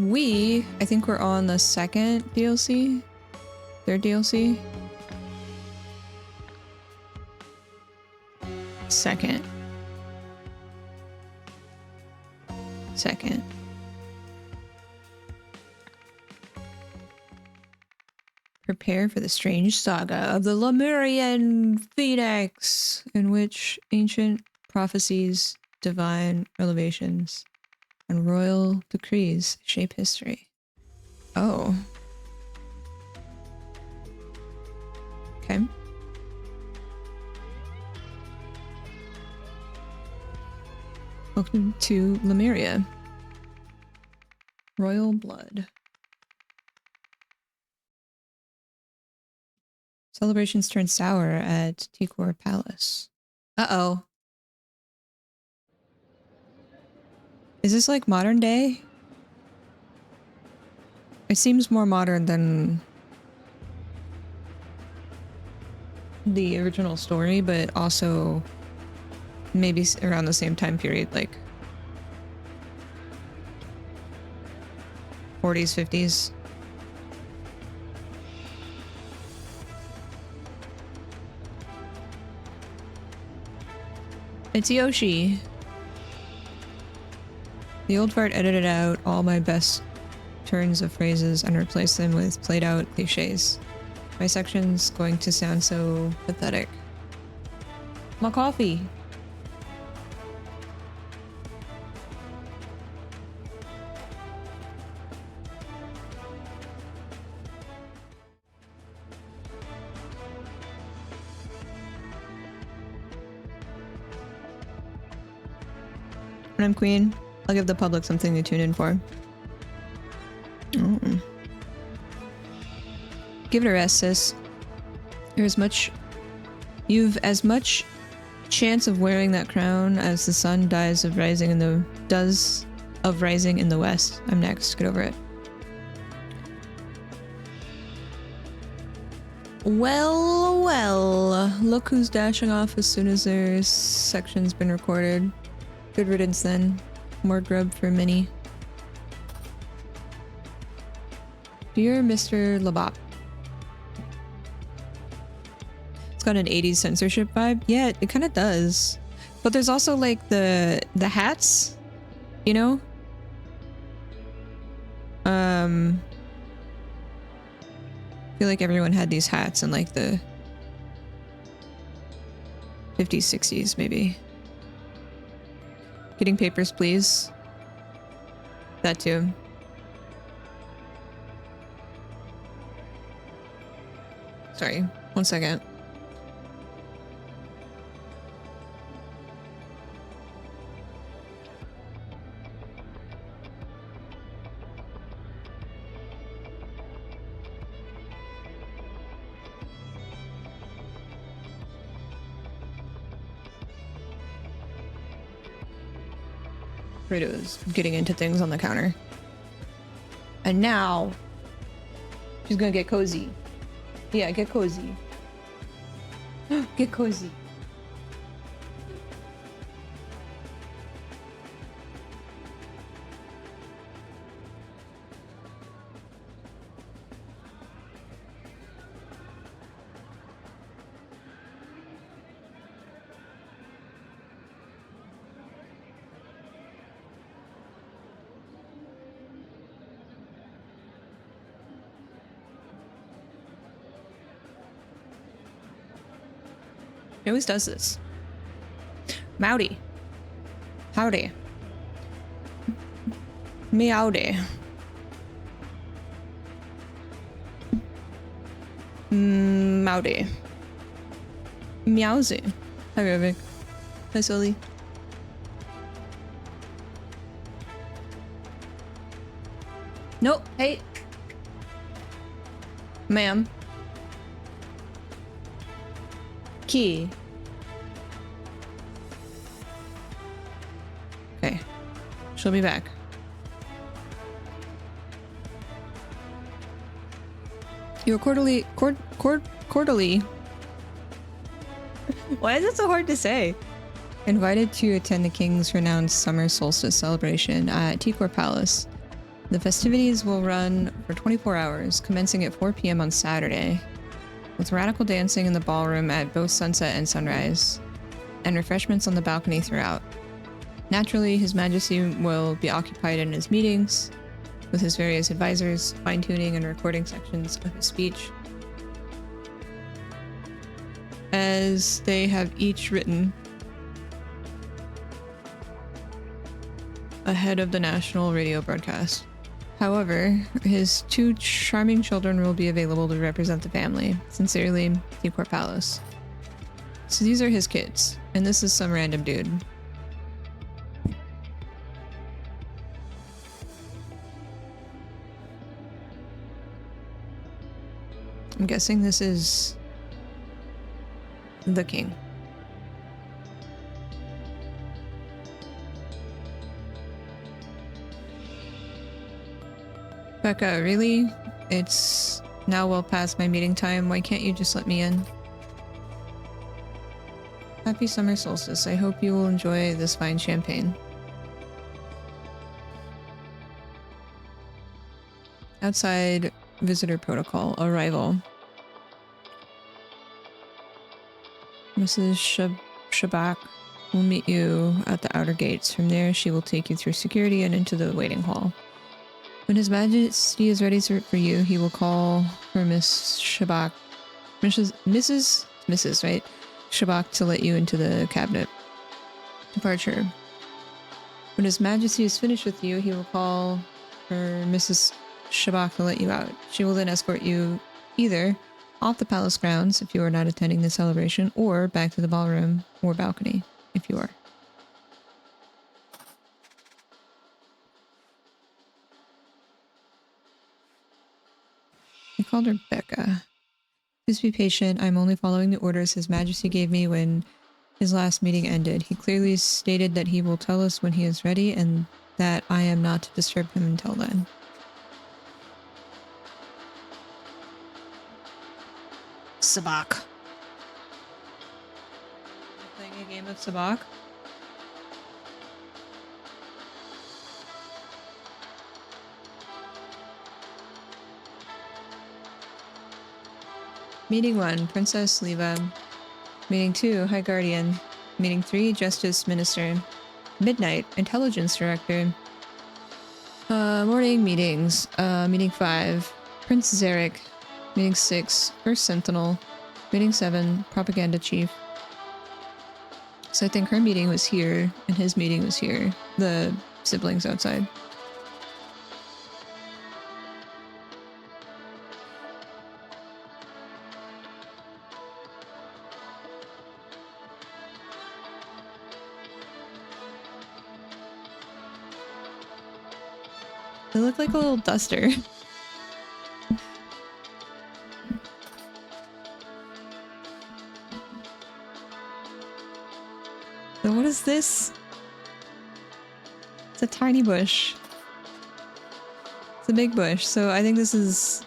I think we're on the second DLC? Third DLC? Second. Prepare for the strange saga of the Lemurian Phoenix, in which ancient prophecies, divine revelations, and royal decrees shape history. Oh. Okay. Welcome to Lemuria. Royal blood. Celebrations turn sour at Tikor Palace. Uh-oh. Is this like modern day? It seems more modern than the original story, but also maybe around the same time period, like 40s, 50s. It's Yoshi. The old fart edited out all my best turns of phrases and replaced them with played out cliches. My section's going to sound so pathetic. My coffee. When I'm queen, I'll give the public something to tune in for. Oh. Give it a rest, sis. You've as much chance of wearing that crown as the sun does of rising in the west. I'm next. Get over it. Well, well. Look who's dashing off as soon as their section's been recorded. Good riddance then. More grub for Minnie. Dear Mr. Labop. It's got an 80s censorship vibe. Yeah, it kind of does. But there's also like the hats, you know? I feel like everyone had these hats in like the 50s, 60s maybe. Getting papers, please. That too. Sorry, 1 second. Rita's getting into things on the counter. And now she's gonna get cozy. Yeah, get cozy. Get cozy. He always does this. Mowdy. Howdy. Meowdy. Mowdy. Meowsy. Hi, Rubik. Hi, Sully. Nope. Hey. Ma'am. Key. Okay. She'll be back. You're quarterly. Why is it so hard to say? Invited to attend the King's renowned summer solstice celebration at Tikor Palace. The festivities will run for 24 hours, commencing at 4 p.m. on Saturday, with radical dancing in the ballroom at both sunset and sunrise, and refreshments on the balcony throughout. Naturally, His Majesty will be occupied in his meetings with his various advisors, fine-tuning and recording sections of his speech, as they have each written ahead of the national radio broadcast. However, his 2 charming children will be available to represent the family. Sincerely, Seaport Palace. So these are his kids, and this is some random dude. I'm guessing this is the king. Becca, really? It's now well past my meeting time. Why can't you just let me in? Happy summer solstice. I hope you will enjoy this fine champagne. Outside visitor protocol. Arrival. Mrs. Shabak will meet you at the outer gates. From there, she will take you through security and into the waiting hall. When His Majesty is ready for you, he will call for Miss Shabak, Mrs. right? Shabak to let you into the cabinet. Departure. When His Majesty is finished with you, he will call for Mrs. Shabak to let you out. She will then escort you either off the palace grounds if you are not attending the celebration, or back to the ballroom or balcony if you are. I called her Becca. Please be patient. I'm only following the orders His Majesty gave me when his last meeting ended. He clearly stated that he will tell us when he is ready and that I am not to disturb him until then. Sabak. Playing a game of Sabak? Meeting 1, Princess Leva. Meeting 2, High Guardian. Meeting 3, Justice Minister. Midnight, Intelligence Director. Morning meetings. Meeting 5, Prince Zarek. Meeting 6, First Sentinel. Meeting 7, Propaganda Chief. So I think her meeting was here, and his meeting was here. The siblings outside. They look like a little duster. So what is this? It's a tiny bush. It's a big bush. So I think this is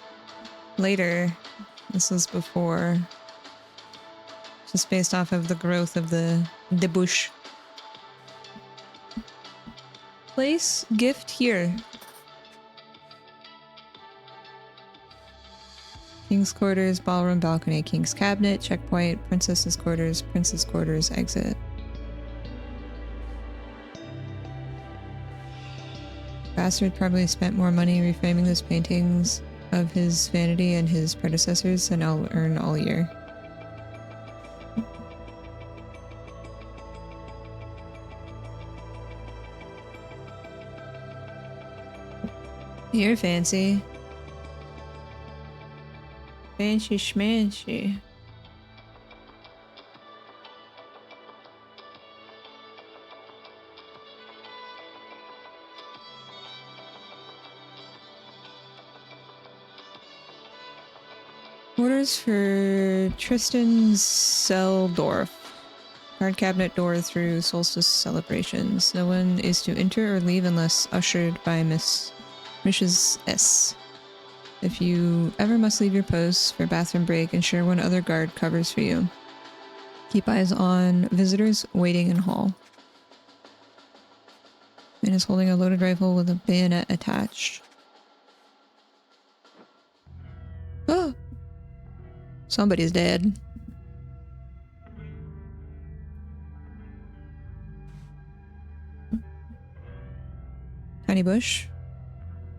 later. This was before. Just based off of the growth of the bush. Place gift here. King's quarters, ballroom, balcony, King's cabinet, checkpoint, princess's quarters, exit. Bastard probably spent more money reframing those paintings of his vanity and his predecessors than I'll earn all year. You're fancy. Fancy schmancy. Orders for Tristan Seldorf. Guard cabinet door through solstice celebrations. No one is to enter or leave unless ushered by Mrs. S. If you ever must leave your post for bathroom break, ensure one other guard covers for you. Keep eyes on visitors waiting in hall. Man is holding a loaded rifle with a bayonet attached. Somebody's dead. Tiny bush,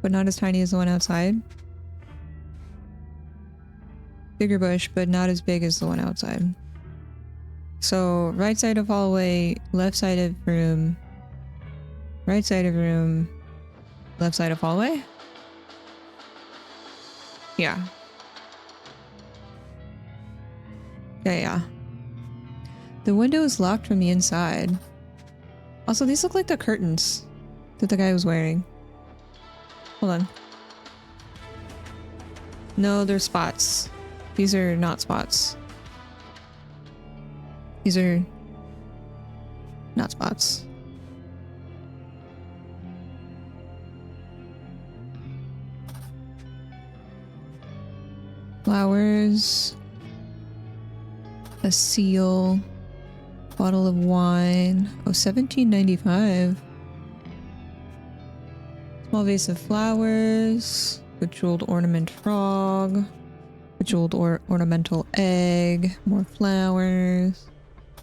but not as tiny as the one outside. Bigger bush, but not as big as the one outside. So, right side of hallway, left side of room, right side of room, left side of hallway? Yeah. Yeah. The window is locked from the inside. Also, these look like the curtains that the guy was wearing. Hold on. No, they're spots. These are not spots. These are not spots. Flowers. A seal. Bottle of wine. Oh, $17.95. Small vase of flowers. Bejeweled ornament frog. Bejeweled ornamental egg. More flowers.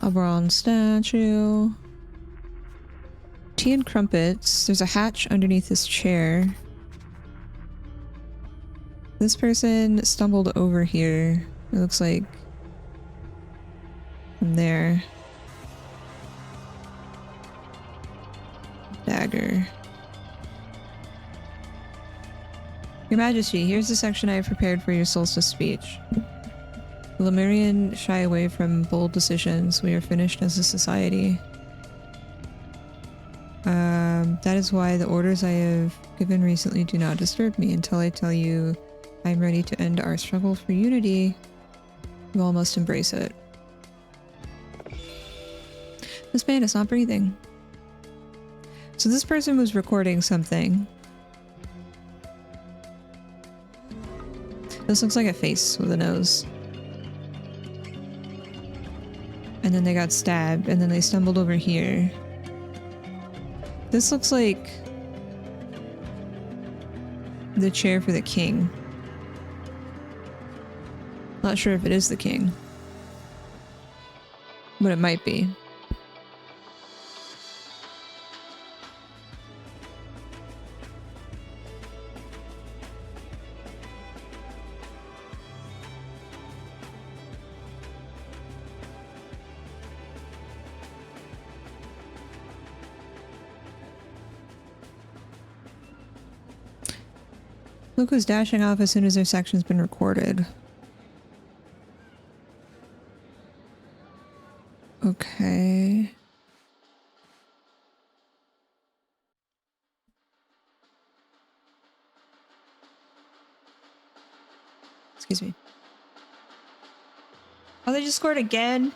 A bronze statue. Tea and crumpets. There's a hatch underneath this chair. This person stumbled over here. It looks like from there. Dagger. Your Majesty, here's the section I have prepared for your solstice speech. The Lemurian shy away from bold decisions. We are finished as a society. That is why the orders I have given recently do not disturb me until I tell you I am ready to end our struggle for unity. You all must embrace it. This man is not breathing. So this person was recording something. This looks like a face with a nose. And then they got stabbed, and then they stumbled over here. This looks like the chair for the king. Not sure if it is the king, but it might be. Luke was dashing off as soon as their section's been recorded. Okay. Excuse me. Oh, they just scored again?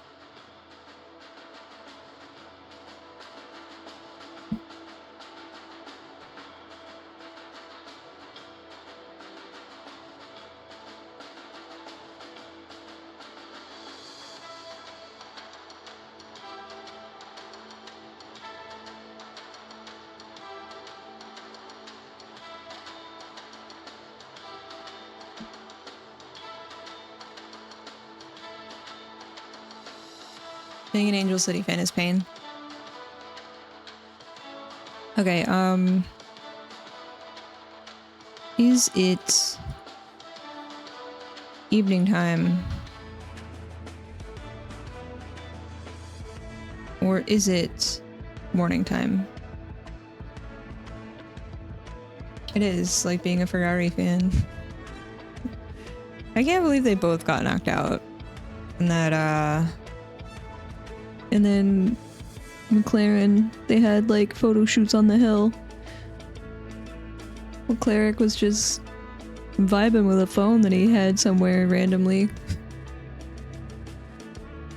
Being an Angel City fan is pain. Okay, is it evening time? Or is it morning time? It is, like being a Ferrari fan. I can't believe they both got knocked out. And that, and then McLaren, they had like photo shoots on the hill. Well, Cleric was just vibing with a phone that he had somewhere randomly.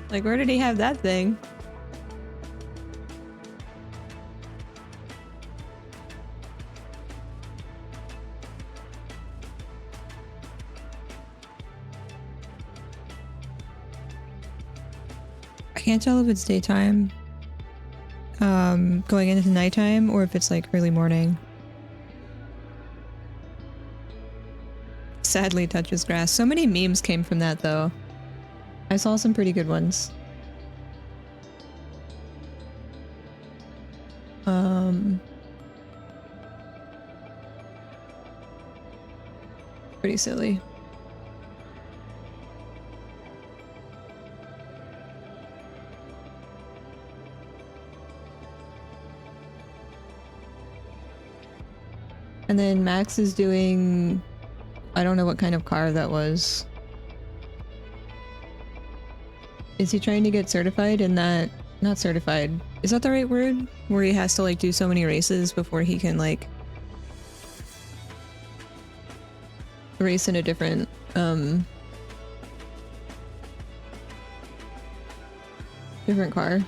Like, where did he have that thing? I can't tell if it's daytime, going into nighttime, or if it's like early morning. Sadly touches grass. So many memes came from that though. I saw some pretty good ones. Pretty silly. And then Max is doing, I don't know what kind of car that was. Is he trying to get certified in that? Not certified. Is that the right word? Where he has to like do so many races before he can like race in a different different car.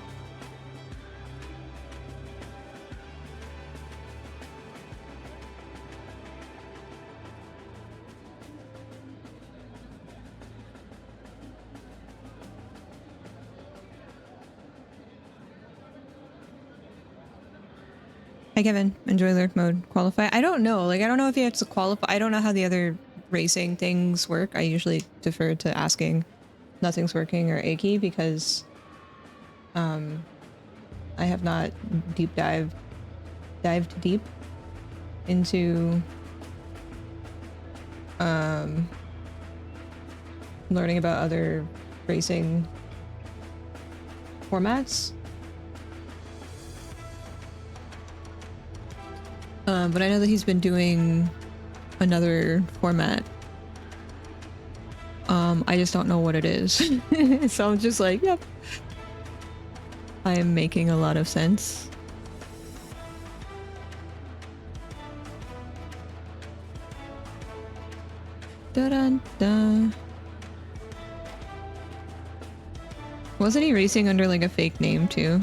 Hi Kevin, enjoy lurk mode. Qualify? I don't know. Like I don't know if you have to qualify. I don't know how the other racing things work. I usually defer to asking Nothing's Working or Aki because I have not dived deep into learning about other racing formats. But I know that he's been doing another format. I just don't know what it is. So I'm just like, yep. I am making a lot of sense. Da-dun-da. Wasn't he racing under like a fake name too?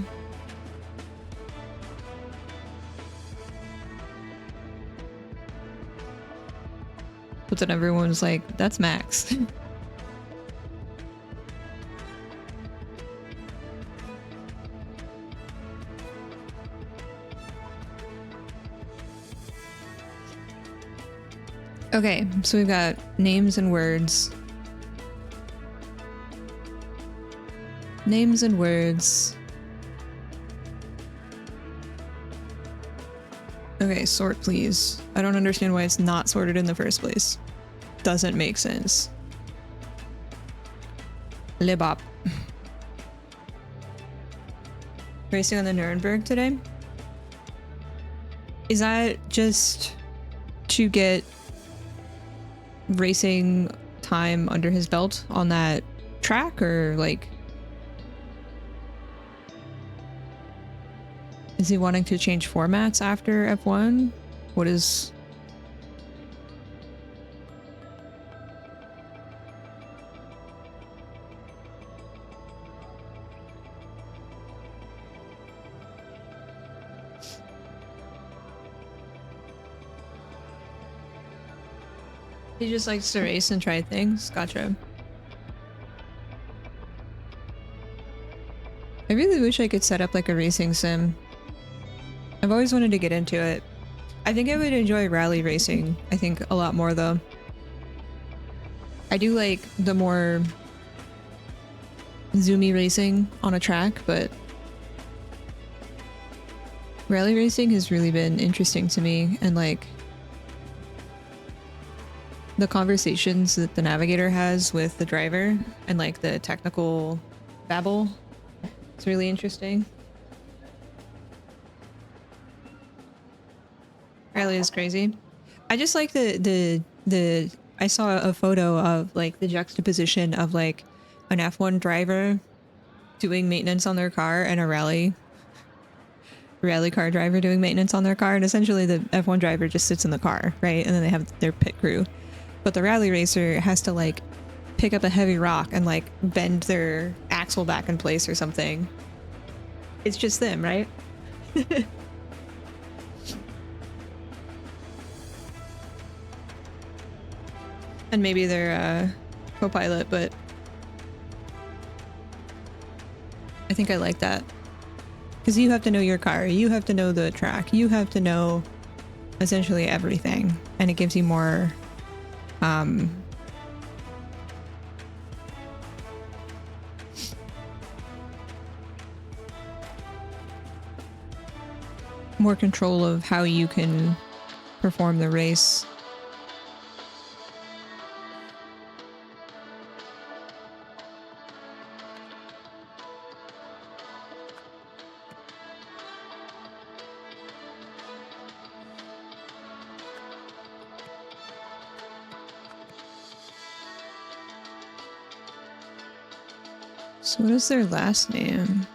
But then everyone's like, that's Max. Okay, so we've got names and words. Names and words. Okay, sort please. I don't understand why it's not sorted in the first place. Doesn't make sense. Libop. Racing on the Nuremberg today? Is that just to get racing time under his belt on that track, or like is he wanting to change formats after F1? What is... He just likes to race and try things. Gotcha. I really wish I could set up like a racing sim. I've always wanted to get into it. I think I would enjoy rally racing, I think, a lot more though. I do like the more zoomy racing on a track, but rally racing has really been interesting to me, and like the conversations that the navigator has with the driver and like the technical babble. It's really interesting. Rally is crazy. I just like the I saw a photo of like the juxtaposition of like an F1 driver doing maintenance on their car and a rally car driver doing maintenance on their car, and essentially the F1 driver just sits in the car, right? And then they have their pit crew. But the rally racer has to like pick up a heavy rock and like bend their axle back in place or something. It's just them, right? And maybe they're co-pilot, but I think I like that. Because you have to know your car, you have to know the track, you have to know essentially everything, and it gives you more more control of how you can perform the race. So what is their last name?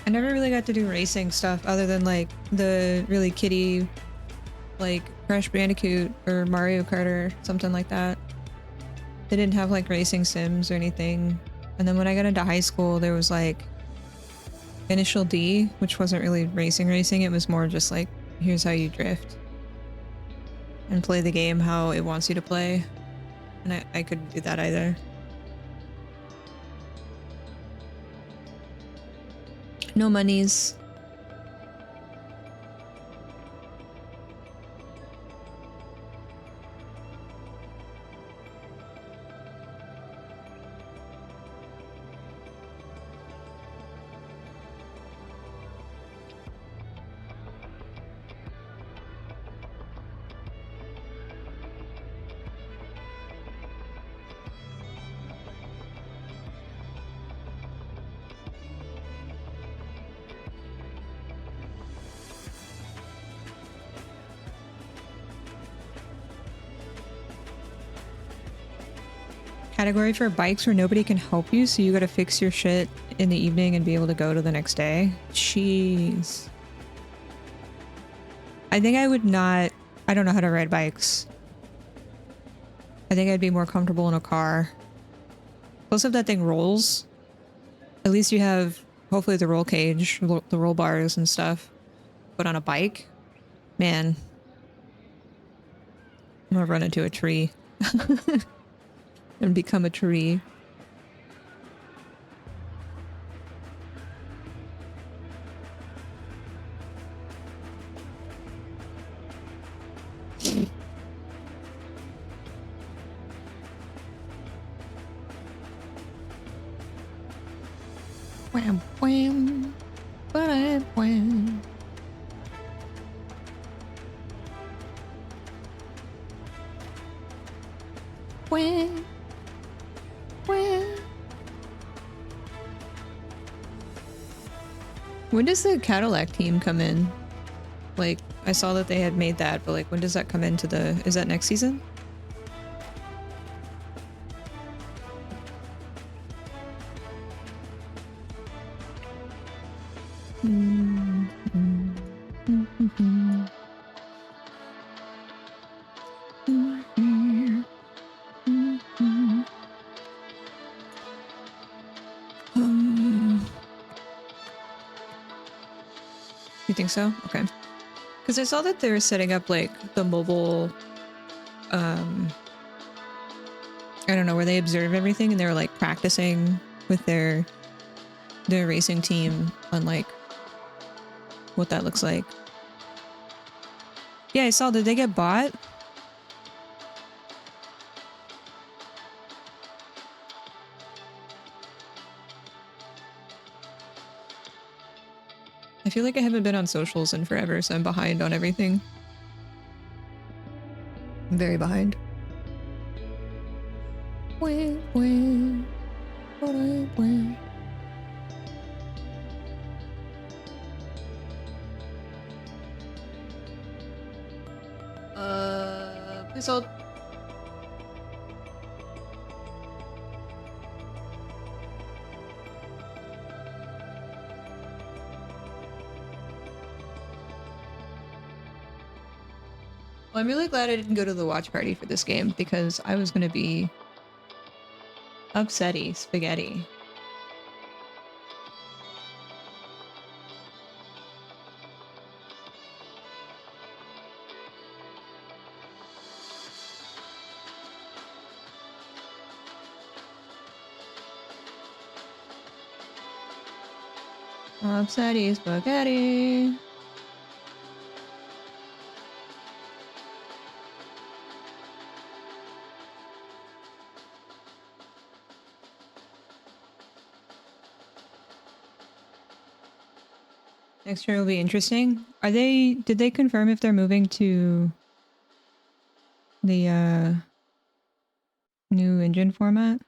I never really got to do racing stuff other than like the really kiddie, like Crash Bandicoot or Mario Kart or something like that. They didn't have like racing sims or anything. And then when I got into high school, there was like Initial D, which wasn't really racing. It was more just like, here's how you drift and play the game how it wants you to play. And I couldn't do that either. No monies. Category for bikes where nobody can help you, so you gotta fix your shit in the evening and be able to go to the next day. Jeez. I think I would not... I don't know how to ride bikes. I think I'd be more comfortable in a car. Plus if that thing rolls, at least you have hopefully the roll cage, the roll bars and stuff. But on a bike, man, I'm gonna run into a tree. And become a tree. Wham, wham, wham, wham. Wham. When does the Cadillac team come in? Like, I saw that they had made that, but like, when does that come into the... Is that next season? You think so? Okay. Because I saw that they were setting up like the mobile, I don't know, where they observe everything and they were like practicing with their racing team on like what that looks like. Yeah, I saw. Did they get bought? I feel like I haven't been on socials in forever, so I'm behind on everything. I'm very behind. Please hold. Well, I'm really glad I didn't go to the watch party for this game because I was gonna be upsetty spaghetti. Upsetty spaghetti. Next year will be interesting. Did they confirm if they're moving to the new engine format?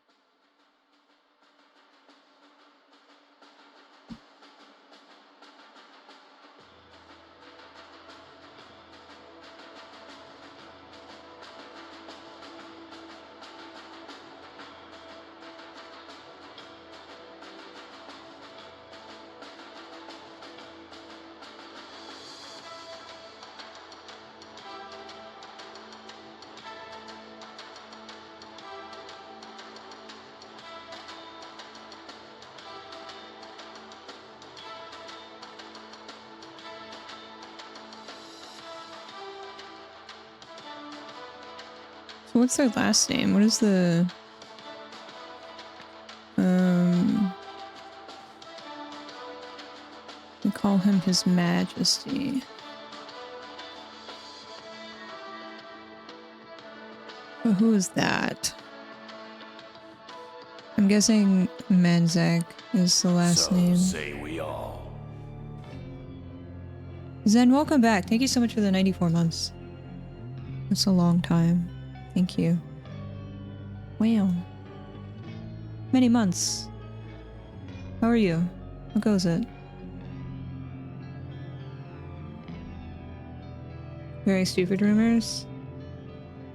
So what's their last name? What is the we call him His Majesty. Oh, who is that? I'm guessing Manzak is the last name. Say we all. Zen, welcome back. Thank you so much for the 94 months. That's a long time. Thank you. Wow. Many months. How are you? How goes it? Very stupid rumors.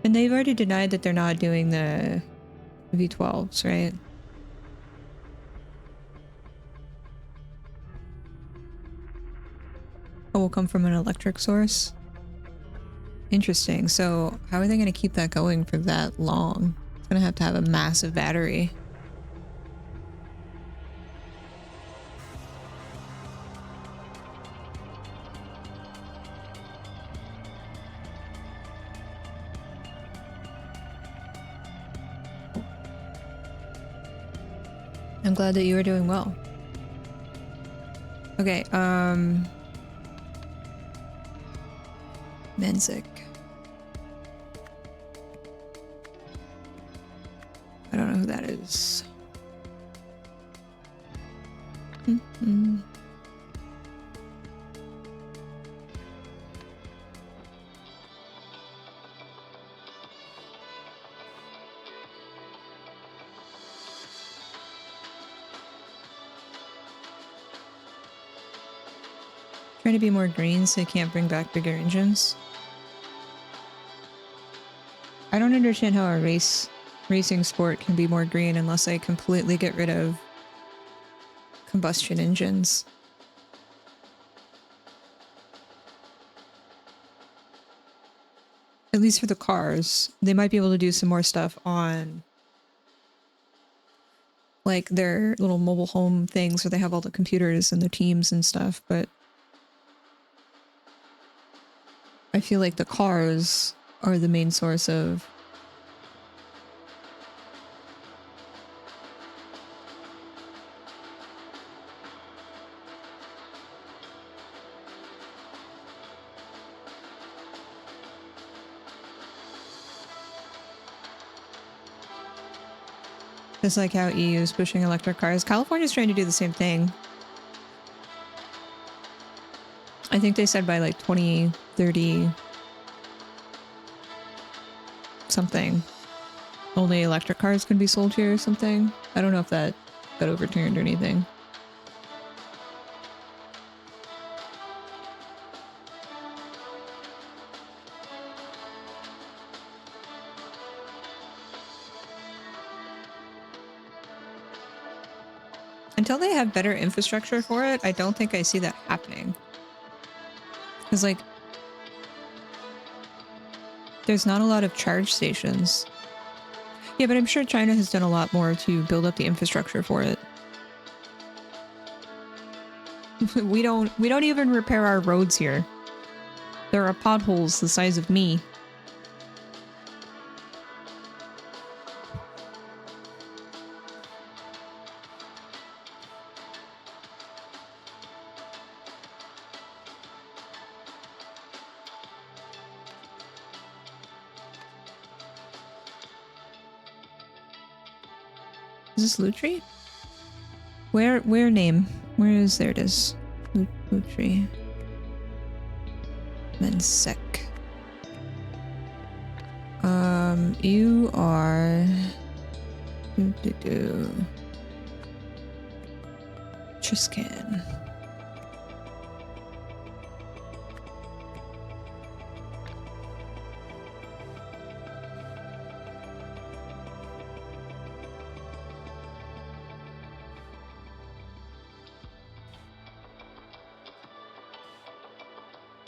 And they've already denied that they're not doing the V12s, right? Oh, will come from an electric source? Interesting. So how are they going to keep that going for that long? It's going to have a massive battery. I'm glad that you are doing well. Okay, Menzik. I don't know who that is. Trying to be more green so they can't bring back bigger engines. I don't understand how a racing sport can be more green unless they completely get rid of combustion engines. At least for the cars. They might be able to do some more stuff on like their little mobile home things where they have all the computers and the teams and stuff, but I feel like the cars are the main source of just like how EU is pushing electric cars. California's trying to do the same thing. I think they said by like 2030 something, only electric cars can be sold here or something. I don't know if that got overturned or anything. Until they have better infrastructure for it, I don't think I see that happening. Because, like, there's not a lot of charge stations. Yeah, but I'm sure China has done a lot more to build up the infrastructure for it. We don't even repair our roads here. There are potholes the size of me. Is this Loot Tree? Where name? Where is, there it is. Utri. Mensek. You are Triscan.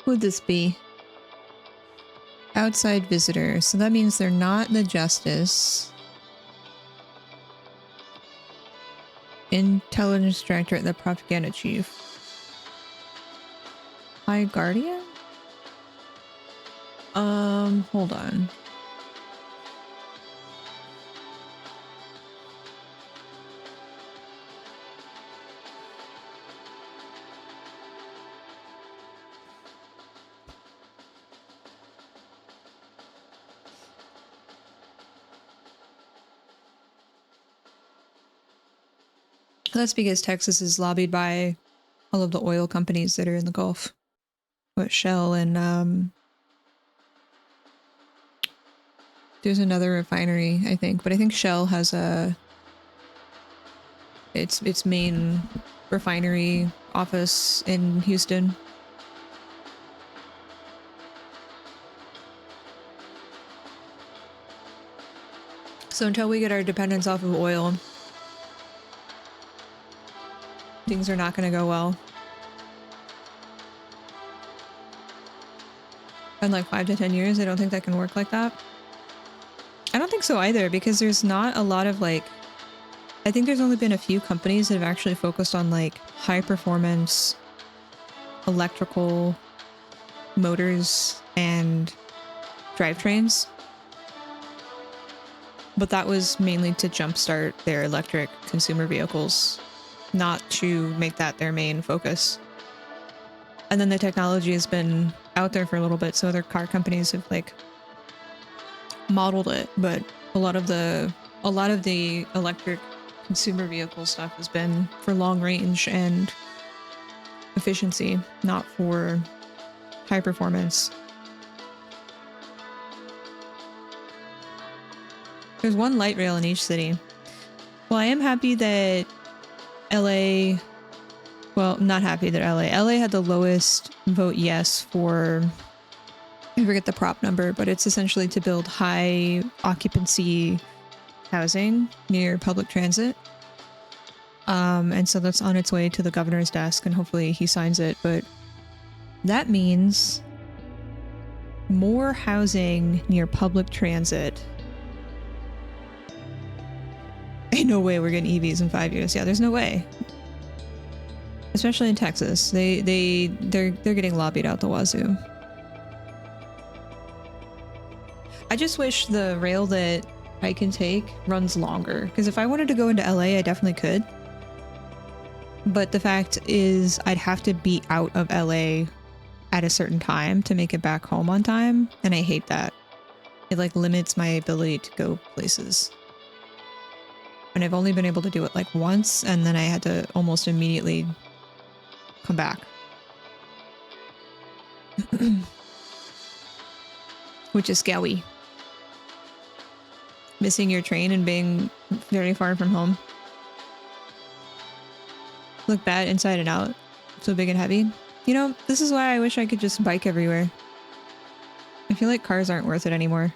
Who would this be? Outside visitor. So that means they're not the Justice. Intelligence Director, the Propaganda Chief. High Guardian? Hold on. That's because Texas is lobbied by all of the oil companies that are in the Gulf. What, Shell and there's another refinery, I think, but I think Shell has its main refinery office in Houston. So until we get our dependence off of oil, things are not going to go well. In like 5 to 10 years, I don't think that can work like that. I don't think so either, because there's not a lot of like, I think there's only been a few companies that have actually focused on like high performance electrical motors and drivetrains. But that was mainly to jumpstart their electric consumer vehicles, not to make that their main focus. And then the technology has been out there for a little bit, so other car companies have like modeled it, but a lot of the electric consumer vehicle stuff has been for long range and efficiency, not for high performance. There's one light rail in each city. Well, I am happy that LA, well, not happy that LA had the lowest vote yes for, I forget the prop number, but it's essentially to build high occupancy housing near public transit. And so that's on its way to the governor's desk, and hopefully he signs it. But that means more housing near public transit. Ain't no way we're getting EVs in 5 years. Yeah, there's no way. Especially in Texas, they're getting lobbied out the wazoo. I just wish the rail that I can take runs longer, because if I wanted to go into LA, I definitely could. But the fact is, I'd have to be out of LA at a certain time to make it back home on time, and I hate that. It like limits my ability to go places. And I've only been able to do it like once, and then I had to almost immediately come back. Which is scary. Missing your train and being very far from home. Look bad inside and out. So big and heavy. You know, this is why I wish I could just bike everywhere. I feel like cars aren't worth it anymore.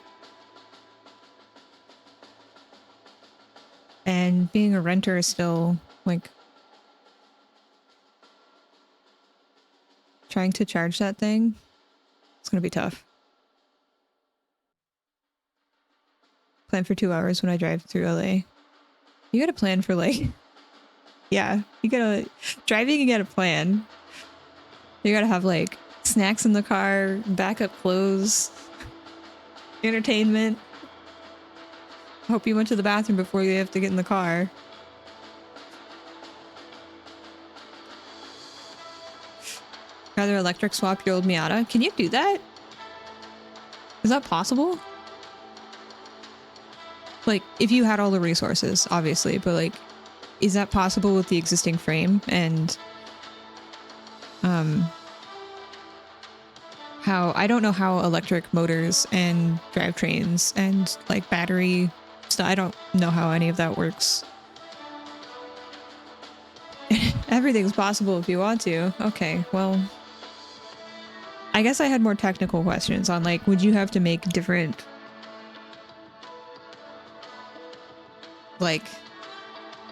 And being a renter is still, like, trying to charge that thing, it's gonna be tough. Plan for 2 hours when I drive through LA. You gotta plan for, like, yeah, you gotta, driving, you gotta plan. You gotta have, like, snacks in the car, backup clothes, entertainment. Hope you went to the bathroom before you have to get in the car. Rather electric swap your old Miata. Can you do that? Is that possible? Like, if you had all the resources, obviously, but like, is that possible with the existing frame? And how I don't know how electric motors and drivetrains and like battery stuff, I don't know how any of that works. Everything's possible if you want to. Okay, well, I guess I had more technical questions on like, would you have to make different like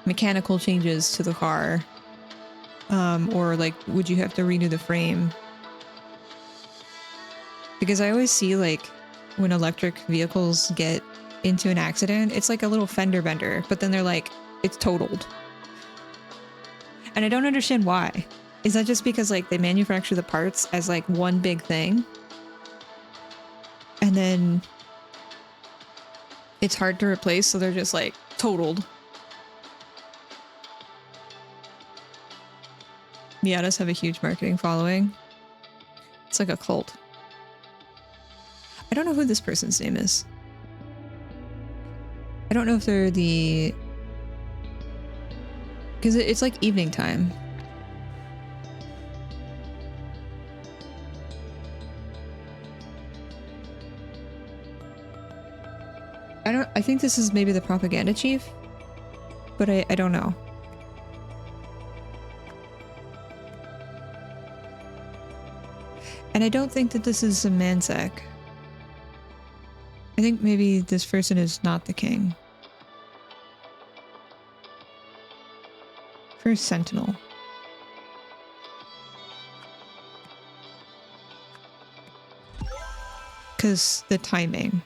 mechanical changes to the car? Or like, would you have to redo the frame? Because I always see like when electric vehicles get into an accident, it's like a little fender bender, but then they're like, it's totaled. And I don't understand why. Is that just because like they manufacture the parts as like one big thing? And then it's hard to replace, so they're just like totaled. Miatas have a huge marketing following. It's like a cult. I don't know who this person's name is. I don't know if they're the... Because it's like evening time. I think this is maybe the propaganda chief, but I don't know. And I don't think that this is a Mansec. I think maybe this person is not the king. First Sentinel. Because the timing,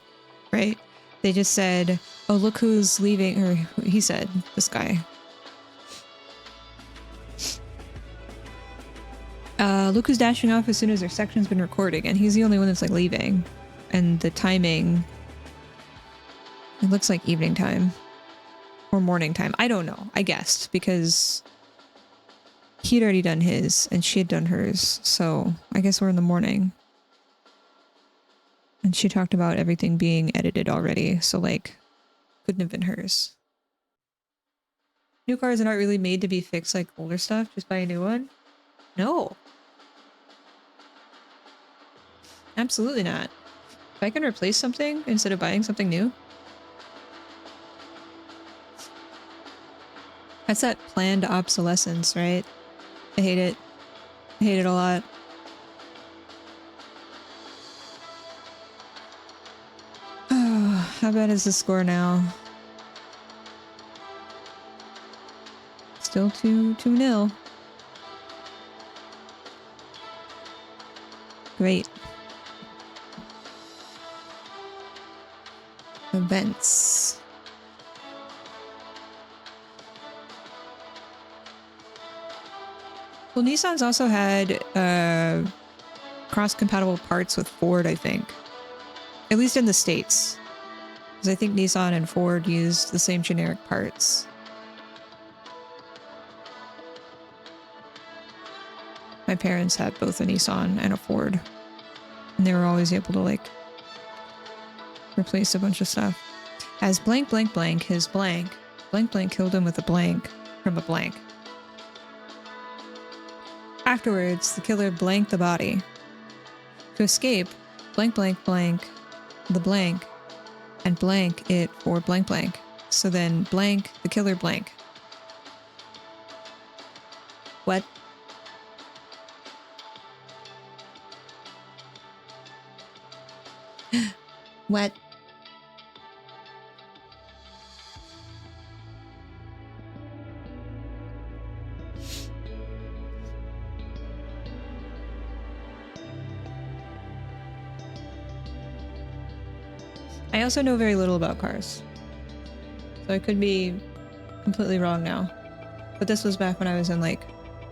right? They just said, oh, look who's leaving, or he said, this guy. Look who's dashing off as soon as their section's been recording, and he's the only one that's like leaving. And the timing, it looks like evening time or morning time. I don't know. I guessed because he'd already done his and she had done hers. So I guess we're in the morning. And she talked about everything being edited already. So like, couldn't have been hers. New cars are not really made to be fixed like older stuff. Just buy a new one. No. Absolutely not. If I can replace something instead of buying something new. That's that planned obsolescence, right? I hate it. I hate it a lot. Oh, how bad is the score now? Still 2-0. Great. Events. Well, Nissan's also had cross-compatible parts with Ford, I think. At least in the States. Because I think Nissan and Ford used the same generic parts. My parents had both a Nissan and a Ford. And they were always able to, like, replace a bunch of stuff. As blank blank blank, his blank killed him with a blank from a blank. Afterwards, the killer blanked the body. To escape, blank blank blank the blank and blank it for blank blank. So then blank the killer blank. What? What? I also know very little about cars. So I could be completely wrong now. But this was back when I was in, like,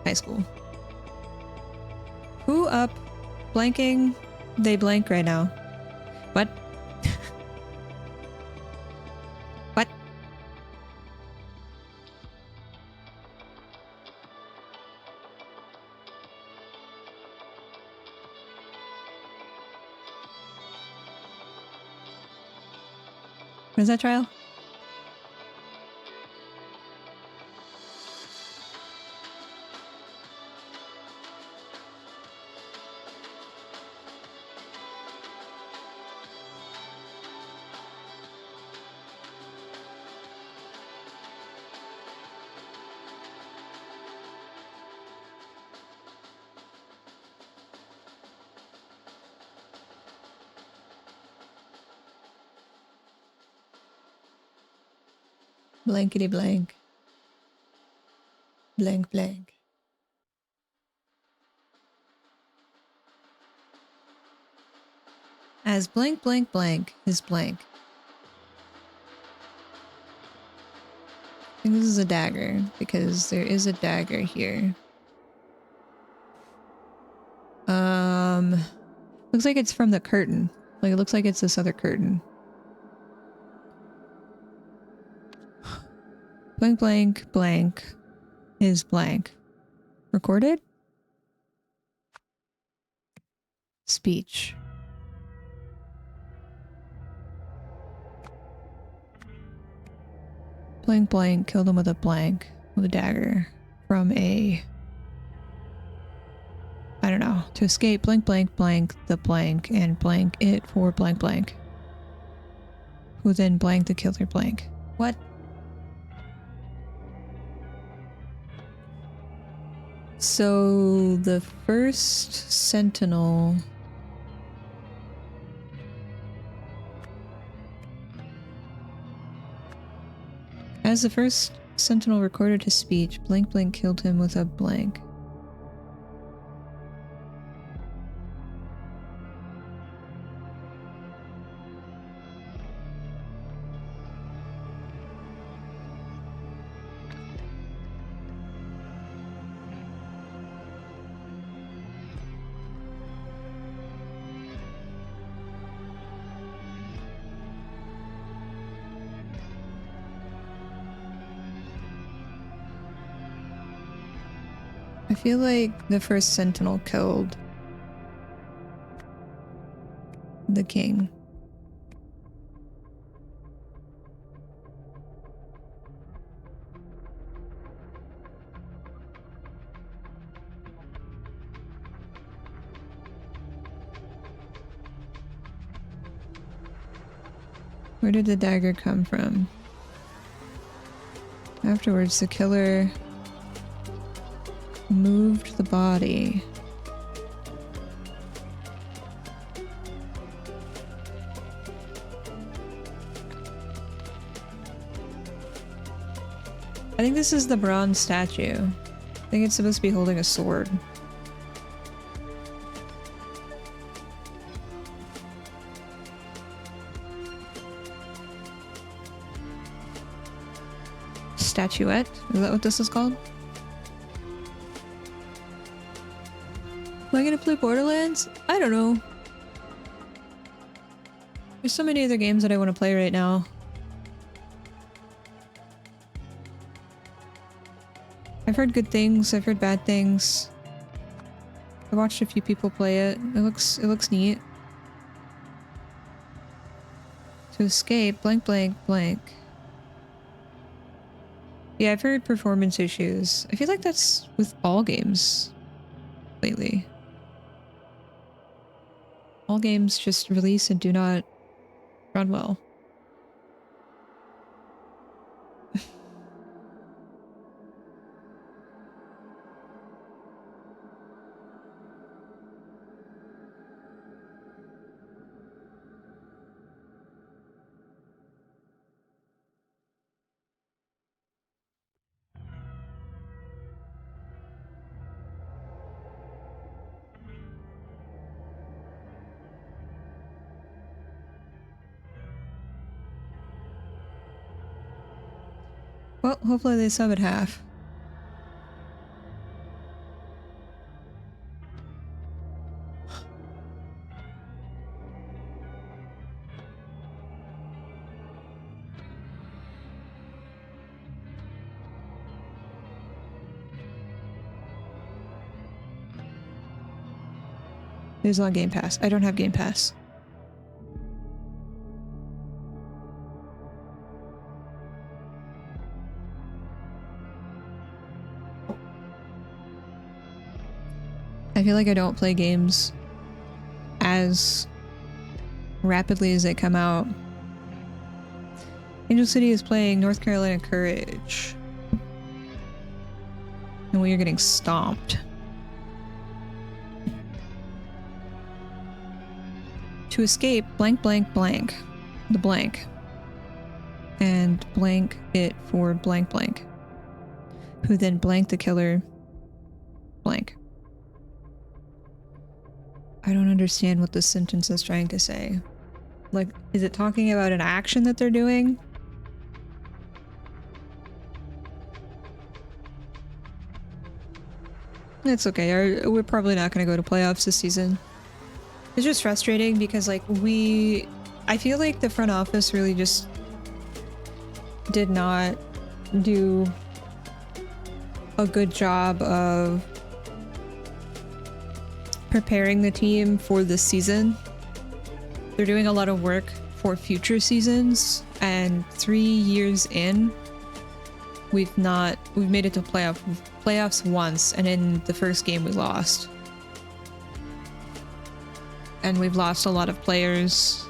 high school. Who up? Blanking? They blank right now. What? What? What is that, Trial? Blankety blank. Blank blank. As blank blank blank is blank. I think this is a dagger because there is a dagger here. Looks like it's from the curtain. Like it looks like it's this other curtain. Blank blank blank is blank. Recorded? Speech. Blank blank killed him with a dagger from a, I don't know, to escape blank blank blank the blank and blank it for blank blank. Who then blanked the killer blank. What? So the first sentinel as the first sentinel recorded his speech, blank blank killed him with a blank. I feel like the first sentinel killed the king. Where did the dagger come from? Afterwards, the killer moved the body. I think this is the bronze statue. I think it's supposed to be holding a sword. Statuette? Is that what this is called? Am I gonna play Borderlands? I don't know. There's so many other games that I want to play right now. I've heard good things, I've heard bad things. I watched a few people play it. It looks neat. To escape, blank blank blank. Yeah, I've heard performance issues. I feel like that's with all games lately. All games just release and do not run well. Well, hopefully they sub at half. It is on Game Pass. I don't have Game Pass. I feel like I don't play games as rapidly as they come out. Angel City is playing North Carolina Courage. And we are getting stomped. To escape, blank blank blank. The blank. and blank it for blank blank, who then blank the killer blank. I don't understand what this sentence is trying to say. Like, is it talking about an action that they're doing? It's okay. We're probably not going to go to playoffs this season. It's just frustrating because, like, I feel like the front office really just did not do a good job of preparing the team for this season. They're doing a lot of work for future seasons, and 3 years in, we've made it to playoffs once, and in the first game we lost. And we've lost a lot of players.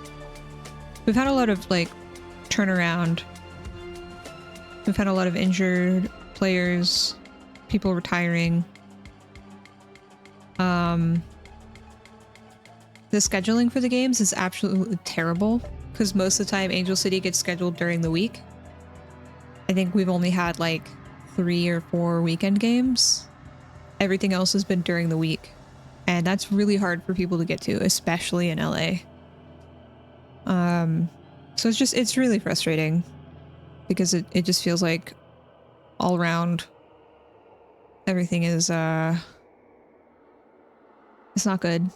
We've had a lot of, like, turnaround. We've had a lot of injured players, people retiring. The scheduling for the games is absolutely terrible because most of the time Angel City gets scheduled during the week. I think we've only had like 3 or 4 weekend games. Everything else has been during the week. And that's really hard for people to get to, especially in LA. So it's really frustrating because it just feels like all around everything is it's not good.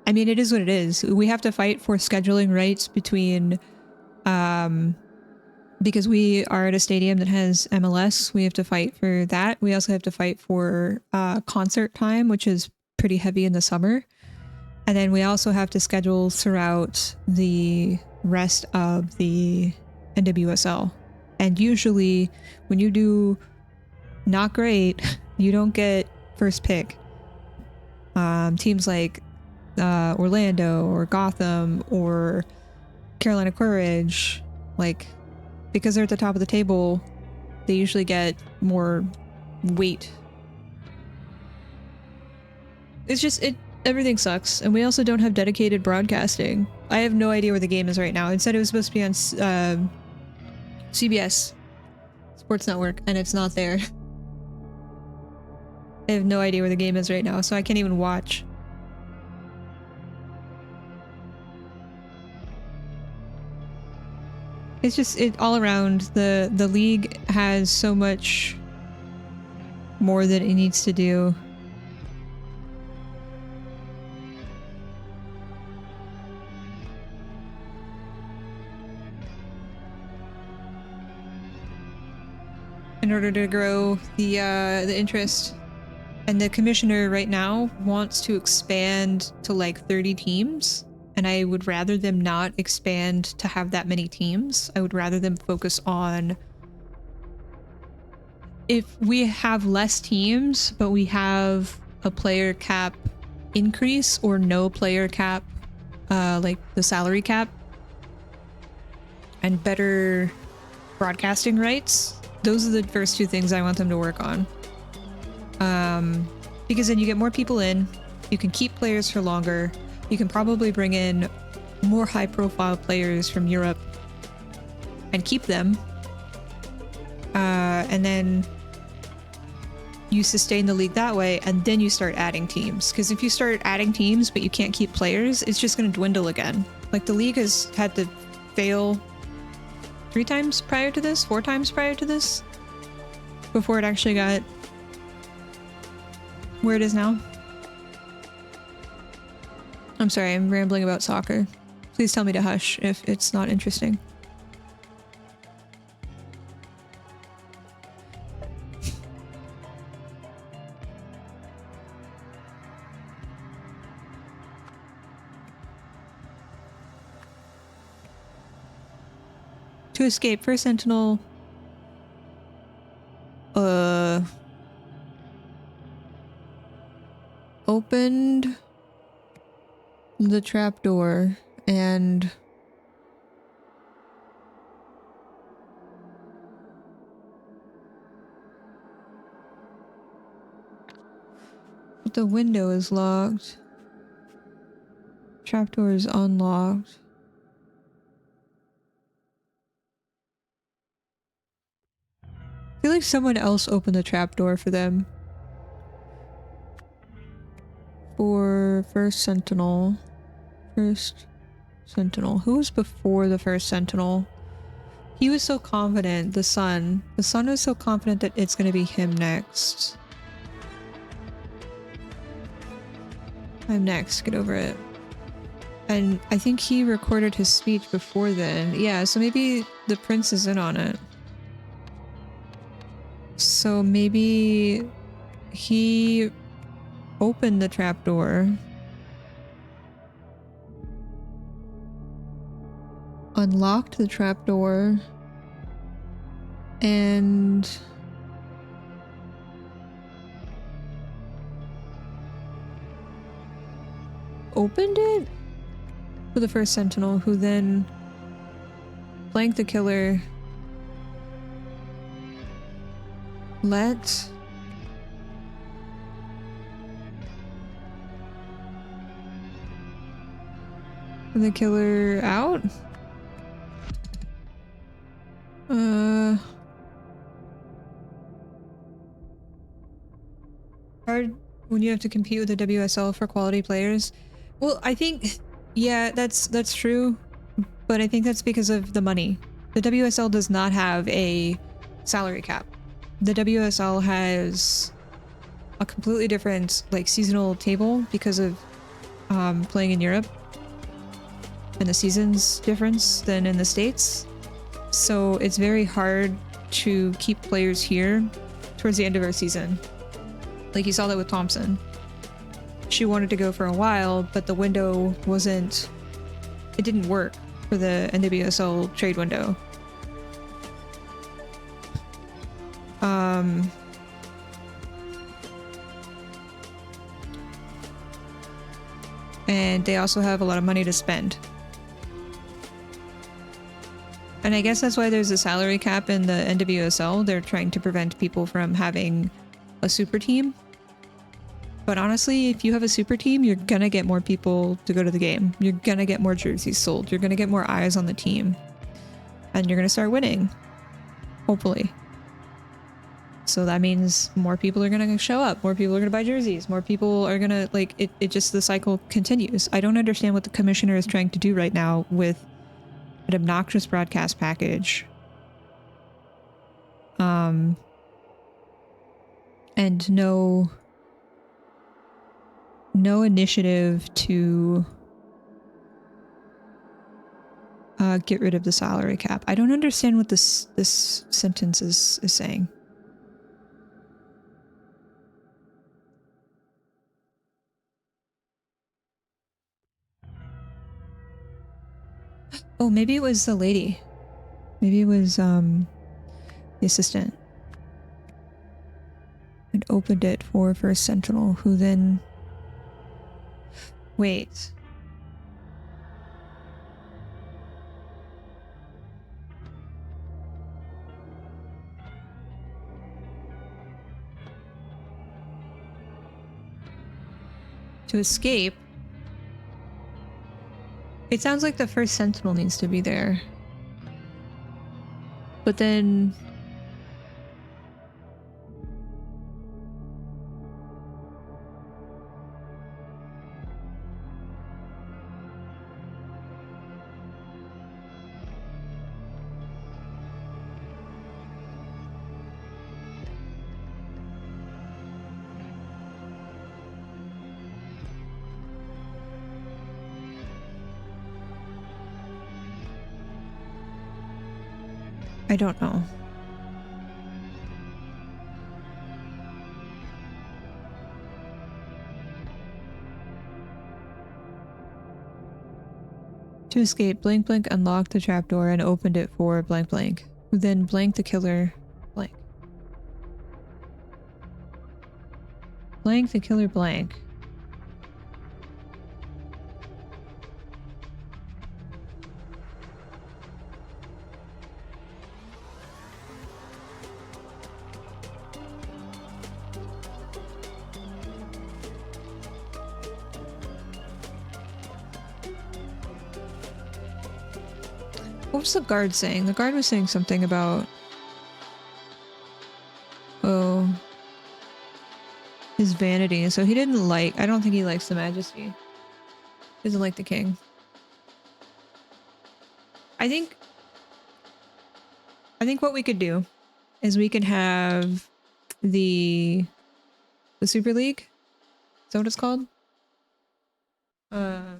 I mean, it is what it is. We have to fight for scheduling rights between because we are at a stadium that has MLS. We have to fight for that. We also have to fight for concert time, which is pretty heavy in the summer. And then we also have to schedule throughout the rest of the NWSL. And usually when you do not great, you don't get first pick. Teams like Orlando or Gotham or Carolina Courage, like, because they're at the top of the table, they usually get more weight. It's just, everything sucks. And we also don't have dedicated broadcasting. I have no idea where the game is right now. It said it was supposed to be on CBS Sports Network, and it's not there. I have no idea where the game is right now, so I can't even watch. It's just, all around, the league has so much more that it needs to do. In order to grow the interest. And the commissioner right now wants to expand to like 30 teams. And I would rather them not expand to have that many teams. I would rather them focus on, if we have less teams, but we have a player cap increase or no player cap, like the salary cap, and better broadcasting rights. Those are the first 2 things I want them to work on. Because then you get more people in, you can keep players for longer, you can probably bring in more high-profile players from Europe and keep them. And then you sustain the league that way, and then you start adding teams. Because if you start adding teams but you can't keep players, it's just going to dwindle again. Like, the league has had to fail 3 times prior to this, 4 times prior to this, before it actually got where it is now. I'm sorry, I'm rambling about soccer. Please tell me to hush if it's not interesting. To escape, first sentinel opened the trapdoor and the window is locked. Trapdoor is unlocked. feel like someone else opened the trapdoor for them. For first sentinel. First sentinel. Who was before the first sentinel? He was so confident, the sun. The sun was so confident that it's gonna be him next. I'm next, get over it. And I think he recorded his speech before then. Yeah, so maybe the prince is in on it. So maybe he opened the trapdoor, unlocked the trapdoor, and opened it for the first sentinel, who then blanked the killer, let the killer out. Hard when you have to compete with the WSL for quality players. Well, I think, yeah, that's true, but I think that's because of the money. The WSL does not have a salary cap. The WSL has a completely different, like, seasonal table because of playing in Europe and the seasons difference than in the States. So it's very hard to keep players here towards the end of our season. Like, you saw that with Thompson. She wanted to go for a while, but the window wasn't... It didn't work for the NWSL trade window. And they also have a lot of money to spend. And I guess that's why there's a salary cap in the NWSL. They're trying to prevent people from having a super team. But honestly, if you have a super team, you're gonna get more people to go to the game. You're gonna get more jerseys sold. You're gonna get more eyes on the team. And you're gonna start winning. Hopefully. So that means more people are gonna show up. More people are gonna buy jerseys. More people are gonna, like, it just, the cycle continues. I don't understand what the commissioner is trying to do right now with an obnoxious broadcast package. And no initiative to get rid of the salary cap. I don't understand what this sentence is saying. Oh, maybe it was the lady. Maybe it was the assistant. And opened it for First Sentinel, who then... Wait. To escape? It sounds like the First Sentinel needs to be there. But then... I don't know. To escape, blank blank unlocked the trapdoor and opened it for blank blank. Then blank the killer blank. Blank the killer blank. What was the guard saying? The guard was saying something about... Uh-oh. His vanity. So he didn't like... I don't think he likes the Majesty. He doesn't like the king. I think what we could do is we could have the Super League. Is that what it's called? The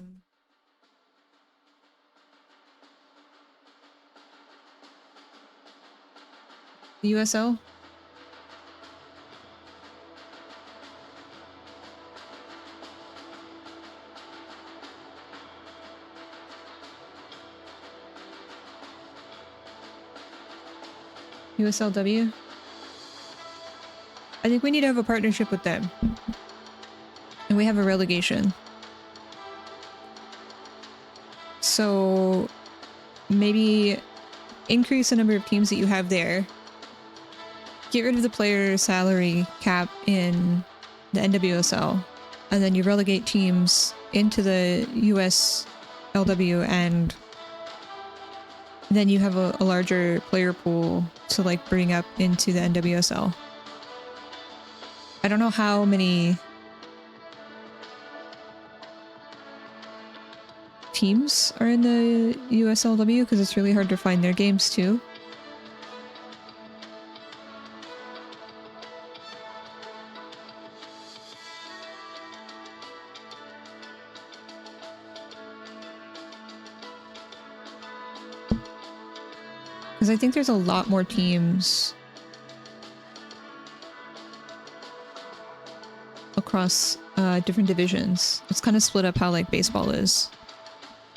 USL? USLW? I think we need to have a partnership with them. And we have a relegation. So maybe increase the number of teams that you have there. Get rid of the player salary cap in the NWSL. And then you relegate teams into the USLW, and then you have a larger player pool to like bring up into the NWSL. I don't know how many teams are in the USLW because it's really hard to find their games too. Because I think there's a lot more teams across different divisions. It's kind of split up how like baseball is.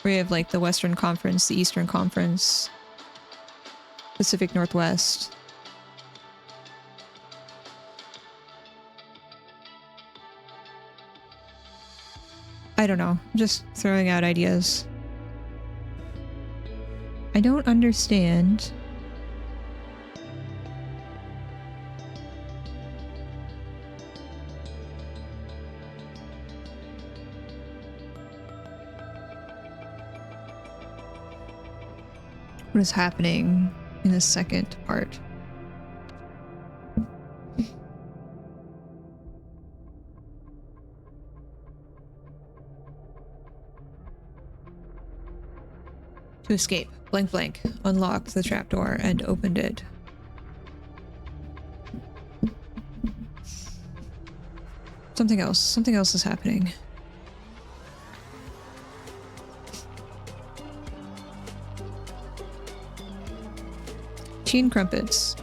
Where you have like the Western Conference, the Eastern Conference, Pacific Northwest. I don't know. I'm just throwing out ideas. I don't understand. What is happening in the second part? To escape. Blank blank. Unlocked the trapdoor and opened it. Something else. Something else is happening. Teen crumpets.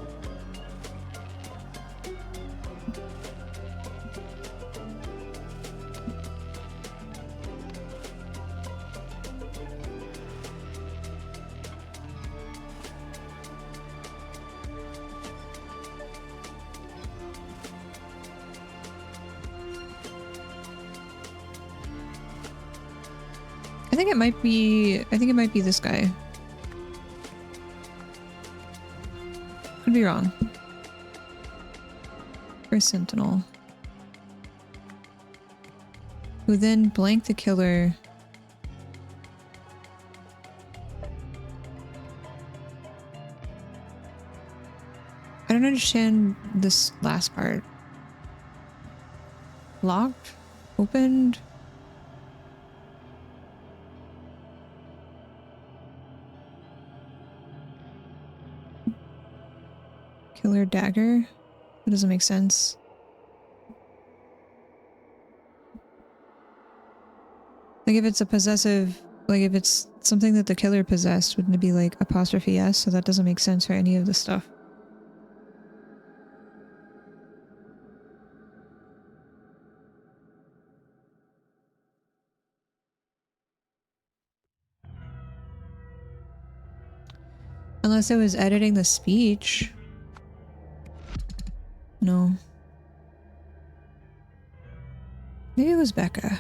I think it might be this guy. Could be wrong. First Sentinel. Who then blanked the killer. I don't understand this last part. Locked? Opened? Killer dagger? That doesn't make sense. Like if it's a possessive, like if it's something that the killer possessed, wouldn't it be like apostrophe S? So that doesn't make sense for any of this stuff. Unless it was editing the speech. No. Maybe it was Becca.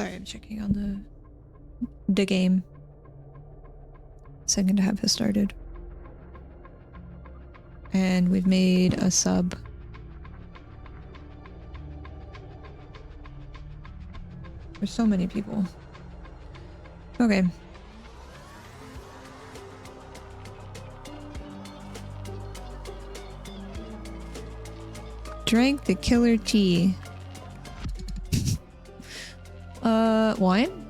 Sorry, I'm checking on the game. Second half has started. And we've made a sub. There's so many people. Okay. Drank the killer tea. Wine?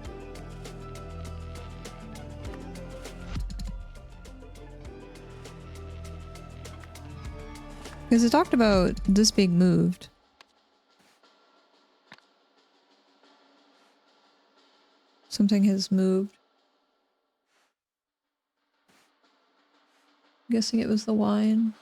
Because it talked about this being moved. Something has moved. I'm guessing it was the wine.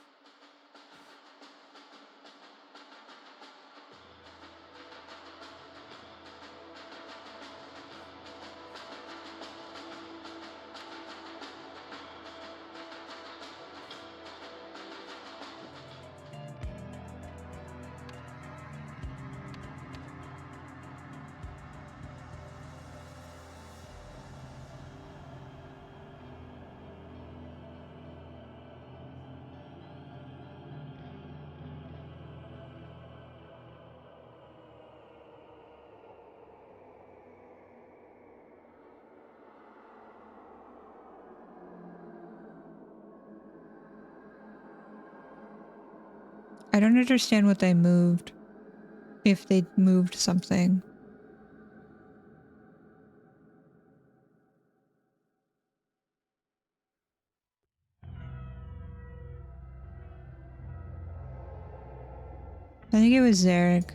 I don't understand what they moved. If they moved something. I think it was Zarek.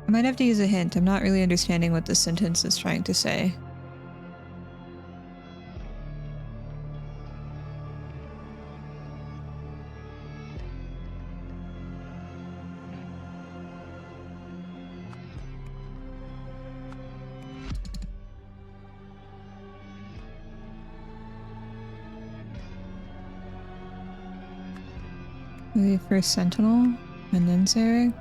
I might have to use a hint. I'm not really understanding what this sentence is trying to say. Maybe first Sentinel and then Zarek?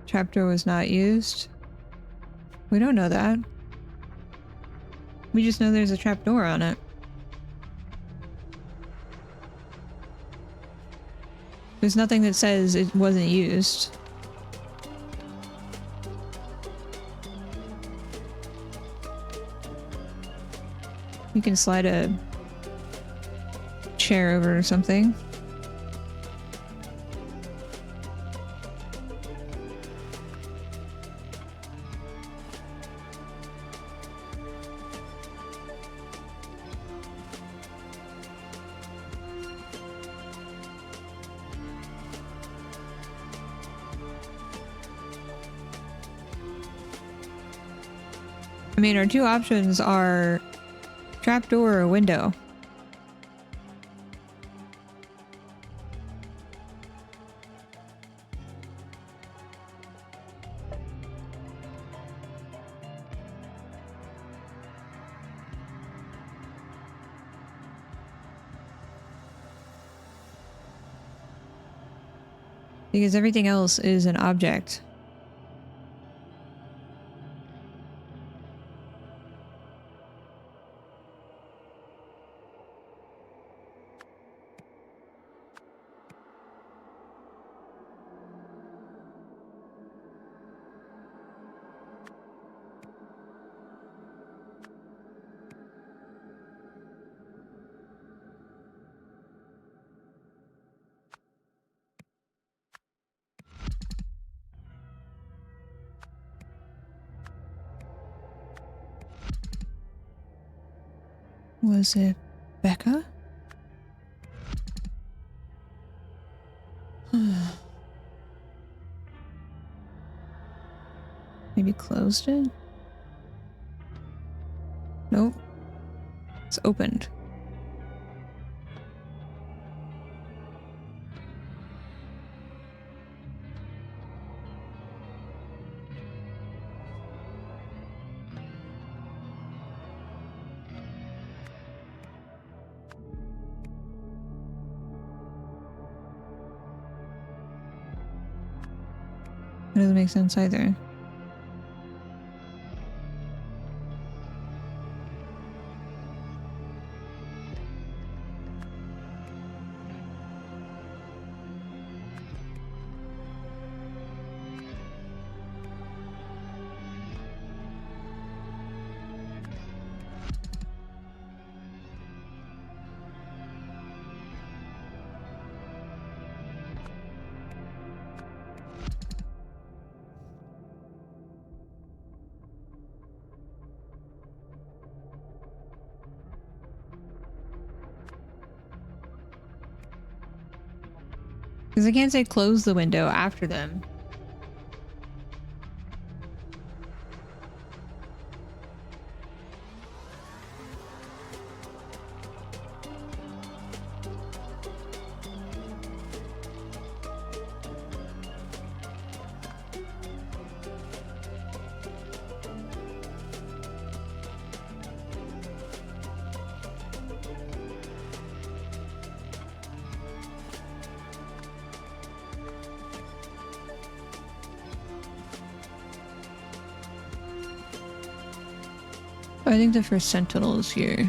Trapdoor was not used. We don't know that. We just know there's a trapdoor on it. There's nothing that says it wasn't used. You can slide a chair over or something. I mean, our two options are trapdoor or window. Because everything else is an object. Was it Becca? Maybe closed it? Nope. It's opened. That doesn't make sense either. Because I can't say close the window after them. I think the first sentinel is here.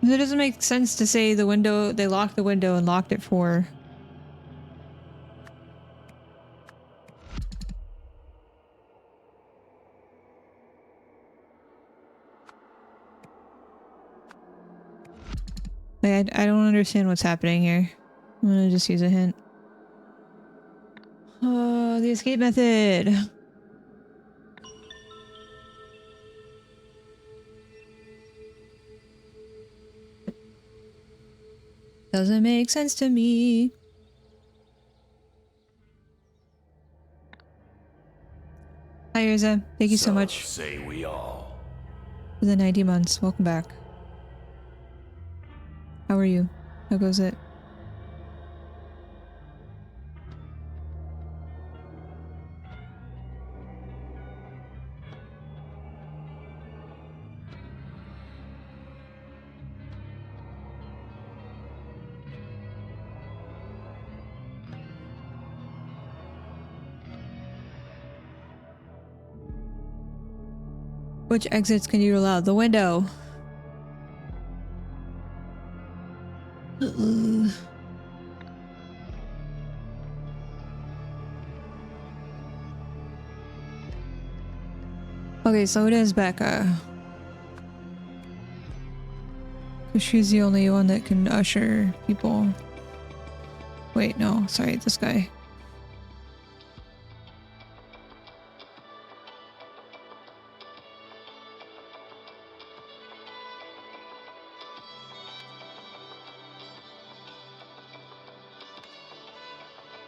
It doesn't make sense to say the window, they locked the window and locked it for. Like, I don't understand what's happening here. I'm gonna just use a hint. Oh, the escape method. Doesn't make sense to me. Hi, Urza. Thank you so much Say we all. for the 90 months. Welcome back. How are you? How goes it? Which exits can you allow? The window. Okay, so it is Becca. Because she's the only one that can usher people. Wait, no, sorry, this guy.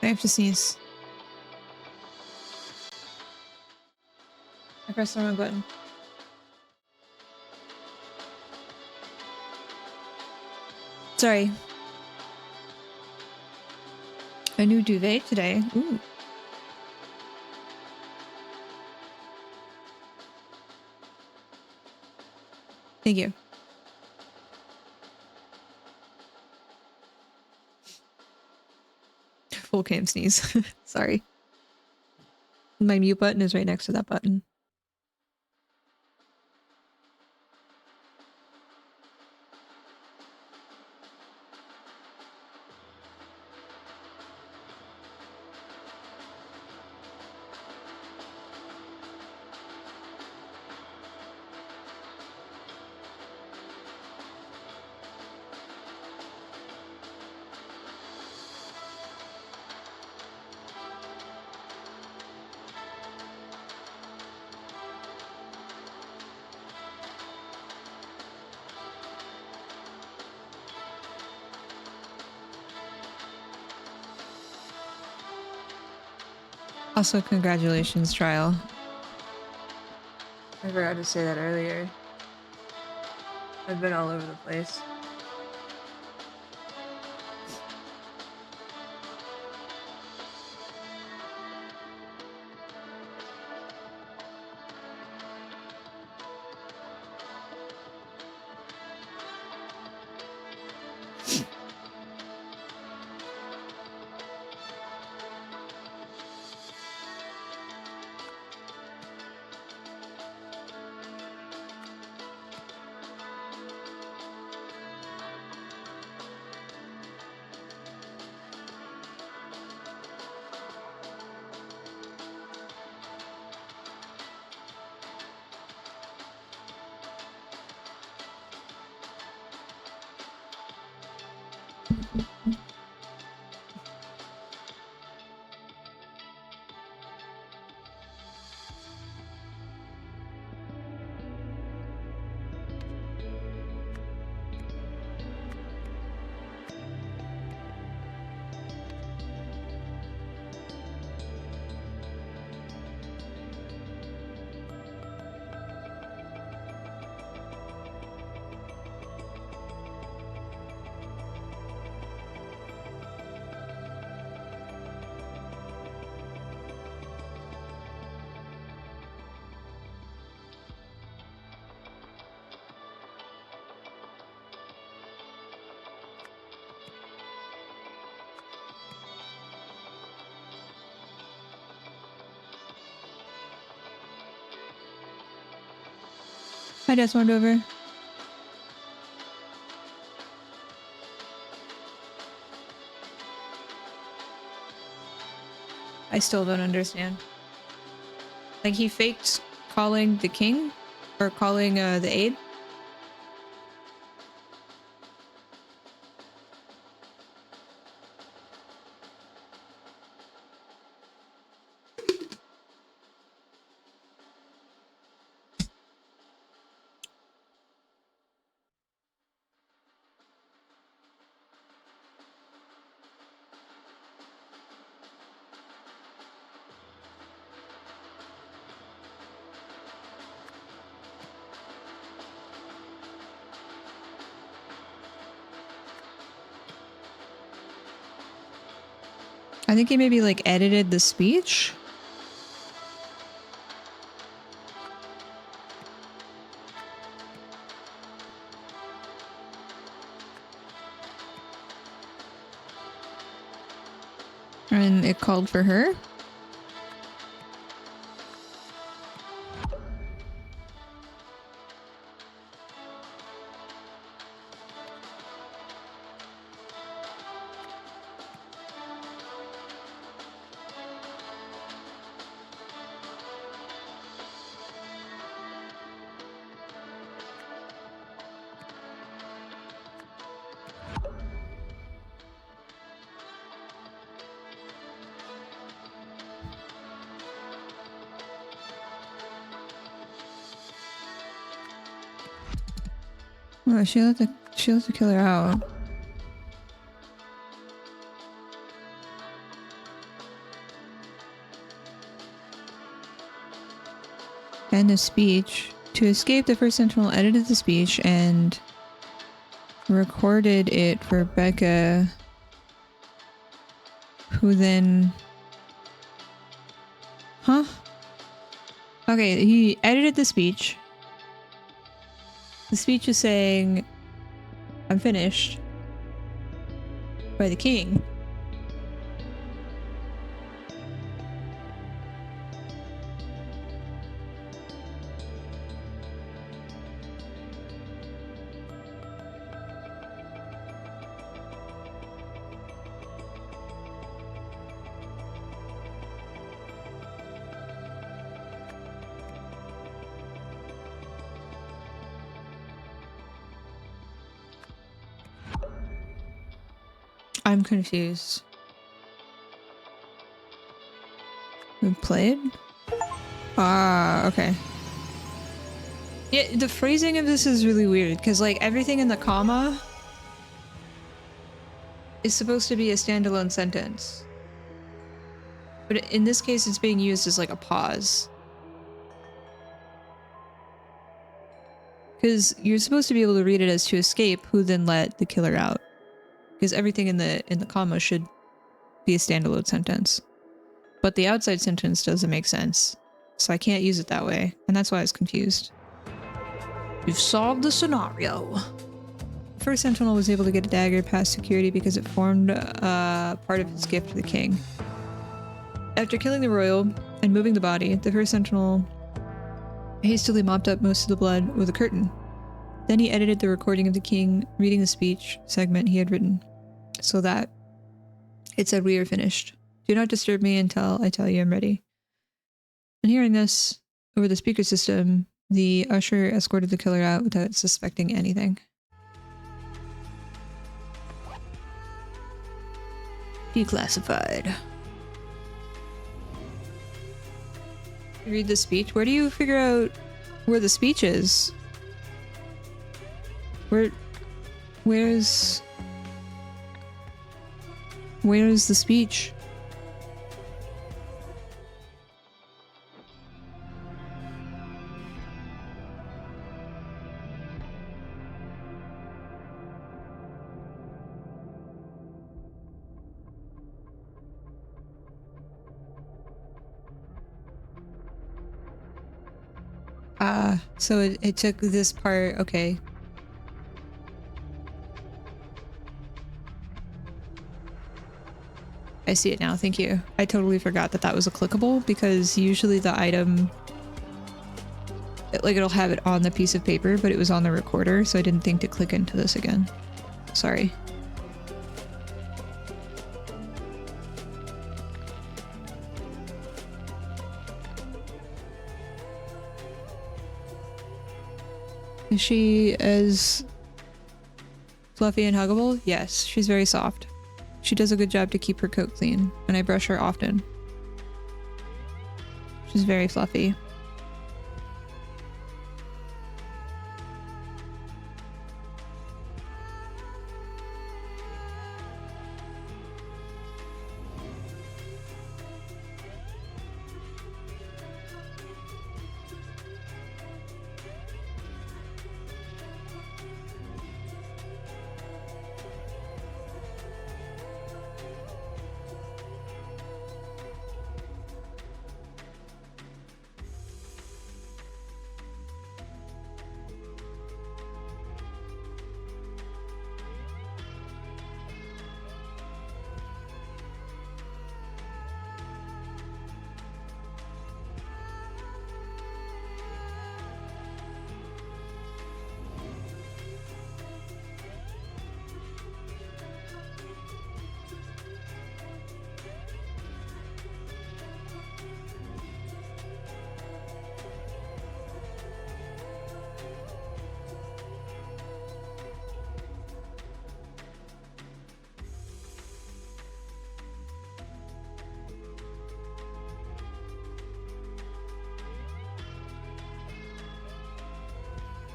I have to sneeze. I pressed the wrong button. Sorry. A new duvet today. Ooh. Thank you. Full cam sneeze. Sorry. My mute button is right next to that button. Also, congratulations, Trial. I forgot to say that earlier. I've been all over the place. Hi, Death Wandover. I still don't understand. Like, he faked calling the king? Or calling the aide? I think he maybe like edited the speech. And it called for her. Oh, she let the killer out. And the speech. To escape, the first sentinel edited the speech and recorded it for Becca, who then... Huh? Okay, he edited the speech. The speech is saying, I'm finished, by the king. I'm confused. We played? Ah, okay. Yeah, the phrasing of this is really weird, because like everything in the comma is supposed to be a standalone sentence. But in this case, it's being used as like a pause. Because you're supposed to be able to read it as to escape, who then let the killer out. Because everything in the comma should be a standalone sentence. But the outside sentence doesn't make sense. So I can't use it that way. And that's why I was confused. You've solved the scenario. First Sentinel was able to get a dagger past security because it formed part of his gift to the king. After killing the royal and moving the body, the first Sentinel hastily mopped up most of the blood with a curtain. Then he edited the recording of the king reading the speech segment he had written, so that it said, "We are finished. Do not disturb me until I tell you I'm ready." And hearing this over the speaker system, the usher escorted the killer out without suspecting anything. Declassified. Read the speech? Where do you figure out where the speech is? Where's the speech? So it took this part, okay. I see it now, thank you. I totally forgot that that was a clickable, because usually the item, like it'll have it on the piece of paper, but it was on the recorder, so I didn't think to click into this again. Sorry. Is she as fluffy and huggable? Yes, she's very soft. She does a good job to keep her coat clean, and I brush her often. She's very fluffy.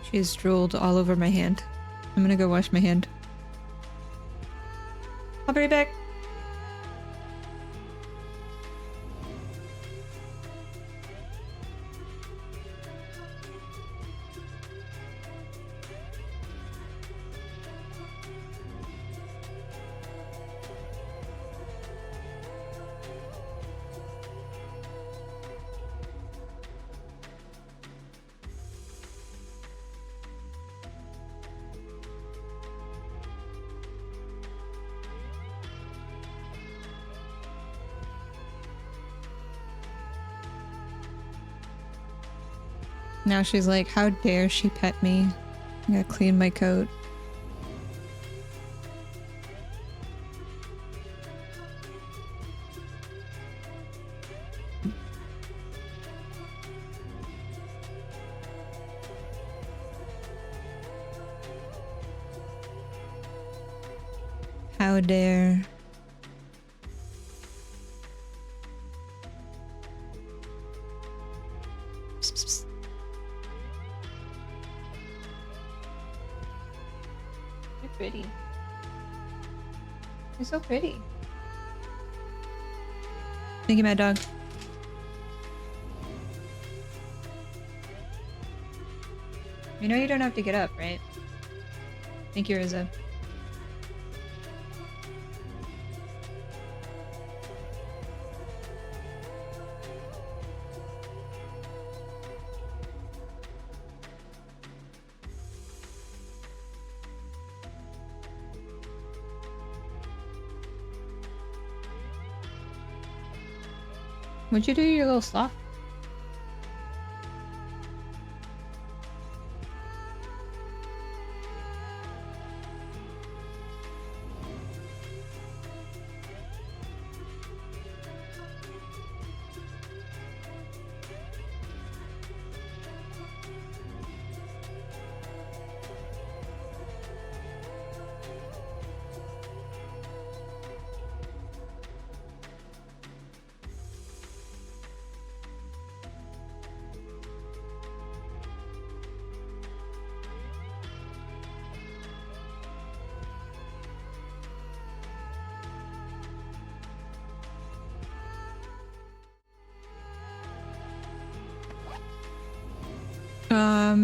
She has drooled all over my hand. I'm gonna go wash my hand. I'll be right back. Now she's like, how dare she pet me? I gotta clean my coat. How dare. Psst, psst, psst. You're pretty. You're so pretty. Thank you, Mad Dog. You know you don't have to get up, right? Thank you, Riza. What'd you do to your little sloth?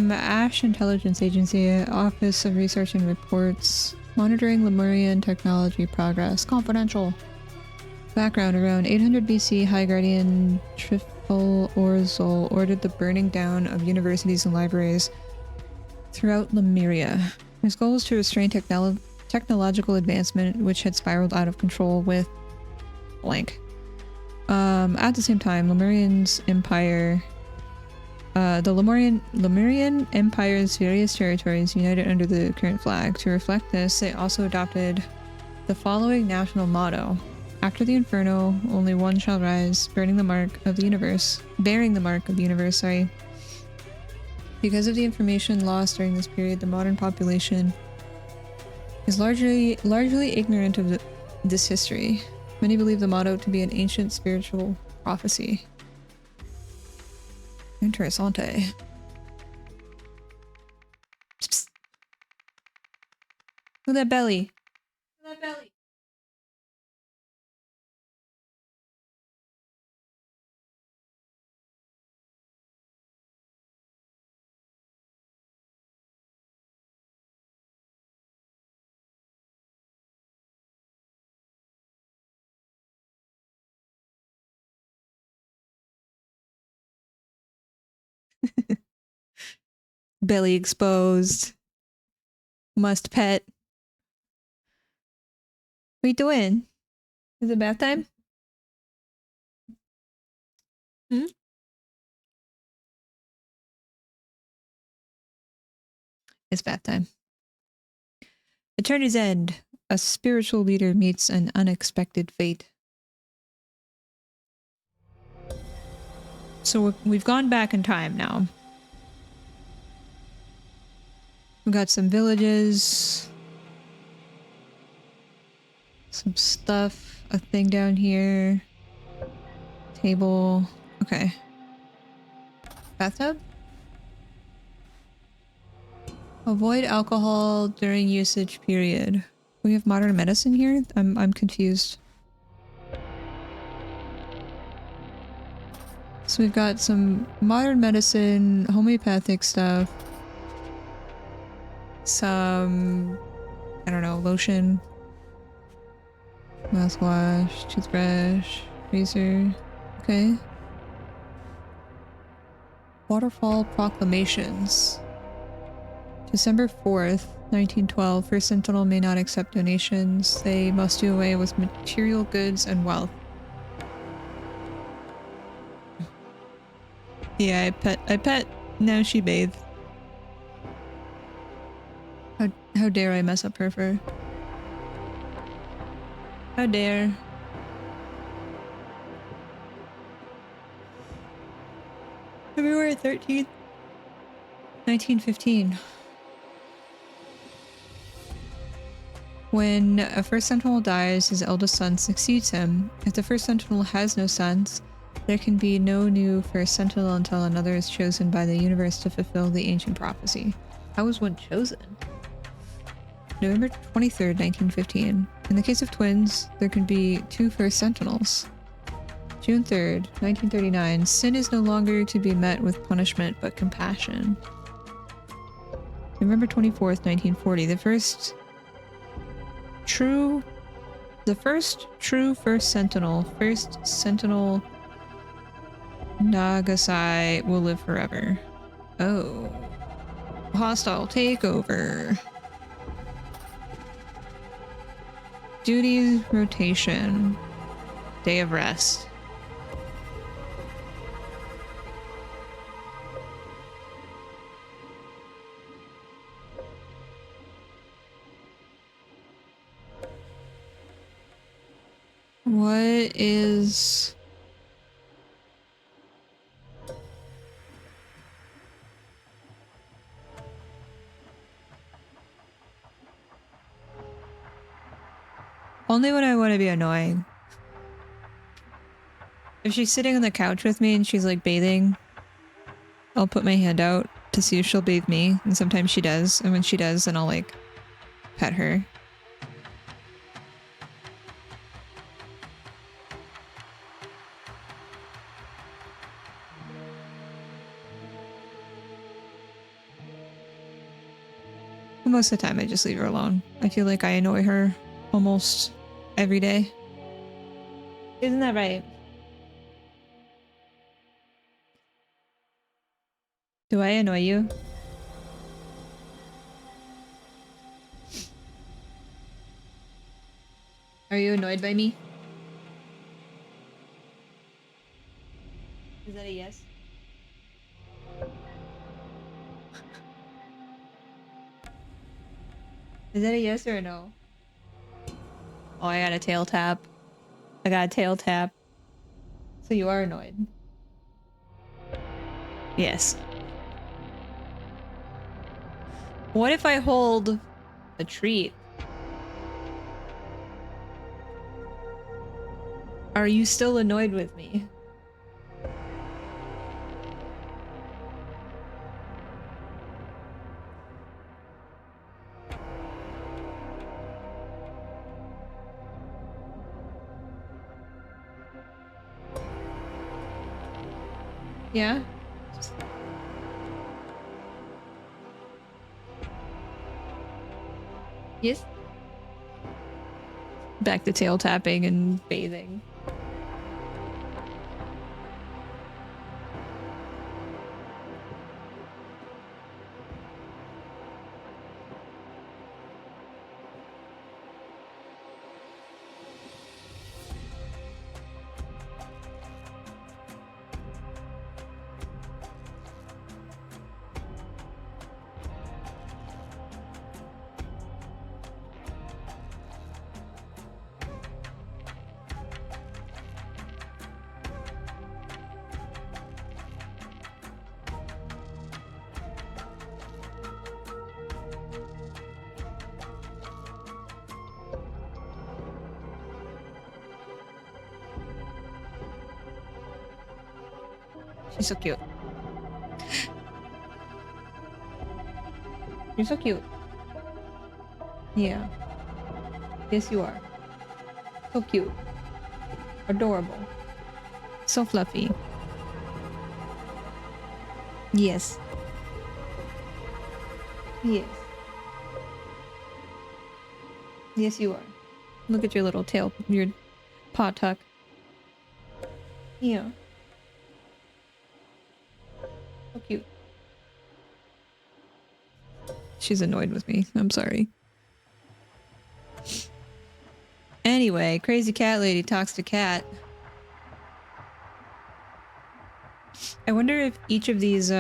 Ash Intelligence Agency, Office of Research and Reports, monitoring Lemurian technology progress, confidential. Background: around 800 BC, High Guardian Trifle Orzol ordered the burning down of universities and libraries throughout Lemuria. His goal was to restrain technological advancement, which had spiraled out of control with blank. At the same time, Lemurian's empire. The Lemurian Empire's various territories united under the current flag. To reflect this, they also adopted the following national motto: "After the inferno, only one shall rise, bearing the mark of the universe." Sorry. Because of the information lost during this period, the modern population is largely ignorant of this history. Many believe the motto to be an ancient spiritual prophecy. Interessante. Psst, psst. Look at that belly. Look at that belly. Belly exposed. Must pet. What are you doing? Is it bath time? Hmm? It's bath time. Eternity's End. A spiritual leader meets an unexpected fate. So we've gone back in time now. We've got some villages. Some stuff. A thing down here. Table. Okay. Bathtub? Avoid alcohol during usage period. We have modern medicine here? I'm confused. So we've got some modern medicine, homeopathic stuff. Some, I don't know, lotion. Mouthwash, toothbrush, razor. Okay. Waterfall proclamations. December 4th, 1912. First Sentinel may not accept donations. They must do away with material goods and wealth. Yeah, I pet. Now she bathed. How dare I mess up her fur? How dare. February 13th, 1915. When a First Sentinel dies, his eldest son succeeds him. If the First Sentinel has no sons, there can be no new First Sentinel until another is chosen by the universe to fulfill the ancient prophecy. How was one chosen? November 23rd, 1915. In the case of twins, there can be two First Sentinels. June 3rd, 1939. Sin is no longer to be met with punishment, but compassion. November 24th, 1940. The first true first sentinel Nagasai will live forever. Oh. Hostile takeover. Duties rotation. Day of rest. What is... Only when I want to be annoying. If she's sitting on the couch with me and she's like bathing, I'll put my hand out to see if she'll bathe me, and sometimes she does, and when she does, then I'll like pet her. But most of the time I just leave her alone. I feel like I annoy her almost every day. Isn't that right? Do I annoy you? Are you annoyed by me? Is that a yes? Is that a yes or a no? Oh, I got a tail tap. I got a tail tap. So you are annoyed. Yes. What if I hold a treat? Are you still annoyed with me? Yeah? Yes? Back to tail tapping and bathing. She's so cute. You're so cute. Yeah. Yes, you are. So cute. Adorable. So fluffy. Yes. Yes. Yes, you are. Look at your little tail, your paw tuck. Yeah. So cute. She's annoyed with me. I'm sorry. Anyway, crazy cat lady talks to cat. I wonder if each of these,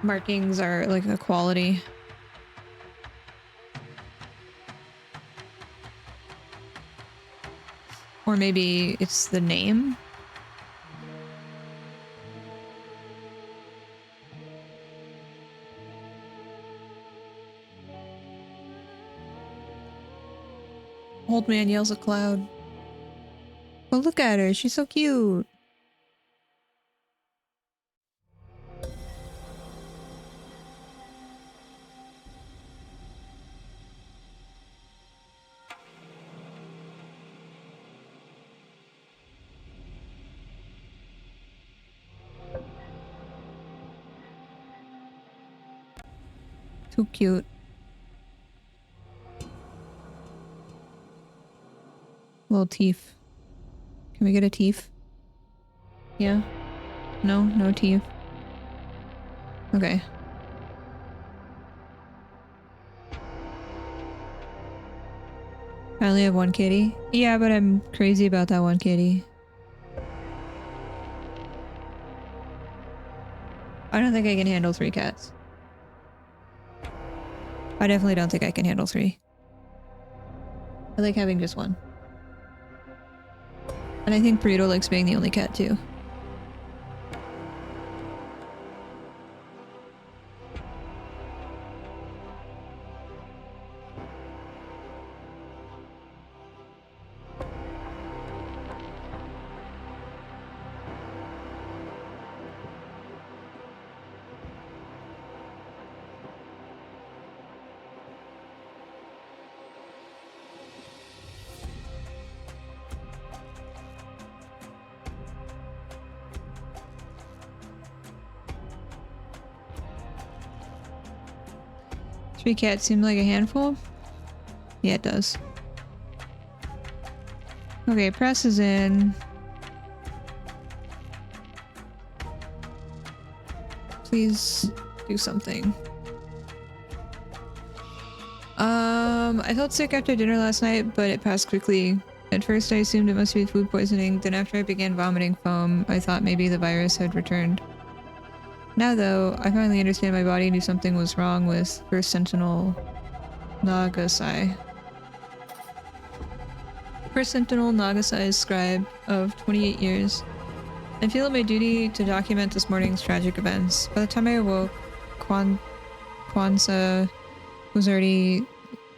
markings are like a quality. Or maybe it's the name? Old man yells at cloud. Oh, look at her. She's so cute. Too cute. Little teeth. Can we get a teeth? Yeah? No? No teeth? Okay. I only have one kitty. Yeah, but I'm crazy about that one kitty. I don't think I can handle 3 cats. I definitely don't think I can handle 3. I like having just one. And I think Burrito likes being the only cat too. Three cats seem like a handful? Yeah, it does. Okay, press is in. Please do something. I felt sick after dinner last night, but it passed quickly. At first I assumed it must be food poisoning, then after I began vomiting foam, I thought maybe the virus had returned. Now though, I finally understand my body knew something was wrong with First Sentinel Nagasai. First Sentinel Nagasai's scribe of 28 years. I feel it my duty to document this morning's tragic events. By the time I awoke, Kwanzaa was already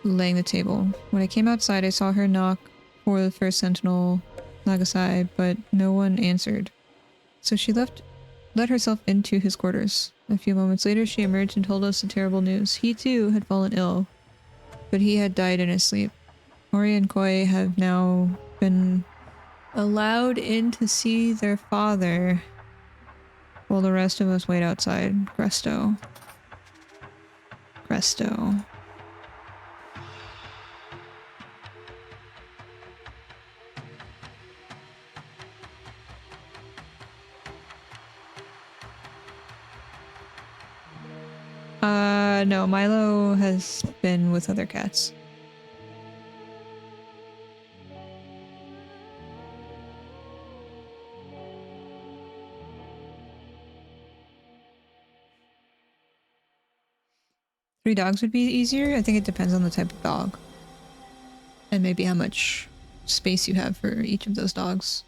laying the table. When I came outside, I saw her knock for the First Sentinel Nagasai, but no one answered. So she let herself into his quarters. A few moments later, she emerged and told us the terrible news. He too had fallen ill, but he had died in his sleep. Ori and Koi have now been allowed in to see their father, while the rest of us wait outside. Cresto. Cresto. No, Milo has been with other cats. Three dogs would be easier? I think it depends on the type of dog. And maybe how much space you have for each of those dogs.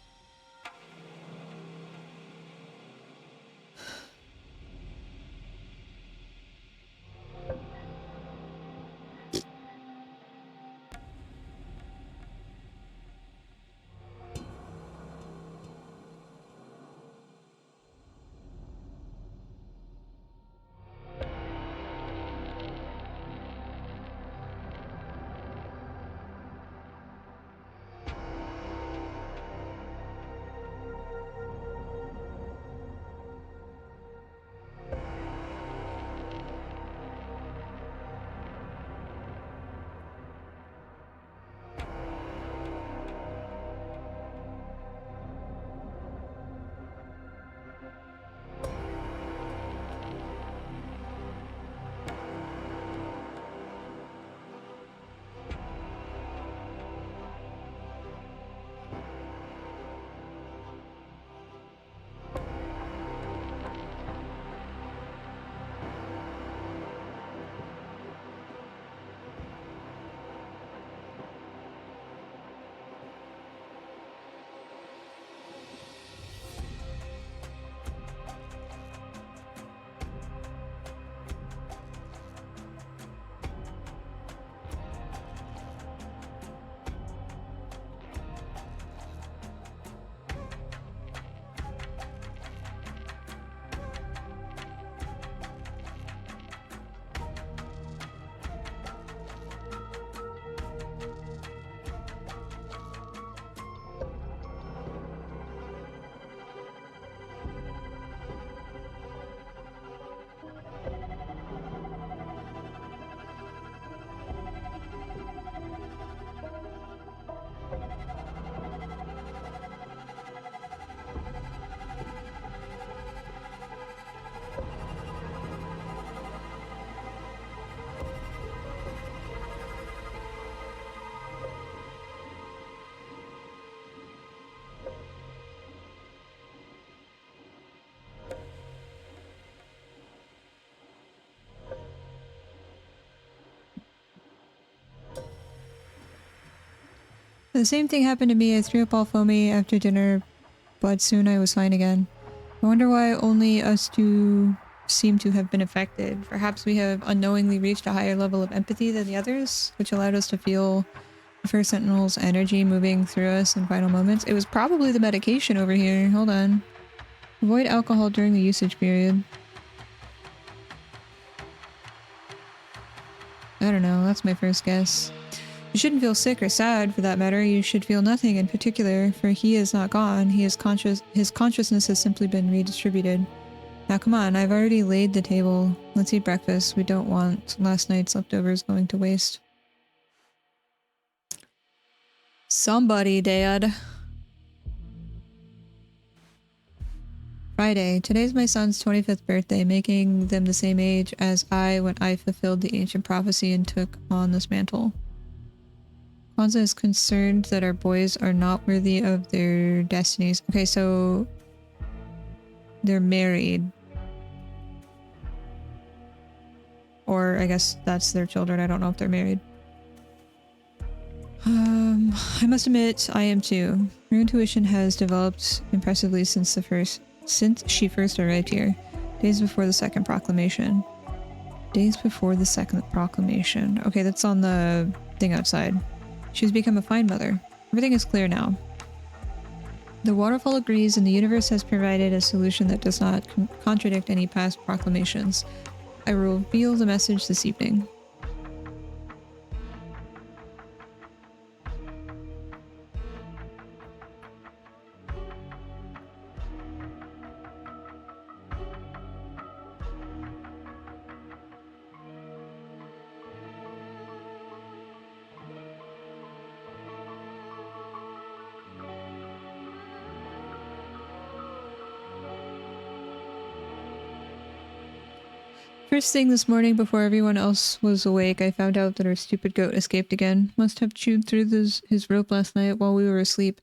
The same thing happened to me. I threw up all foamy after dinner, but soon I was fine again. I wonder why only us two seem to have been affected. Perhaps we have unknowingly reached a higher level of empathy than the others, which allowed us to feel the first sentinel's energy moving through us in final moments. It was probably the medication over here. Hold on. Avoid alcohol during the usage period. I don't know. That's my first guess. You shouldn't feel sick or sad, for that matter. You should feel nothing in particular, for he is not gone. He is conscious. His consciousness has simply been redistributed. Now come on, I've already laid the table. Let's eat breakfast. We don't want last night's leftovers going to waste. Somebody, Dad. Friday. Today's my son's 25th birthday, making them the same age as I when I fulfilled the ancient prophecy and took on this mantle. Kwanzaa is concerned that our boys are not worthy of their destinies. Okay, so they're married. Or I guess that's their children. I don't know if they're married. I must admit, I am too. Her intuition has developed impressively since she first arrived here. Days before the second proclamation. Days before the second proclamation. Okay, that's on the thing outside. She's become a fine mother. Everything is clear now. The waterfall agrees and the universe has provided a solution that does not contradict any past proclamations. I will reveal the message this evening. First thing this morning, before everyone else was awake, I found out that our stupid goat escaped again. Must have chewed through his rope last night while we were asleep,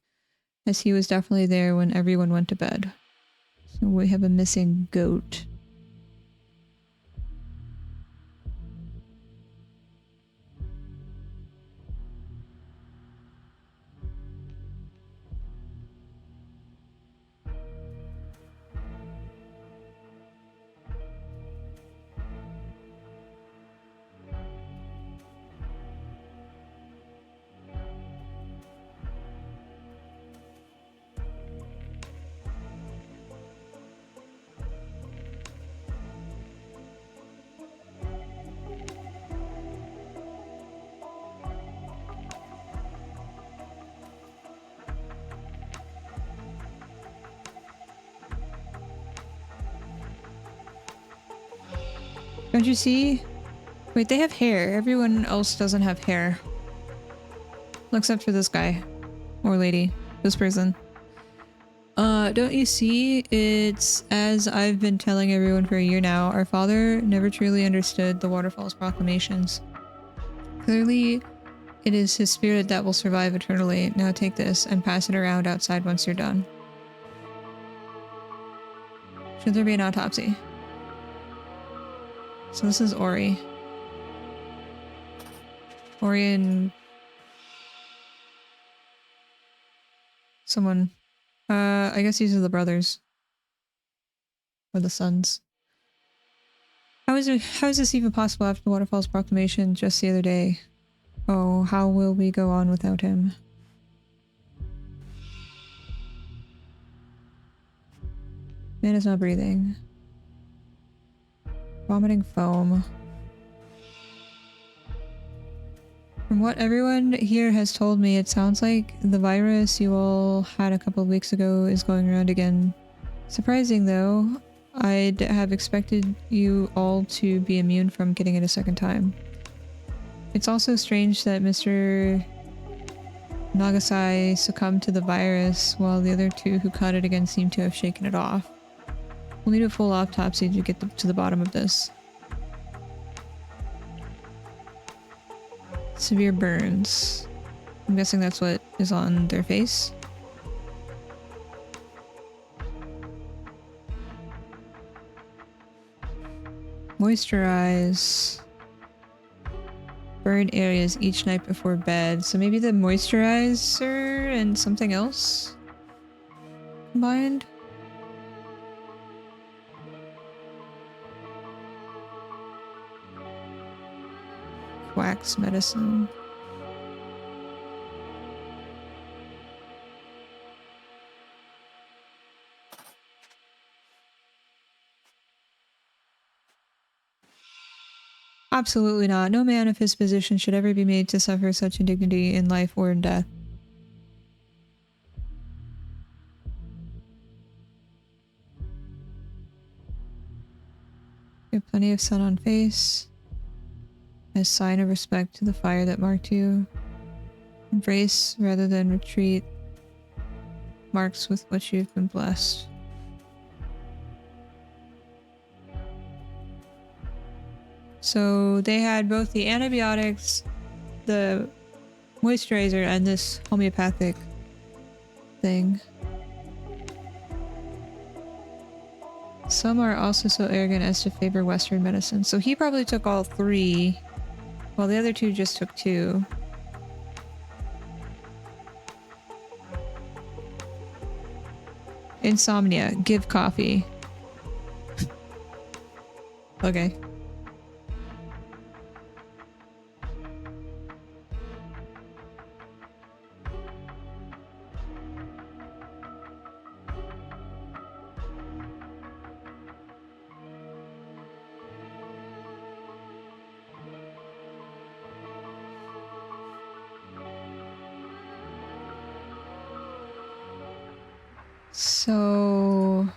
as he was definitely there when everyone went to bed. So we have a missing goat. Don't you see? Wait, they have hair. Everyone else doesn't have hair. Except for this guy. Or lady. This person. Don't you see? It's as I've been telling everyone for a year now. Our father never truly understood the Waterfall's proclamations. Clearly, it is his spirit that will survive eternally. Now take this and pass it around outside once you're done. Should there be an autopsy? So this is Ori. Ori and someone. I guess these are the brothers. Or the sons. How is this even possible after the Waterfall's proclamation just the other day? Oh, how will we go on without him? Man is not breathing. Vomiting foam. From what everyone here has told me, it sounds like the virus you all had a couple of weeks ago is going around again. Surprising though, I'd have expected you all to be immune from getting it a second time. It's also strange that Mr. Nagasai succumbed to the virus while the other two who caught it again seem to have shaken it off. We'll need a full autopsy to get to the bottom of this. Severe burns. I'm guessing that's what is on their face. Moisturize. Burn areas each night before bed. So maybe the moisturizer and something else combined? Wax medicine. Absolutely not. No man of his position should ever be made to suffer such indignity in life or in death. You have plenty of sun on face. As sign of respect to the fire that marked you. Embrace rather than retreat. Marks with which you've been blessed. So they had both the antibiotics, the moisturizer, and this homeopathic thing. Some are also so arrogant as to favor Western medicine. So he probably took all three, while the other two just took two. Insomnia. Give coffee. Okay. So...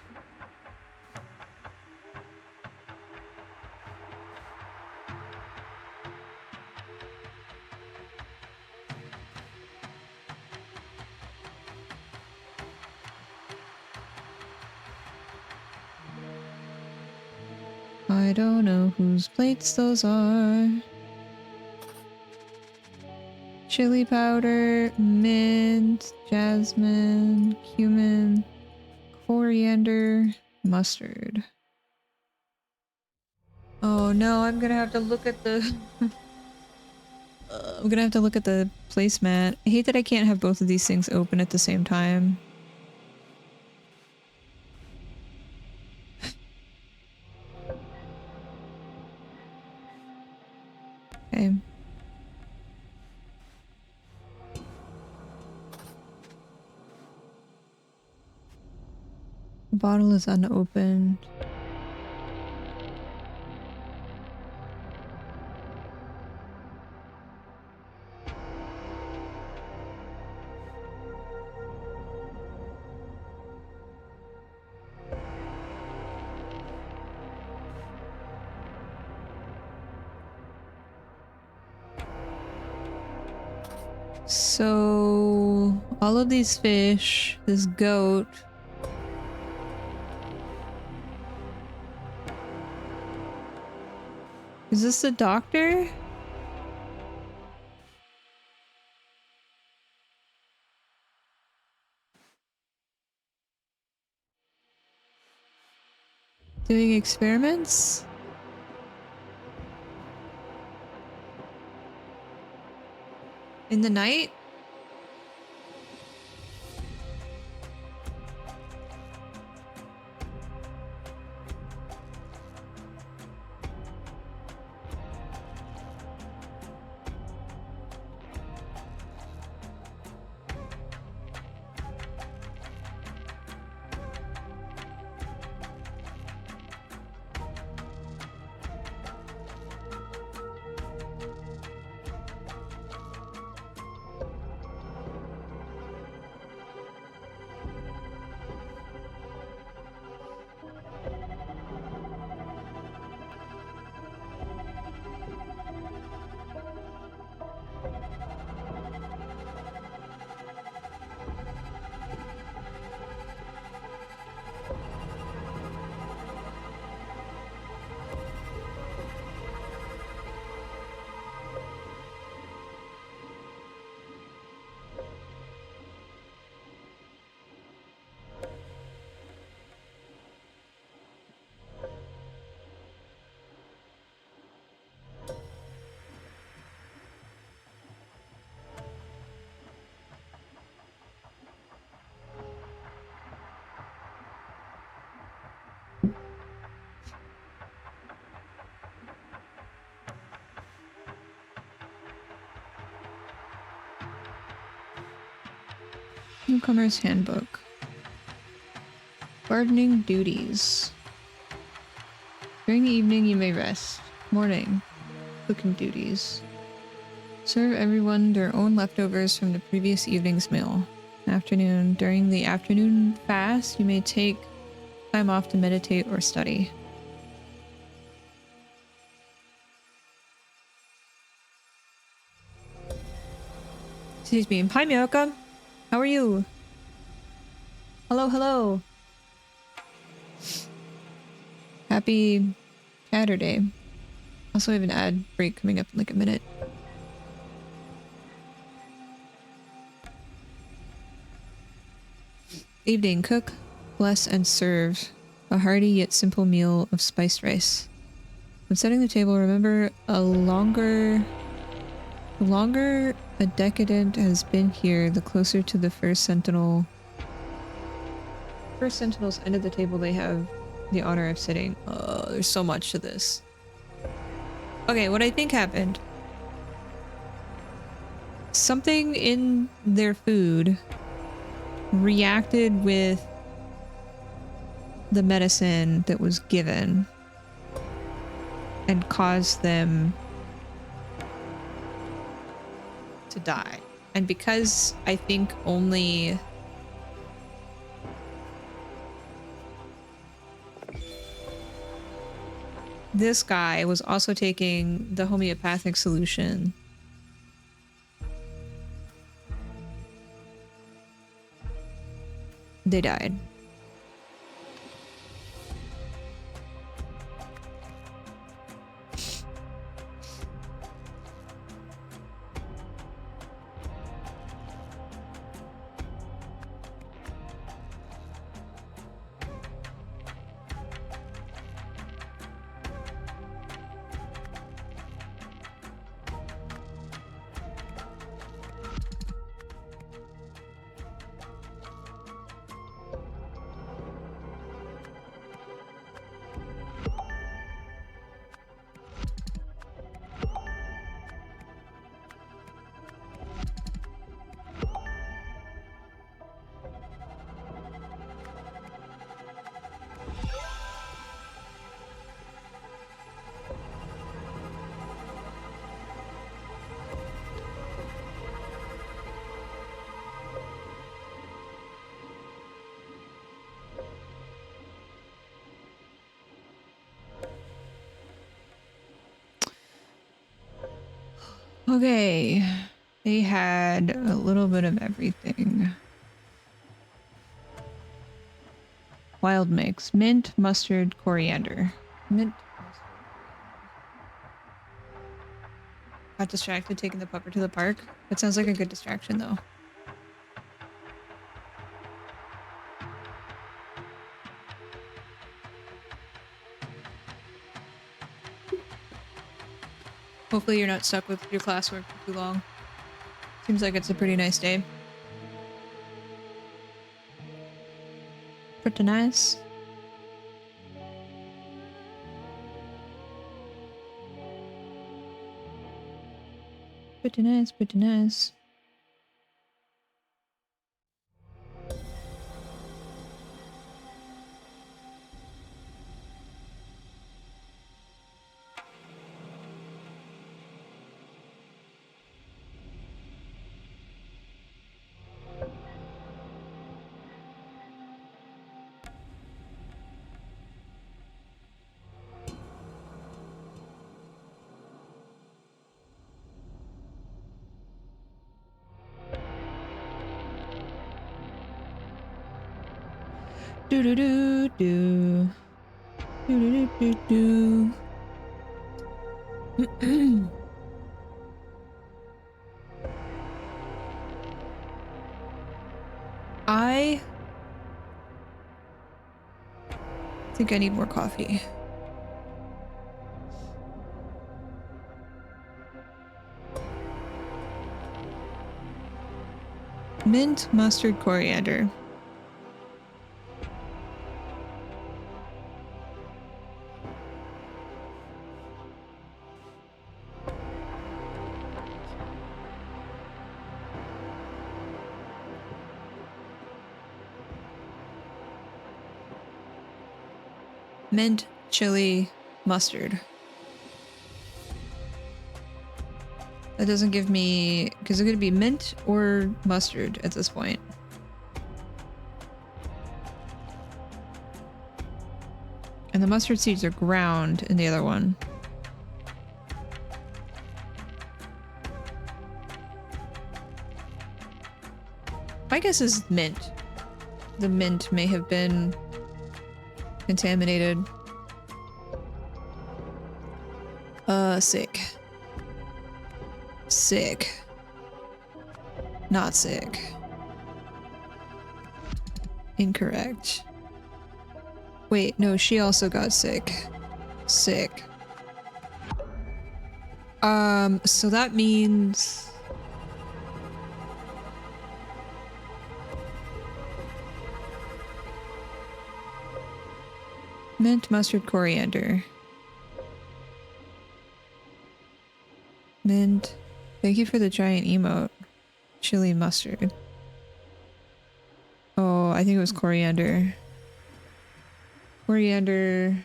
I don't know whose plates those are. Chili powder, mint, jasmine, cumin, coriander, mustard. Oh no, I'm gonna have to look at the... I'm gonna have to look at the placemat. I hate that I can't have both of these things open at the same time. Okay. The bottle is unopened. So, all of these fish, this goat. Is this the doctor? Doing experiments? In the night? Newcomer's Handbook. Gardening duties. During the evening, you may rest. Morning. Cooking duties. Serve everyone their own leftovers from the previous evening's meal. Afternoon. During the afternoon fast, you may take time off to meditate or study. Excuse me. Hi, Miyaka. How are you? Hello, hello. Happy Saturday. Also, I have an ad break coming up in like a minute. Evening. Cook, bless, and serve a hearty yet simple meal of spiced rice. When setting the table, remember the longer a decadent has been here, the closer to the first sentinel's end of the table they have the honor of sitting. There's so much to this. Okay, what I think happened. Something in their food reacted with the medicine that was given and caused them to die. And because I think only this guy was also taking the homeopathic solution, they died. Okay, they had a little bit of everything. Wild mix. Mint, mustard, coriander. Mint, mustard, coriander. Got distracted taking the pupper to the park. That sounds like a good distraction though. Hopefully you're not stuck with your classwork for too long. Seems like it's a pretty nice day. Pretty nice. Pretty nice, pretty nice. Do do do do. Do do do do do. I think I need more coffee. Mint, mustard, coriander. Mint, chili, mustard. That doesn't give me... Because it's going to be mint or mustard at this point. And the mustard seeds are ground in the other one. My guess is mint. The mint may have been contaminated. Sick. Sick. Not sick. Incorrect. Wait, no, she also got sick. Sick. So that means... Mint, mustard, coriander. Mint. Thank you for the giant emote. Chili mustard. Oh, I think it was coriander. Coriander...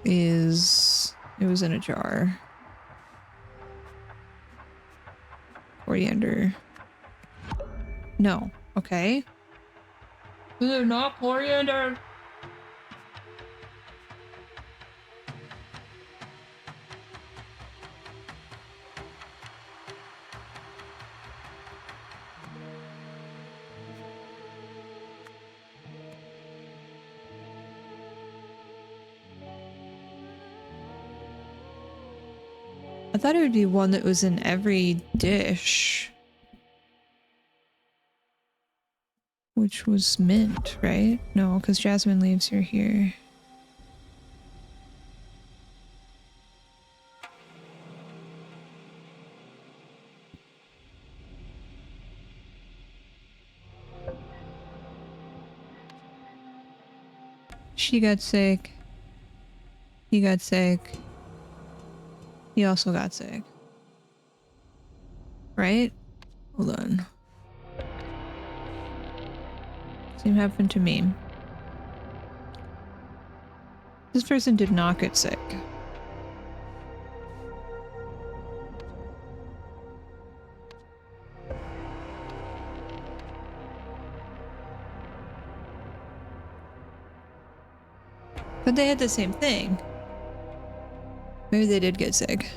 It was in a jar. Coriander. No. Okay. Is it not coriander? I thought it would be one that was in every dish. Which was mint, right? No, because jasmine leaves are here. She got sick. He got sick. He also got sick. Right? Hold on. Same happened to me. This person did not get sick. But they had the same thing. Maybe they did get sick.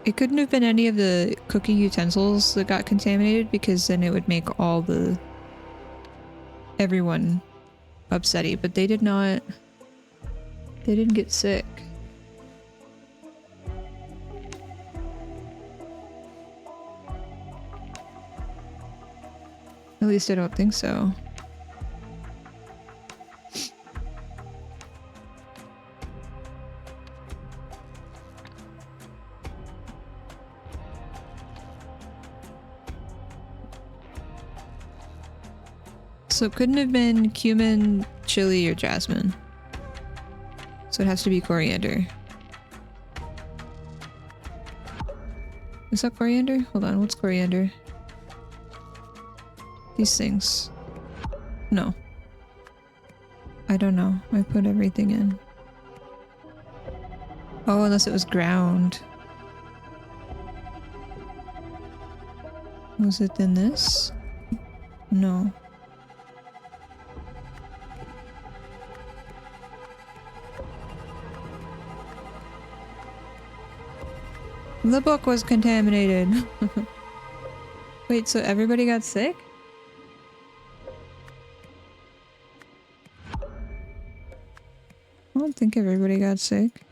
It couldn't have been any of the cooking utensils that got contaminated, because then it would make everyone upsetty, but they didn't get sick. At least I don't think so. So it couldn't have been cumin, chili, or jasmine. So it has to be coriander. Is that coriander? Hold on, what's coriander? These things. No. I don't know. I put everything in. Oh, unless it was ground. Was it in this? No. The book was contaminated. Wait, so everybody got sick? I don't think everybody got sick.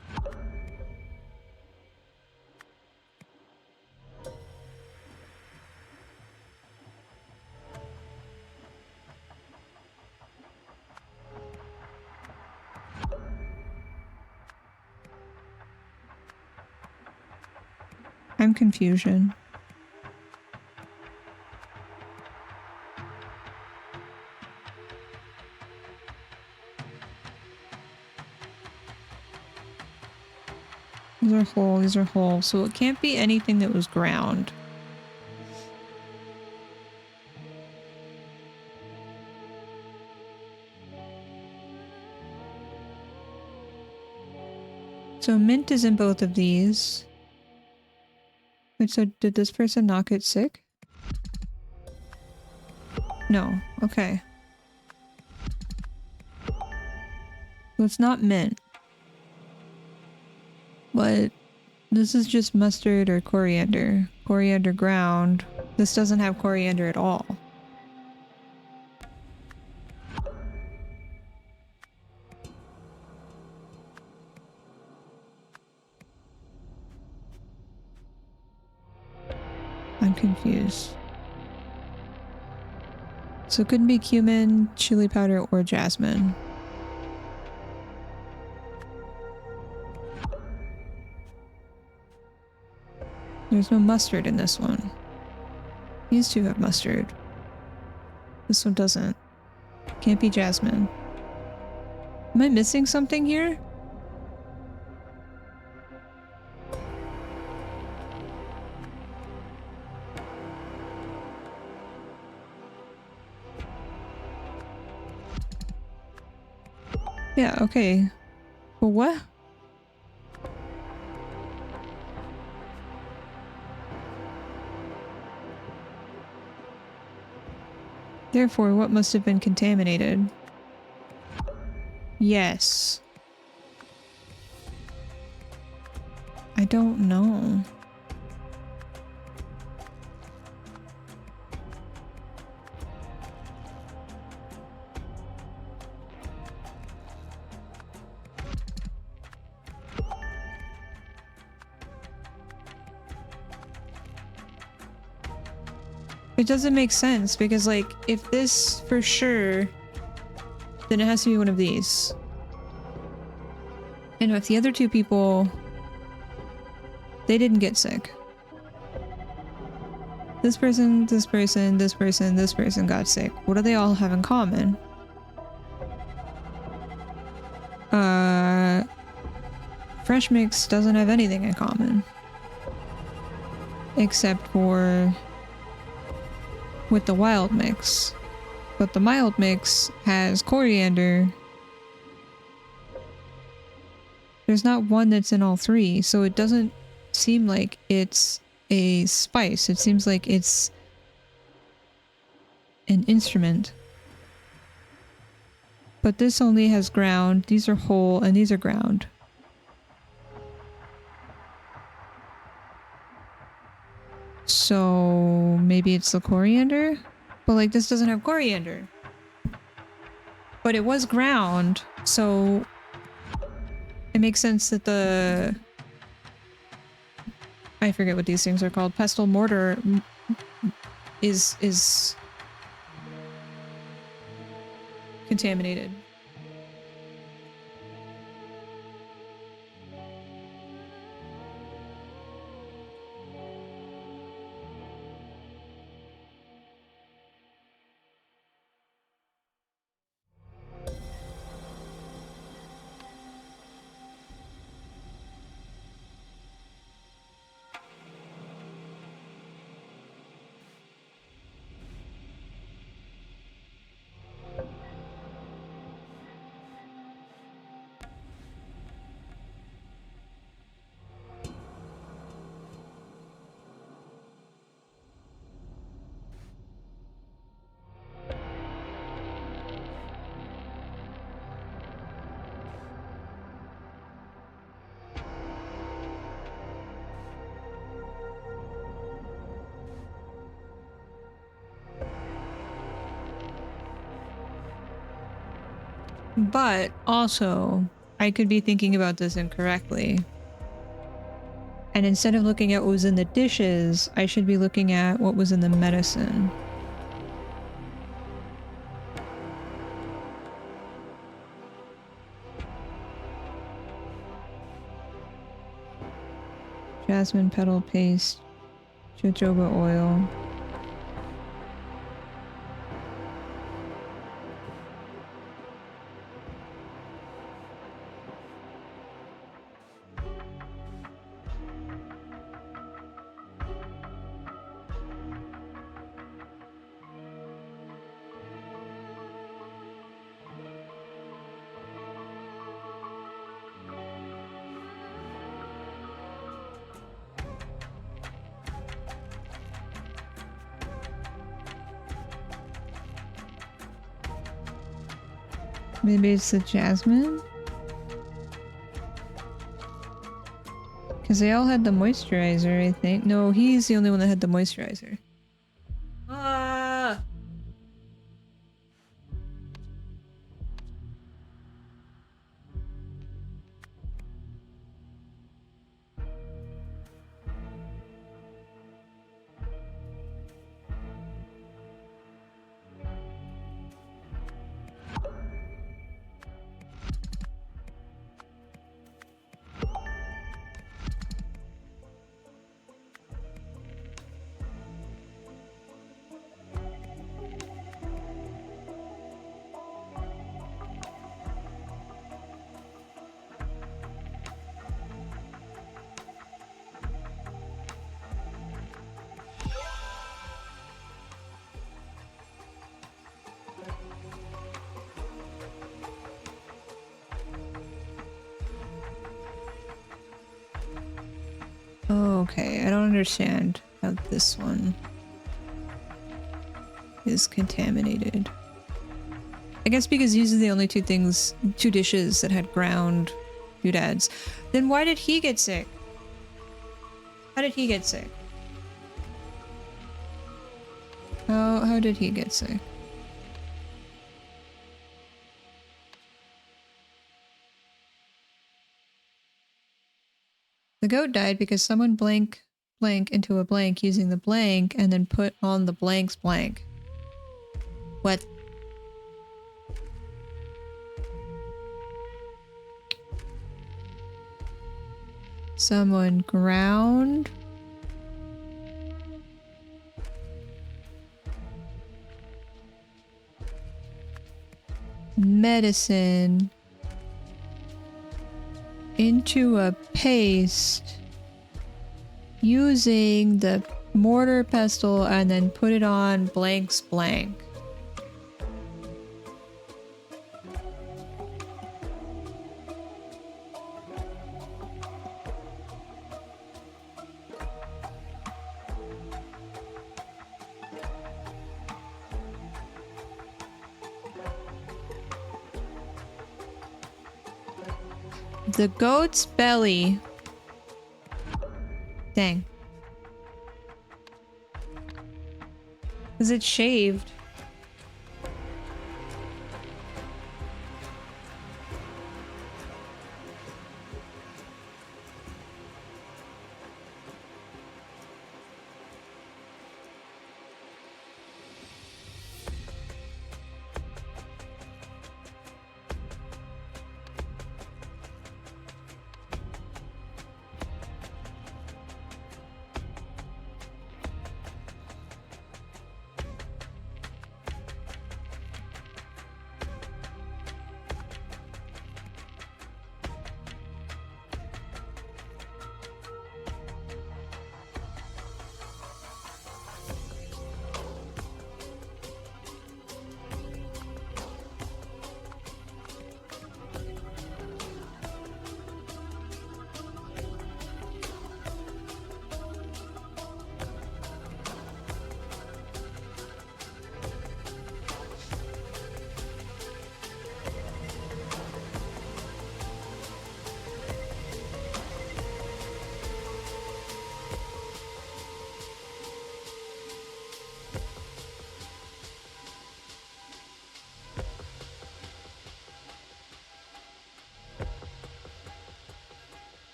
I'm confusion. Those are whole, these are whole. So it can't be anything that was ground. So mint is in both of these. Wait, so did this person not get sick? No. Okay. So it's not mint. But this is just mustard or coriander. Coriander ground. This doesn't have coriander at all. I'm confused. So it couldn't be cumin, chili powder, or jasmine. There's no mustard in this one. These two have mustard. This one doesn't. Can't be jasmine. Am I missing something here? Yeah, okay. But what? Therefore, what must have been contaminated? Yes. I don't know. It doesn't make sense because, like, if this for sure, then it has to be one of these. And if the other two people, they didn't get sick. This person, this person, this person, this person got sick. What do they all have in common? Fresh mix doesn't have anything in common. Except for with the wild mix. But the mild mix has coriander. There's not one that's in all three, so it doesn't seem like it's a spice. It seems like it's an instrument. But this only has ground, these are whole, and these are ground. So maybe it's the coriander? But like this doesn't have coriander. But it was ground, so it makes sense that the... I forget what these things are called. Pestle mortar is contaminated. But also, I could be thinking about this incorrectly. And instead of looking at what was in the dishes, I should be looking at what was in the medicine. Jasmine petal paste, jojoba oil. Maybe it's the jasmine? Because they all had the moisturizer, I think. No, he's the only one that had the moisturizer. Ah! Oh, okay, I don't understand how this one is contaminated. I guess because these are the only two dishes that had ground doodads. Then why did he get sick? How did he get sick? How did he get sick? The goat died because someone blank into a blank using the blank and then put on the blank's blank. What? Someone ground medicine into a paste using the mortar pestle and then put it on blank's blank. The goat's belly. Dang. Is it shaved?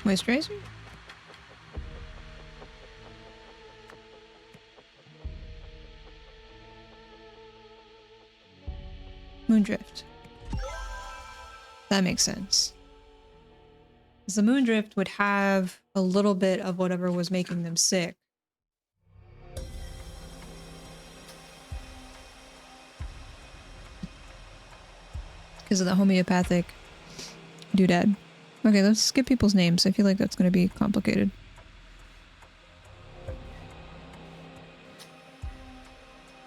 Moisturizer? Moondrift. That makes sense. Because the Moondrift would have a little bit of whatever was making them sick. because of the homeopathic doodad. Okay, let's skip people's names. I feel like that's going to be complicated.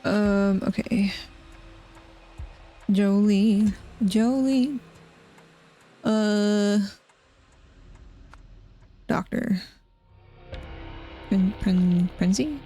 Okay. Jolie. Doctor. Prenzy?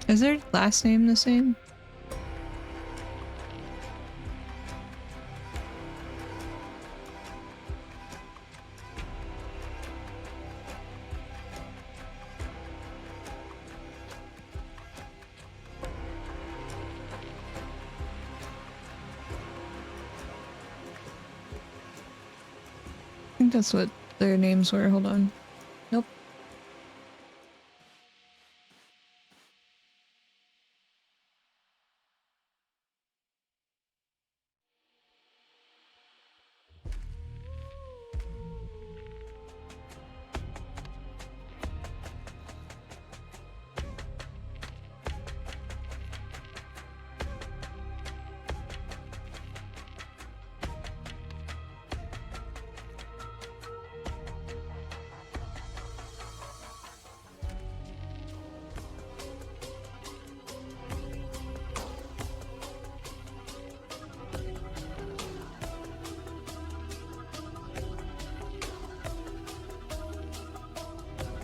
Is their last name the same? I think that's what their names were. Hold on. Nope.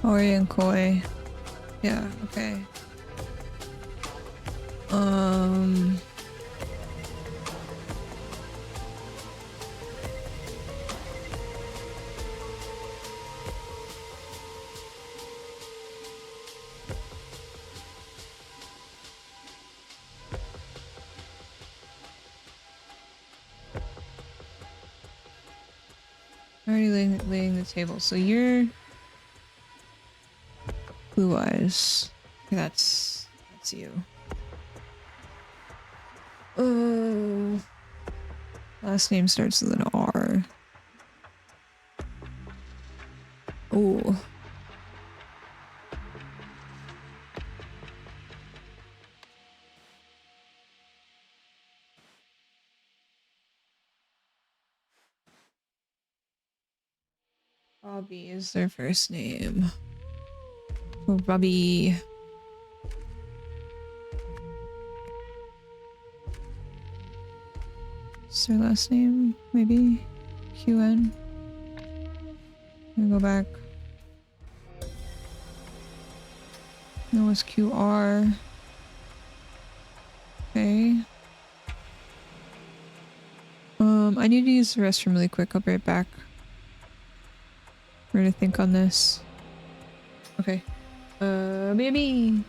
Ori and Koi. Yeah, okay. Already laying the table. So you're Blue Eyes. That's you. Oh. Last name starts with an R. Oh. Bobby is their first name. Oh, Bobby. What's their last name? Maybe? QN? Let me go back. No, it's QR. Okay. I need to use the restroom really quick. I'll be right back. We're gonna think on this. Okay. Baby!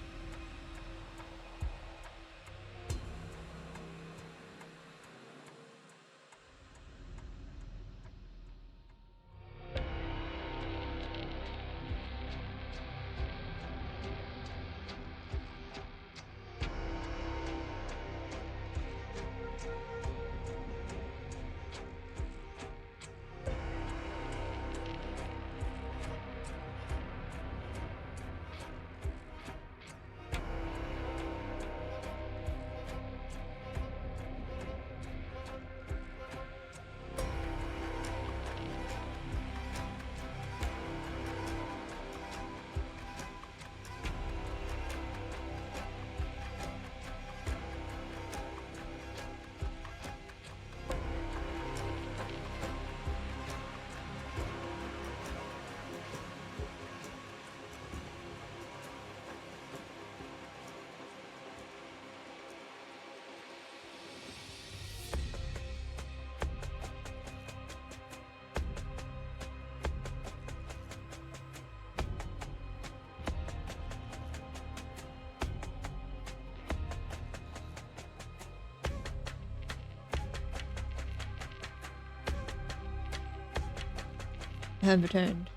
I have returned.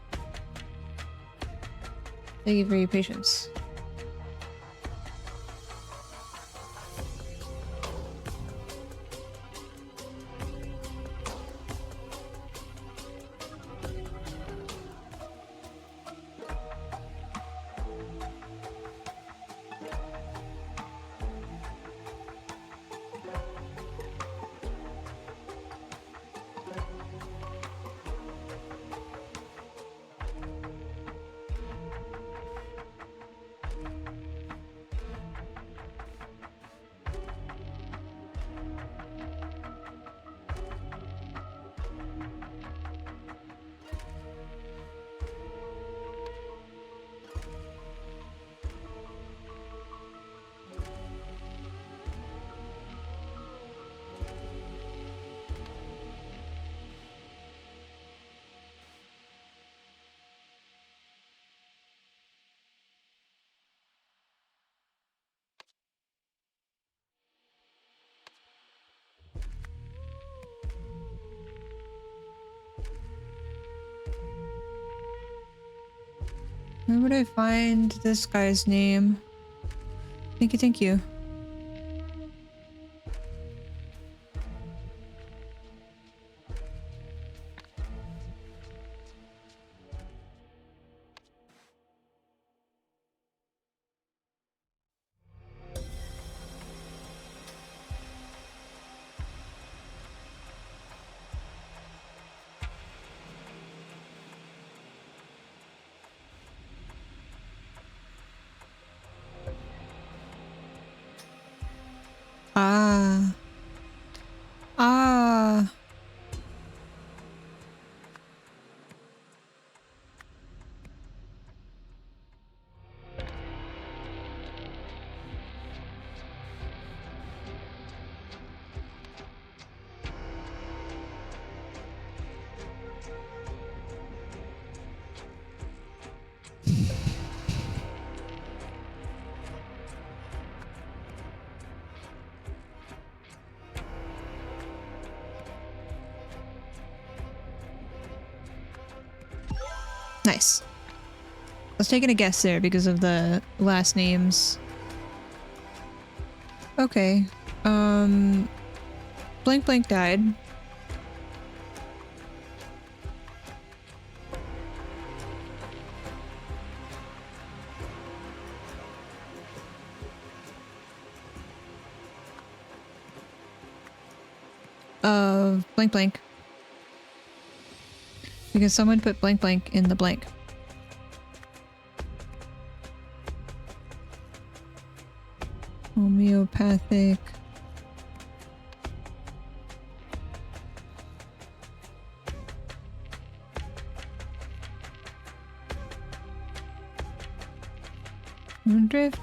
Thank you for your patience. Where would I find this guy's name? Thank you, thank you. Ah. Ah. Nice. I was taking a guess there because of the last names. Okay. Blank Blank died. Blank Blank. Because someone put blank blank in the blank. Homeopathic. Moondrift?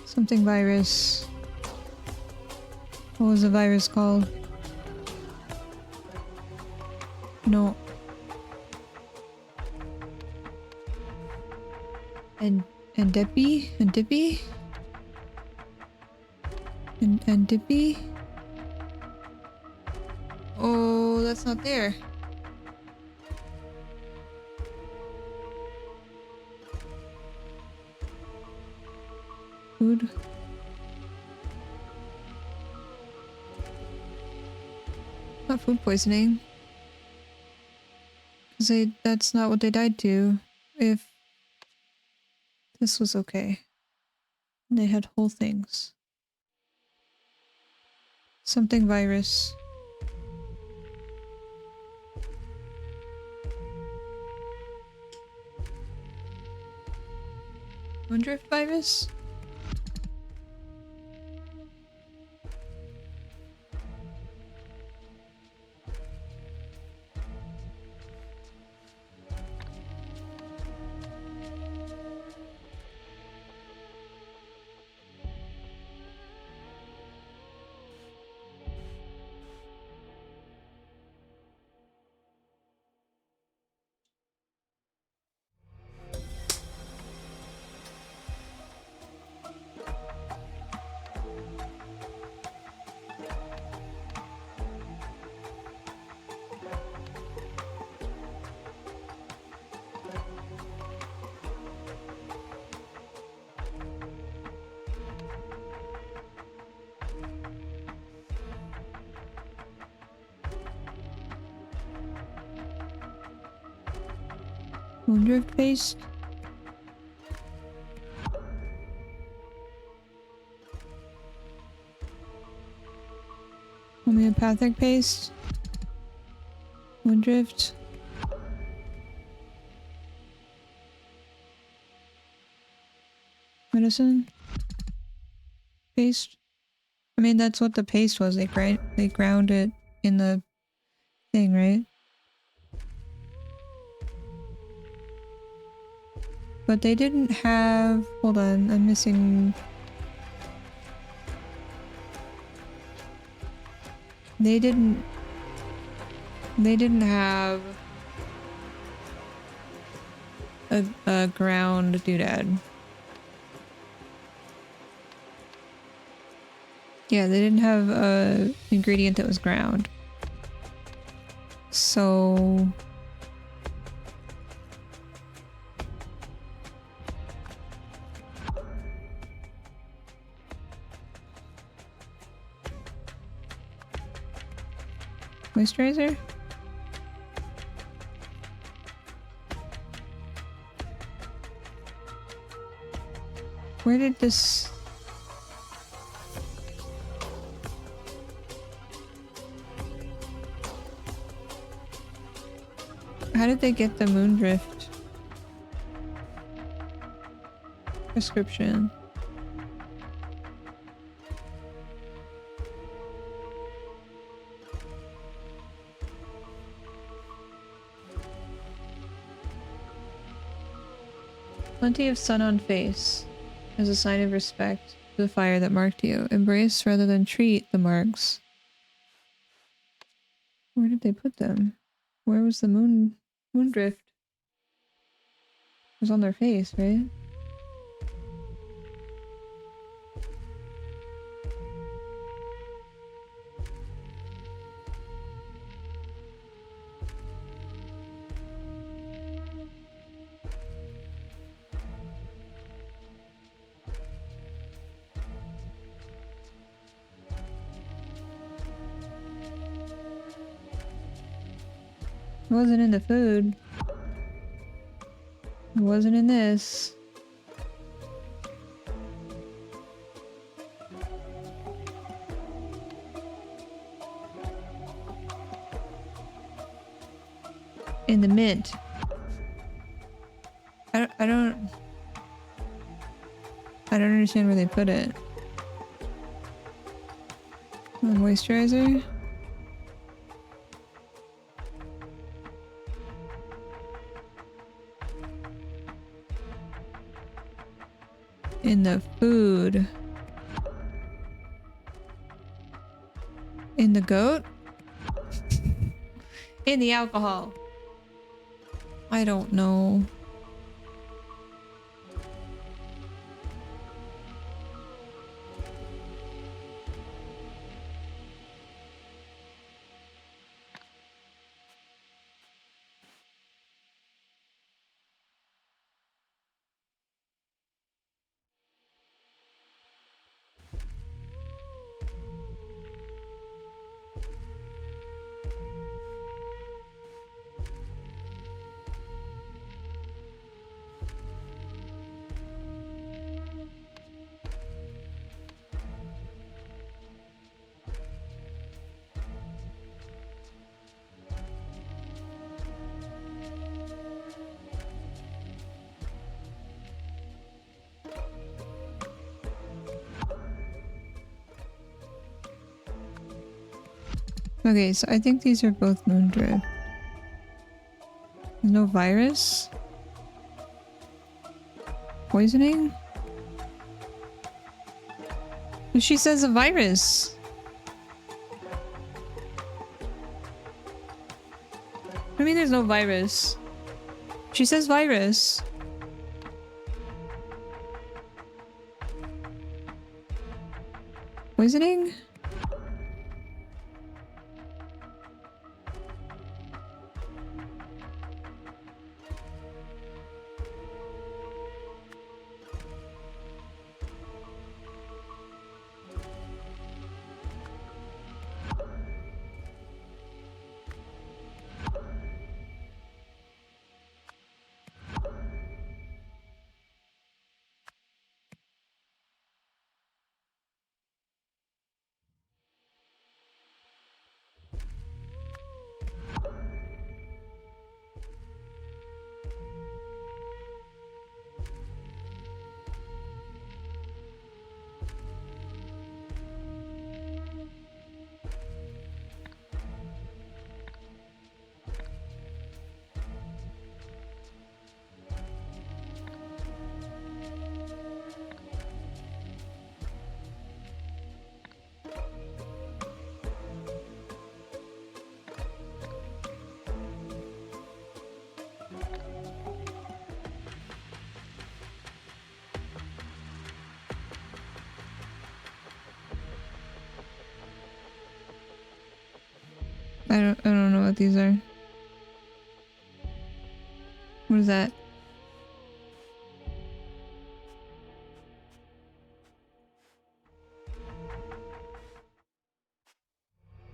Something virus. What was the virus called? No. Andippy? Andippy? Andippy? Oh, that's not there. Food. Not food poisoning. Because that's not what they died to. If this was okay. They had whole things. Something virus. Moondrift virus? Moondrift paste? Homeopathic paste? Moondrift? Medicine? Paste? I mean, that's what the paste was. They ground it in the thing, right? But they didn't have... Hold on, I'm missing... They didn't have a ground doodad. Yeah, they didn't have a ingredient that was ground. So moisturizer? Where did this... How did they get the Moondrift prescription? Plenty of sun on face as a sign of respect to the fire that marked you. Embrace rather than treat the marks. Where did they put them? Where was the Moondrift? It was on their face, right? It wasn't in the food. It wasn't in this. In the mint. I don't understand where they put it. Moisturizer? In the food. In the goat? In the alcohol. I don't know. Okay, so I think these are both Moondrift. There's no virus? Poisoning? But she says a virus. I mean, there's no virus. She says virus. Poisoning? I don't know what these are. What is that?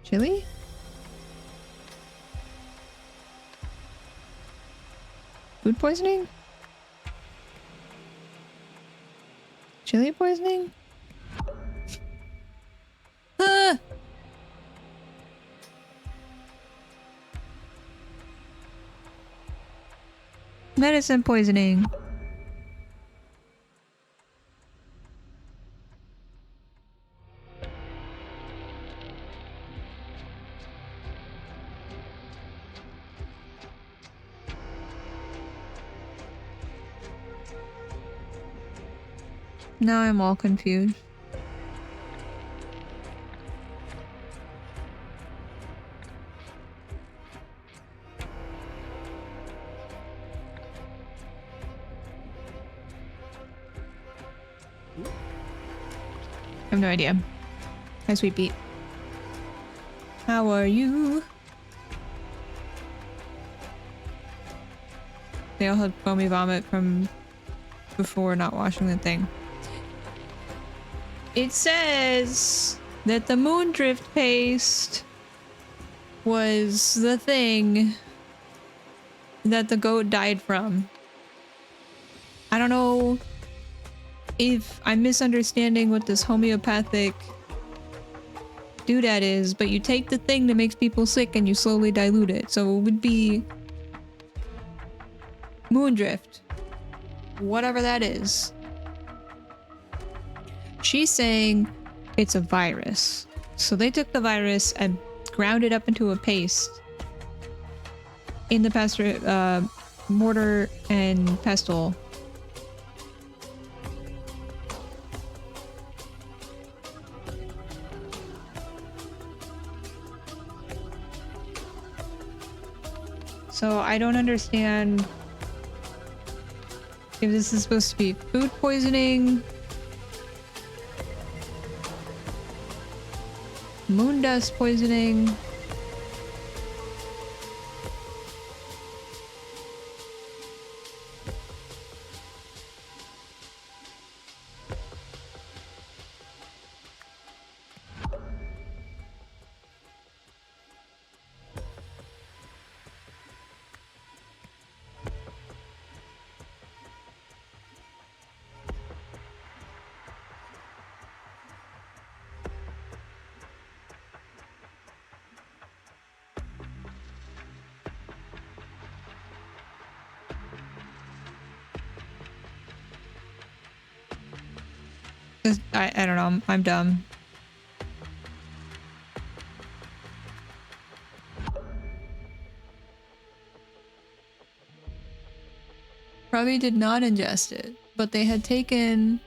Chili? Food poisoning? Chili poisoning? Ah! Medicine poisoning. Now I'm all confused. I have no idea. Hi, Sweet Beat. How are you? They all had foamy vomit from before not washing the thing. It says that the Moondrift paste was the thing that the goat died from. I don't know if I'm misunderstanding what this homeopathic doodad is, but you take the thing that makes people sick and you slowly dilute it. So it would be Moondrift. Whatever that is. She's saying it's a virus. So they took the virus and ground it up into a paste in the mortar and pestle. So I don't understand if this is supposed to be food poisoning, moon dust poisoning. I don't know. I'm dumb. Probably did not ingest it, but they had taken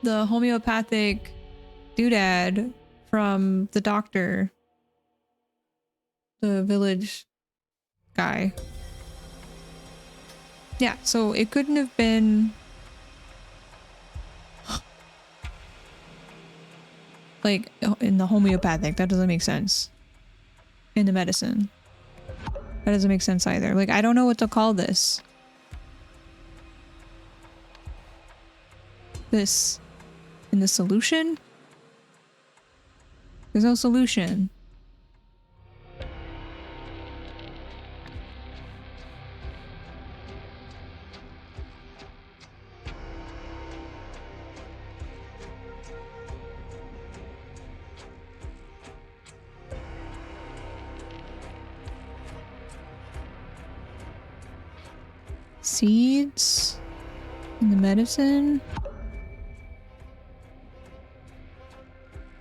the homeopathic doodad from the doctor, the village guy. Yeah, so it couldn't have been like in the homeopathic. That doesn't make sense. In the medicine. That doesn't make sense either. Like, I don't know what to call this. This in the solution? There's no solution. Seeds in the medicine.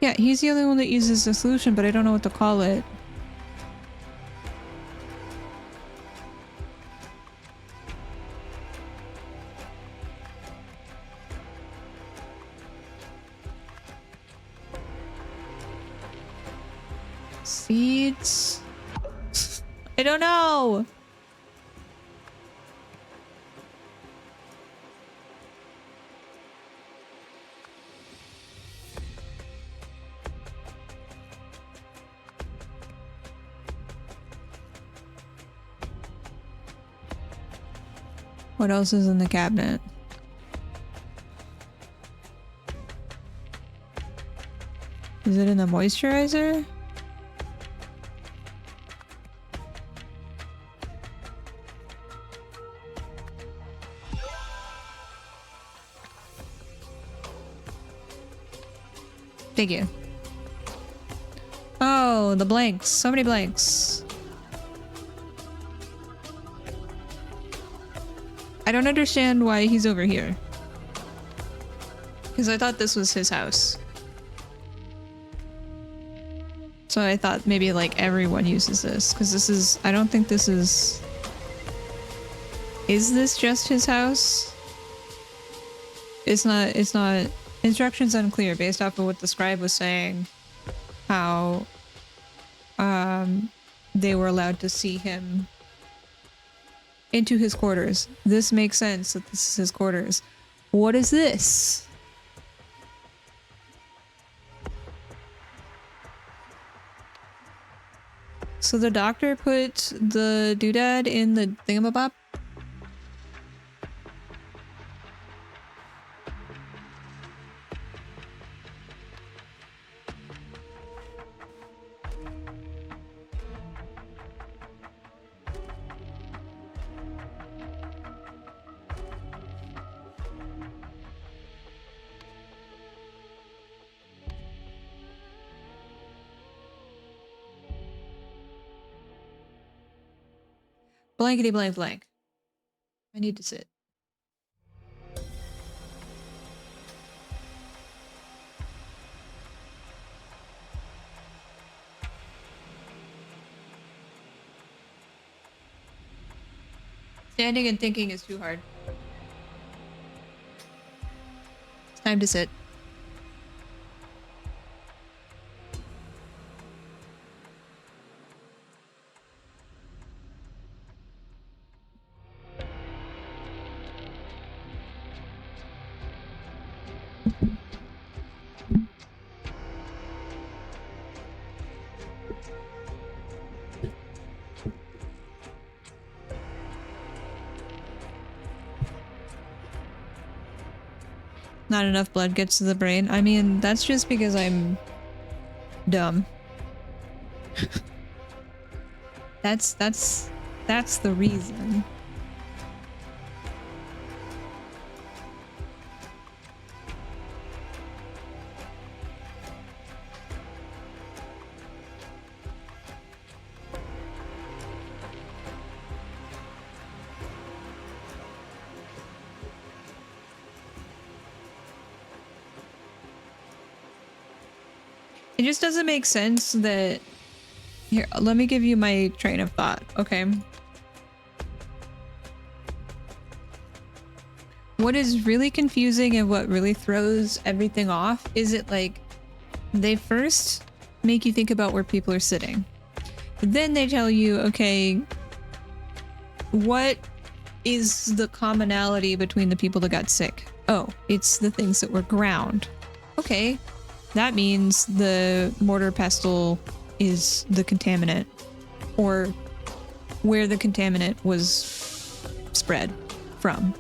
Yeah, he's the only one that uses the solution, but I don't know what to call it. Seeds? I don't know! What else is in the cabinet? Is it in the moisturizer? Thank you. Oh, the blanks. So many blanks. I don't understand why he's over here. Because I thought this was his house. So I thought maybe like everyone uses this. Because this is... I don't think this is... Is this just his house? It's not... It's not... Instructions unclear based off of what the scribe was saying. How... they were allowed to see him into his quarters. This makes sense that this is his quarters. What is this? So the doctor put the doodad in the thingamabob? Blankety blank blank. I need to sit. Standing and thinking is too hard. It's time to sit. Not enough blood gets to the brain. I mean, that's just because I'm dumb. That's the reason. It just doesn't make sense that... Here, let me give you my train of thought, okay? What is really confusing and what really throws everything off is it like... They first make you think about where people are sitting. Then they tell you, okay, what is the commonality between the people that got sick? Oh, it's the things that were ground. Okay. That means the mortar pestle is the contaminant, or where the contaminant was spread from.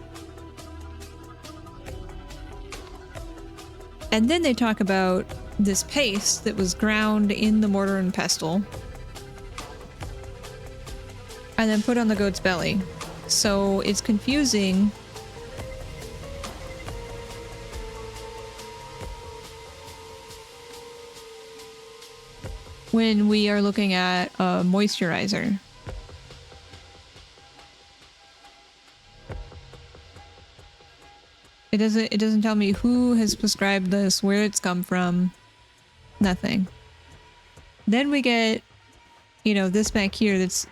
And then they talk about this paste that was ground in the mortar and pestle and then put on the goat's belly. So it's confusing. When we are looking at a moisturizer. It doesn't tell me who has prescribed this, where it's come from, nothing. Then we get, you know, this back here that's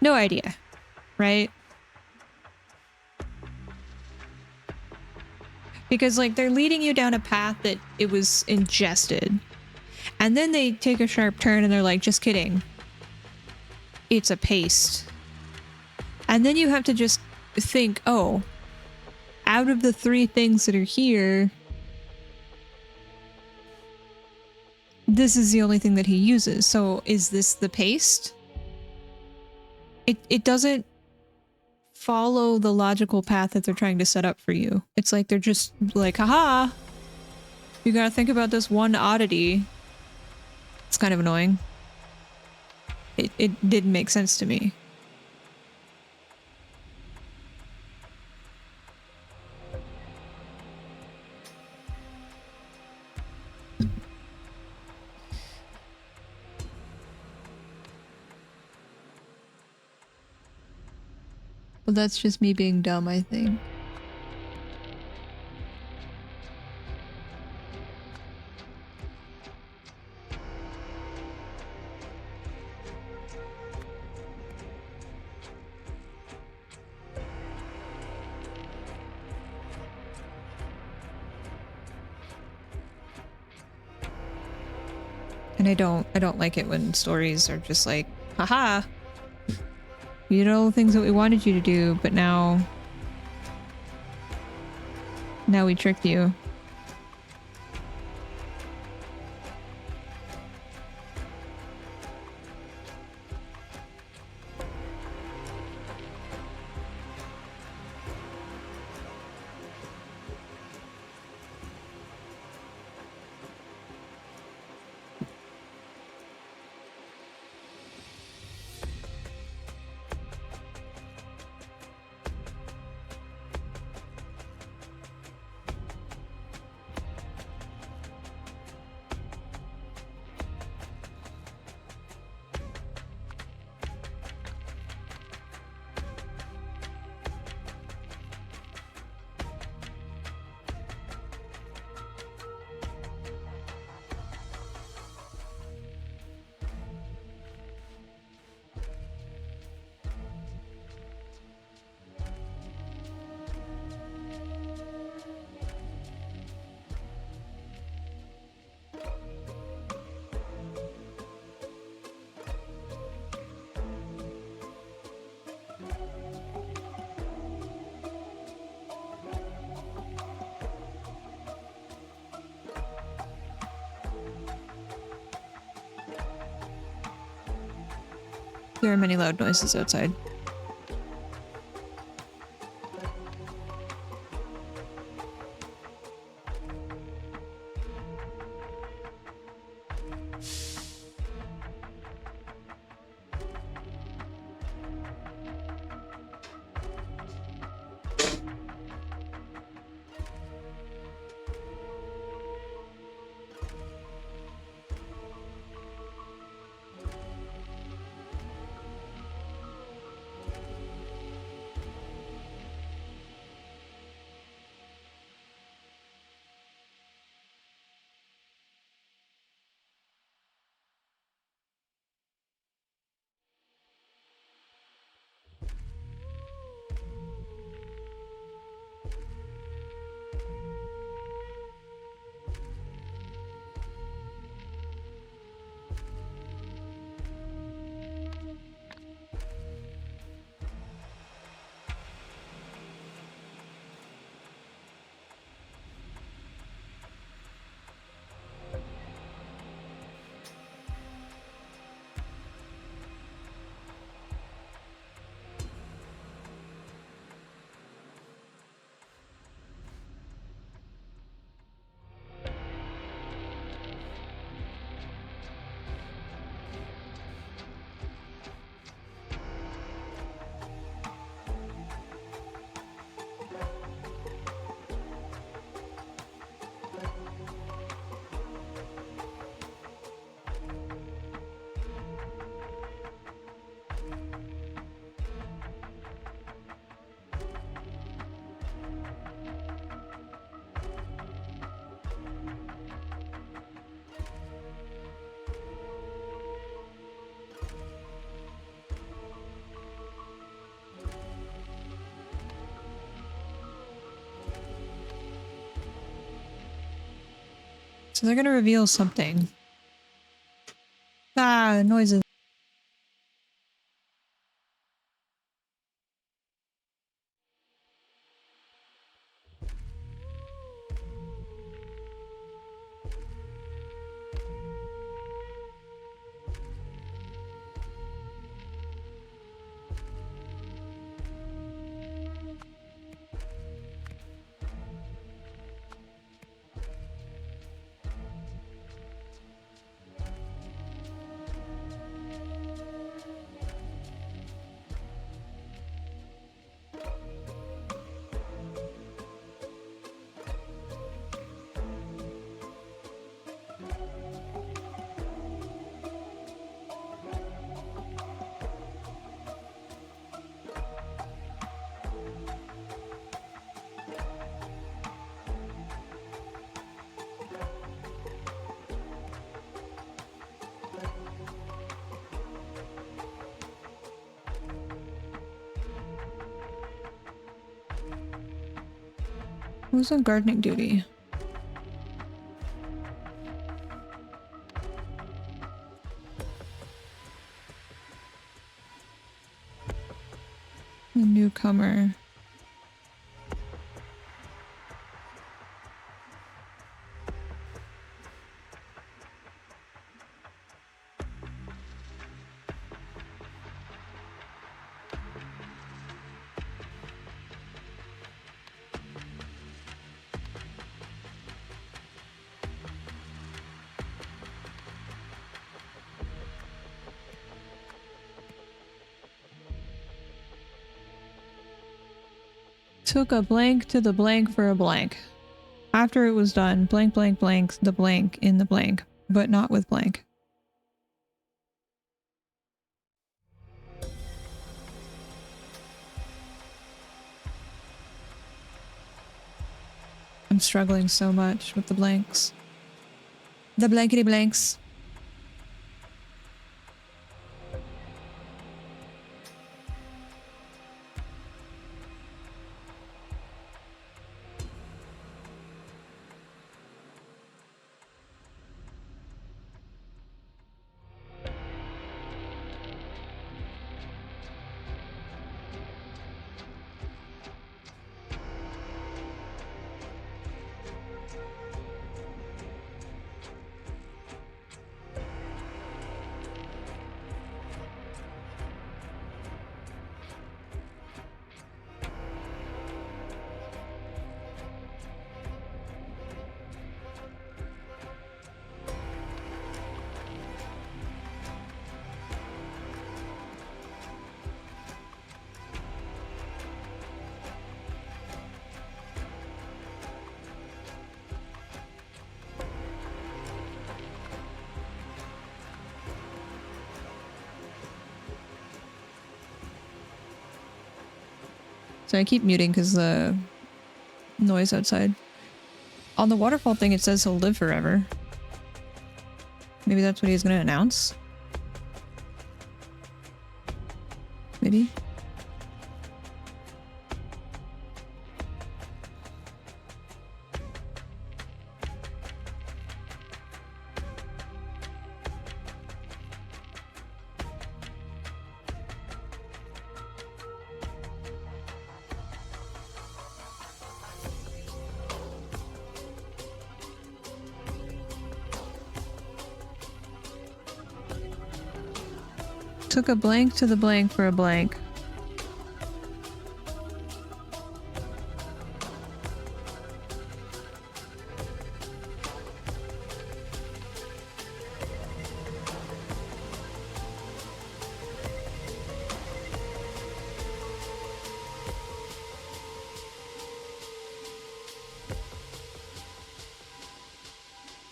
no idea, right? Because, like, they're leading you down a path that it was ingested. And then they take a sharp turn and they're like, just kidding. It's a paste. And then you have to just think, oh, out of the 3 things that are here, this is the only thing that he uses. So is this the paste? it doesn't follow the logical path that they're trying to set up for you. It's like they're just like, haha, you gotta think about this one oddity. It's kind of annoying. It didn't make sense to me. Well, that's just me being dumb, I think. And I don't like it when stories are just like, haha, you did all the things that we wanted you to do, but now we tricked you. There are many loud noises outside. So they're gonna reveal something. Ah, noises. Who's on gardening duty? A newcomer. Took a blank to the blank for a blank. After it was done, blank, blank, blank, the blank in the blank, but not with blank. I'm struggling so much with the blanks. The blankety blanks. So I keep muting because the noise outside. On the waterfall thing, it says he'll live forever. Maybe that's what he's going to announce? Maybe? Took a blank to the blank for a blank.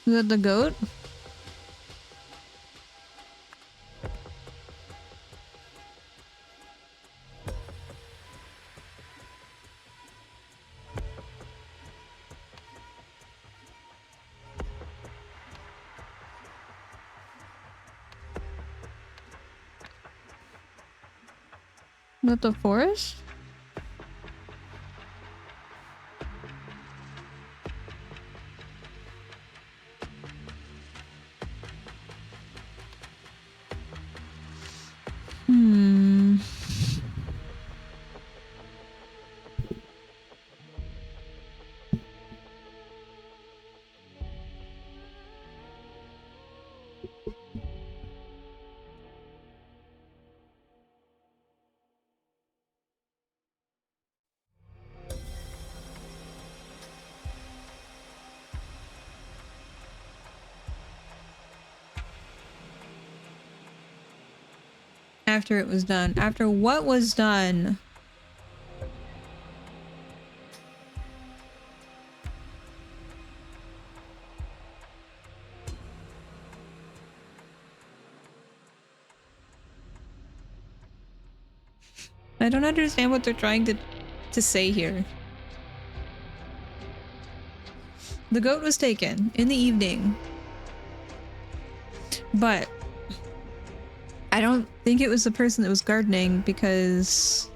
Is that the goat? Is that the forest? After it was done. After what was done? I don't understand what they're trying to say here. The goat was taken in the evening. But I don't think it was the person that was gardening because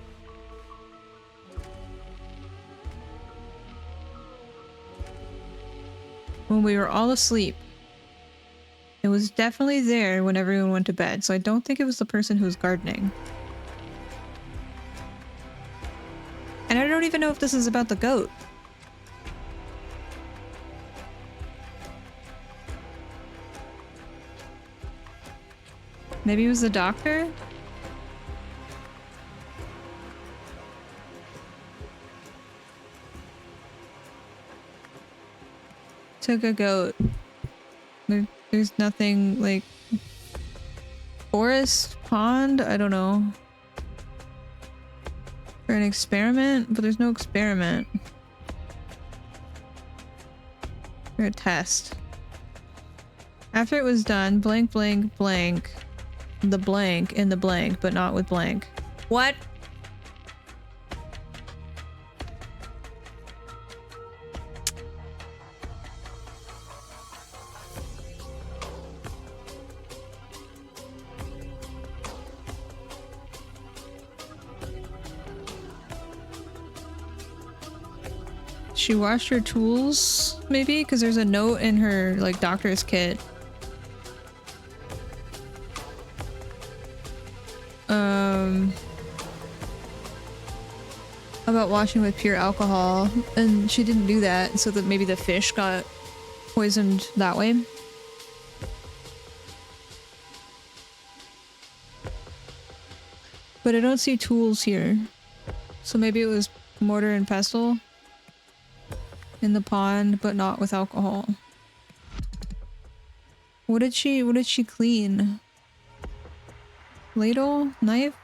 when we were all asleep. It was definitely there when everyone went to bed, so I don't think it was the person who was gardening. And I don't even know if this is about the goat. Maybe it was the doctor? Took a goat. There's nothing like forest, pond, I don't know. For an experiment, but there's no experiment. For a test. After it was done, blank, blank, blank. The blank in the blank, but not with blank. What? She washed her tools, maybe? Because there's a note in her, like, doctor's kit. About washing with pure alcohol, and she didn't do that, so that maybe the fish got poisoned that way. But I don't see tools here. So maybe it was mortar and pestle in the pond, but not with alcohol. What did she clean? Ladle? Knife?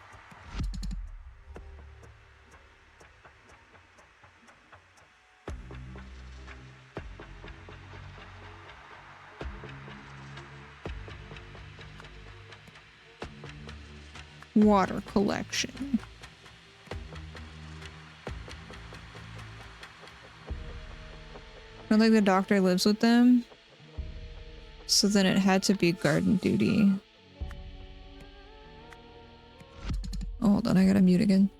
Water collection. I don't think the doctor lives with them. So then it had to be garden duty. Oh, hold on, I gotta mute again.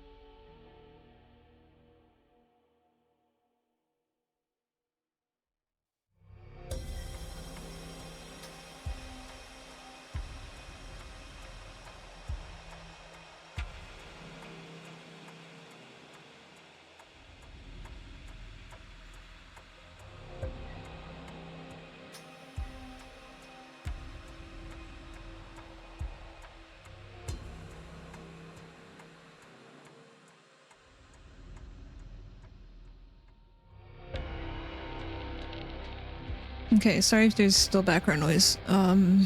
Okay, sorry if there's still background noise. But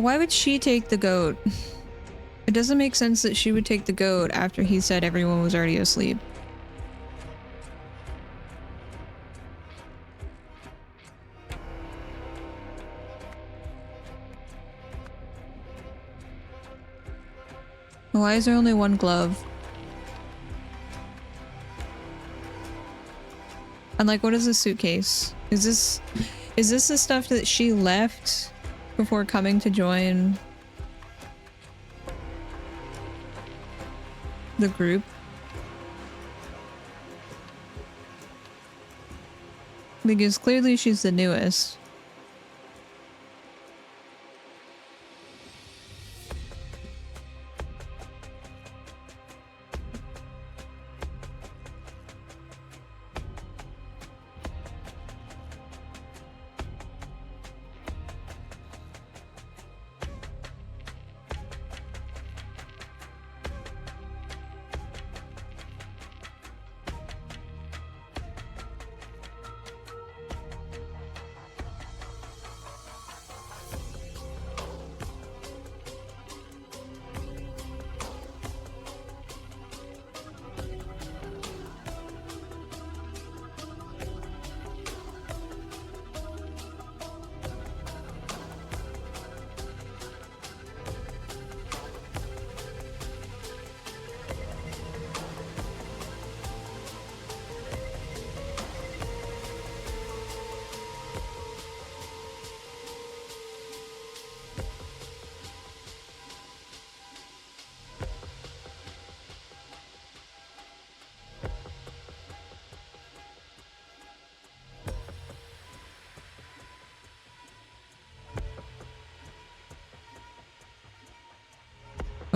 why would she take the goat? It doesn't make sense that she would take the goat after he said everyone was already asleep. Why is there only one glove? And like, what is this suitcase? Is this the stuff that she left before coming to join the group? Because clearly she's the newest.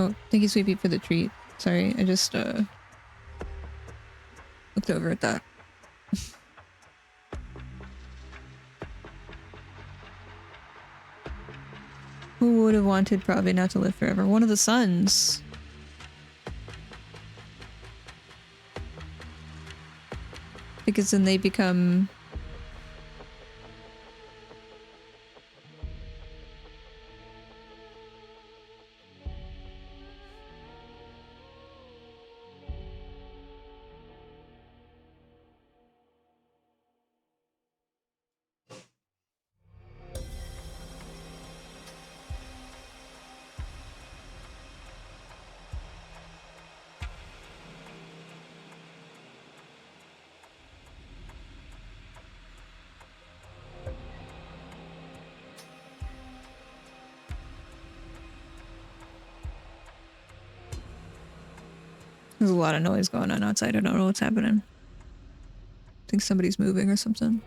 Oh, thank you, Sweet Pea, for the treat. Sorry, I just looked over at that. Who would have wanted probably not to live forever? One of the sons. Because then they become... There's a lot of noise going on outside. I don't know what's happening. I think somebody's moving or something.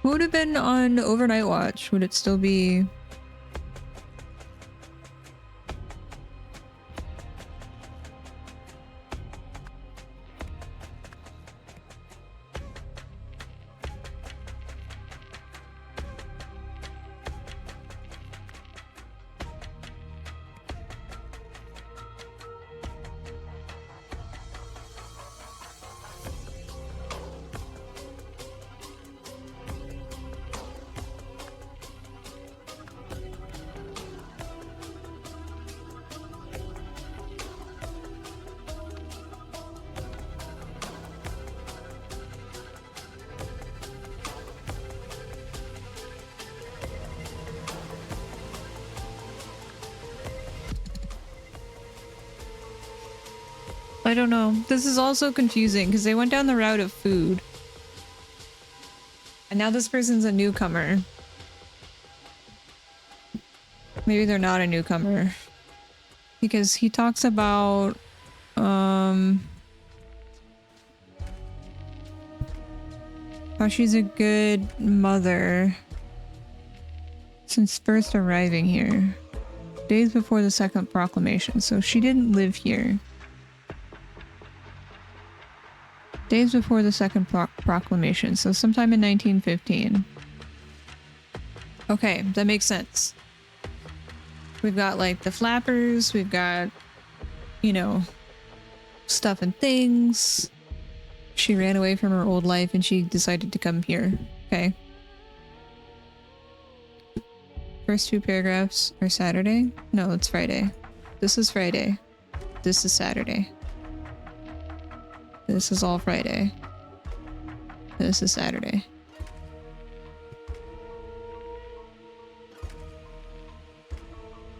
Who would have been on overnight watch? Would it still be... I don't know. This is also confusing because they went down the route of food. And now this person's a newcomer. Maybe they're not a newcomer. Because he talks about, how she's a good mother since first arriving here. Days before the second proclamation, so she didn't live here. Days before the second proclamation, so sometime in 1915. Okay, that makes sense. We've got like the flappers, we've got, you know, stuff and things. She ran away from her old life and she decided to come here. Okay. First two paragraphs are Saturday? No, it's Friday. This is Friday. This is Saturday. This is all Friday. This is Saturday.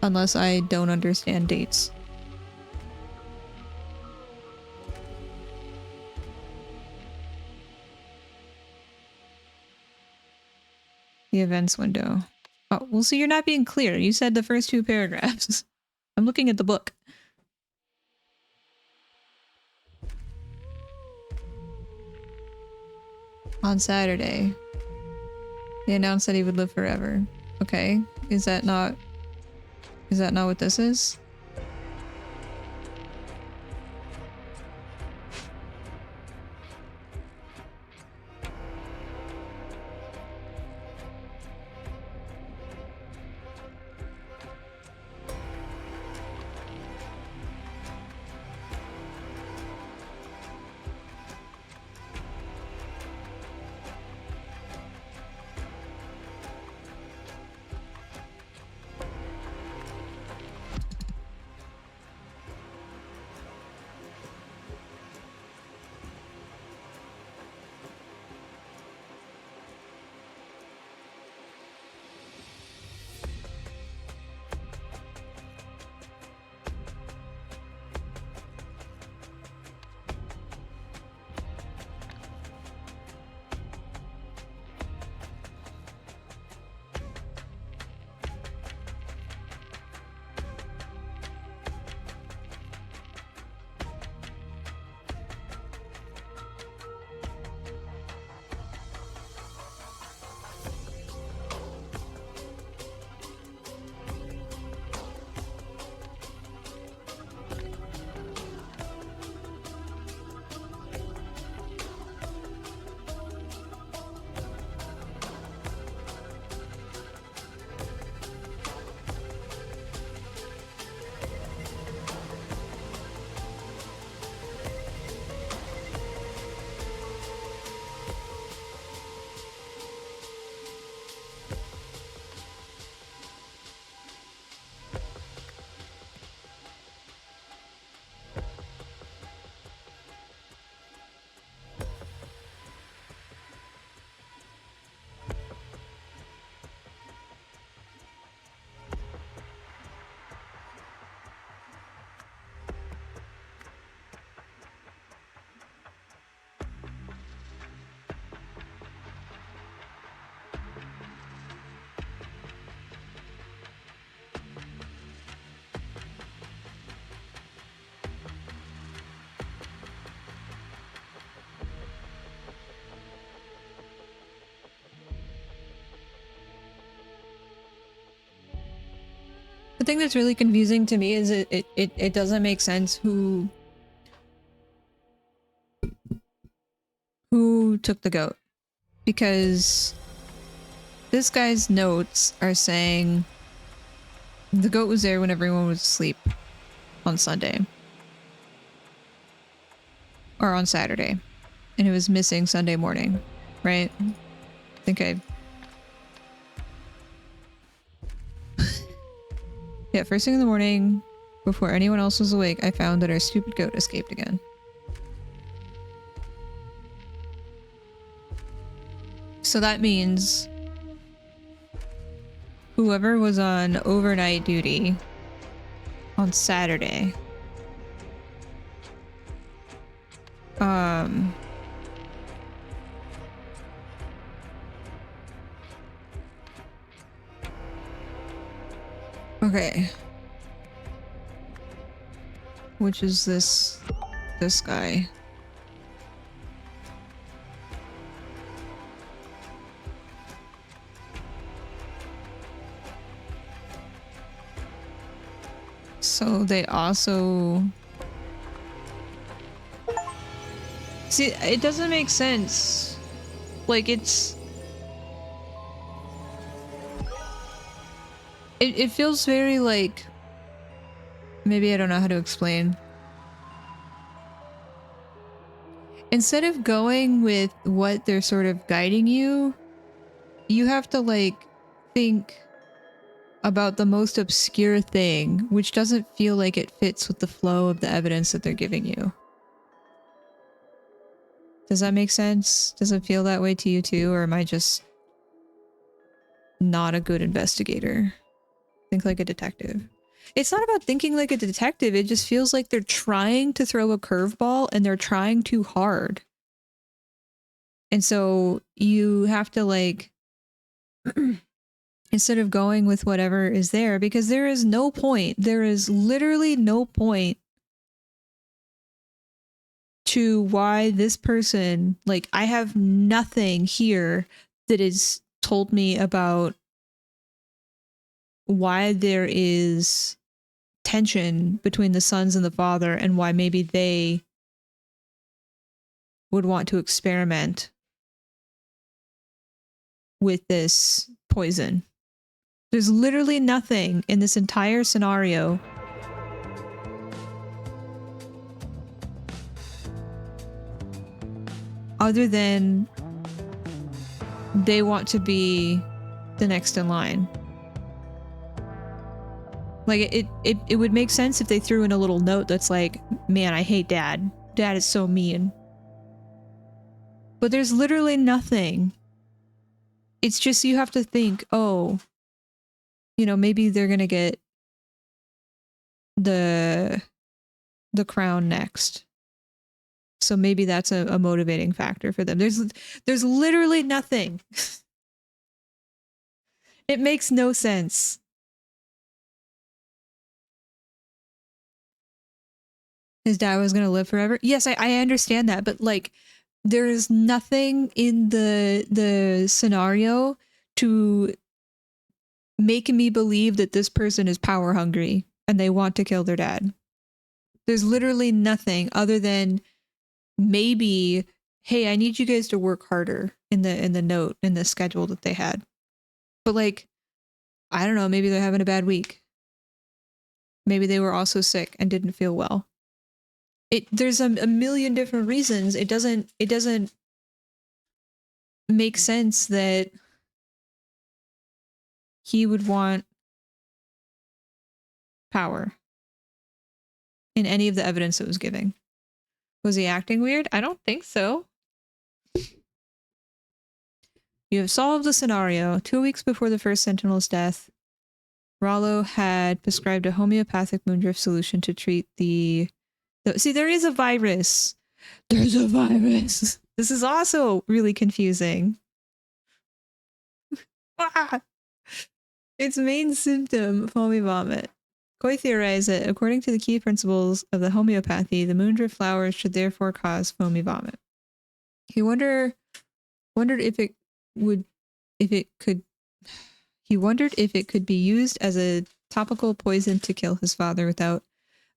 Unless I don't understand dates. The events window. Oh, well, so you're not being clear. You said the first two paragraphs. I'm looking at the book. On Saturday, they announced that he would live forever. Okay, is that not what this is? thing that's really confusing to me is it doesn't make sense who took the goat, because this guy's notes are saying the goat was there when everyone was asleep on Sunday or on Saturday, and it was missing Sunday morning, right? I think yeah, first thing in the morning, before anyone else was awake, I found that our stupid goat escaped again. So that means whoever was on overnight duty on Saturday, okay. Which is this guy. So they also... See, it doesn't make sense. Like, it's... It feels very like... Maybe I don't know how to explain. Instead of going with what they're sort of guiding you, you have to, like, think about the most obscure thing, which doesn't feel like it fits with the flow of the evidence that they're giving you. Does that make sense? Does it feel that way to you too, or am I just not a good investigator? Think like a detective. It's not about thinking like a detective, it just feels like they're trying to throw a curveball and they're trying too hard. And so you have to, like, instead of going with whatever is there, because there is no point, there is literally no point to why this person, like, I have nothing here that is told me about why there is tension between the sons and the father and why maybe they would want to experiment with this poison. There's literally nothing in this entire scenario other than they want to be the next in line. Like, it would make sense if they threw in a little note that's like, man, I hate Dad. Dad is so mean. But there's literally nothing. It's just you have to think, oh, you know, maybe they're gonna get the crown next. So maybe that's a motivating factor for them. There's literally nothing. It makes no sense. His dad was gonna live forever. Yes, I understand that, but like, there is nothing in the scenario to make me believe that this person is power hungry and they want to kill their dad. There's literally nothing other than maybe, hey, I need you guys to work harder in the note, in the schedule that they had. But like, I don't know, maybe they're having a bad week. Maybe they were also sick and didn't feel well. There's a million different reasons. It doesn't make sense that he would want power in any of the evidence it was giving. Was he acting weird? I don't think so. You have solved the scenario. 2 weeks before the first Sentinel's death, Rollo had prescribed a homeopathic Moondrift solution to treat the... See, there is a virus. There's a virus. This is also really confusing. Its main symptom, foamy vomit. Koi theorized that according to the key principles of the homeopathy, the Moondrift flowers should therefore cause foamy vomit. He wondered if it could be used as a topical poison to kill his father without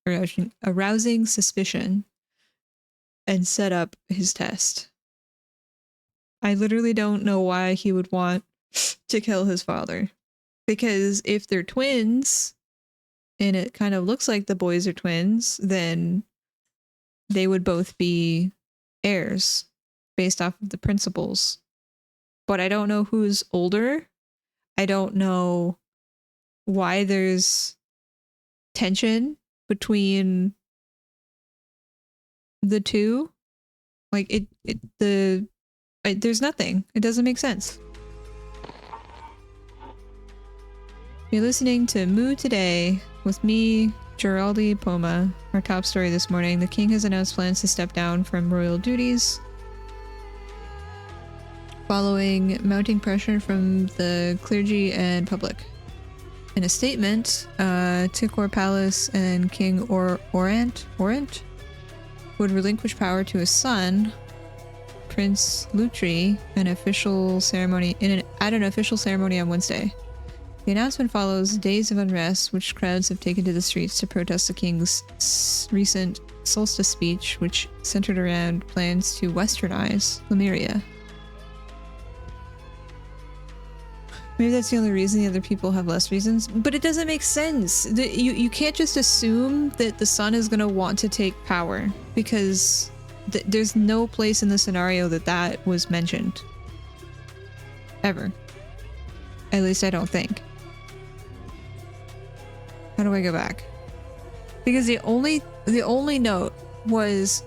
arousing suspicion and set up his test. I literally don't know why he would want to kill his father. Because if they're twins, and it kind of looks like the boys are twins, then they would both be heirs based off of the principles. But I don't know who's older. I don't know why there's tension between the two. Like there's nothing. It doesn't make sense. You're listening to Moo Today with me, Geraldi Poma. Our top story this morning: the king has announced plans to step down from royal duties following mounting pressure from the clergy and public. In a statement, Tikor Palace and King Orant would relinquish power to his son, Prince Lutri, at an official ceremony on Wednesday. The announcement follows days of unrest, which crowds have taken to the streets to protest the king's recent solstice speech, which centered around plans to westernize Lemuria. Maybe that's the only reason. The other people have less reasons, but it doesn't make sense. You can't just assume that the son is going to want to take power, because there's no place in the scenario that was mentioned. Ever. At least I don't think. How do I go back? Because the only note was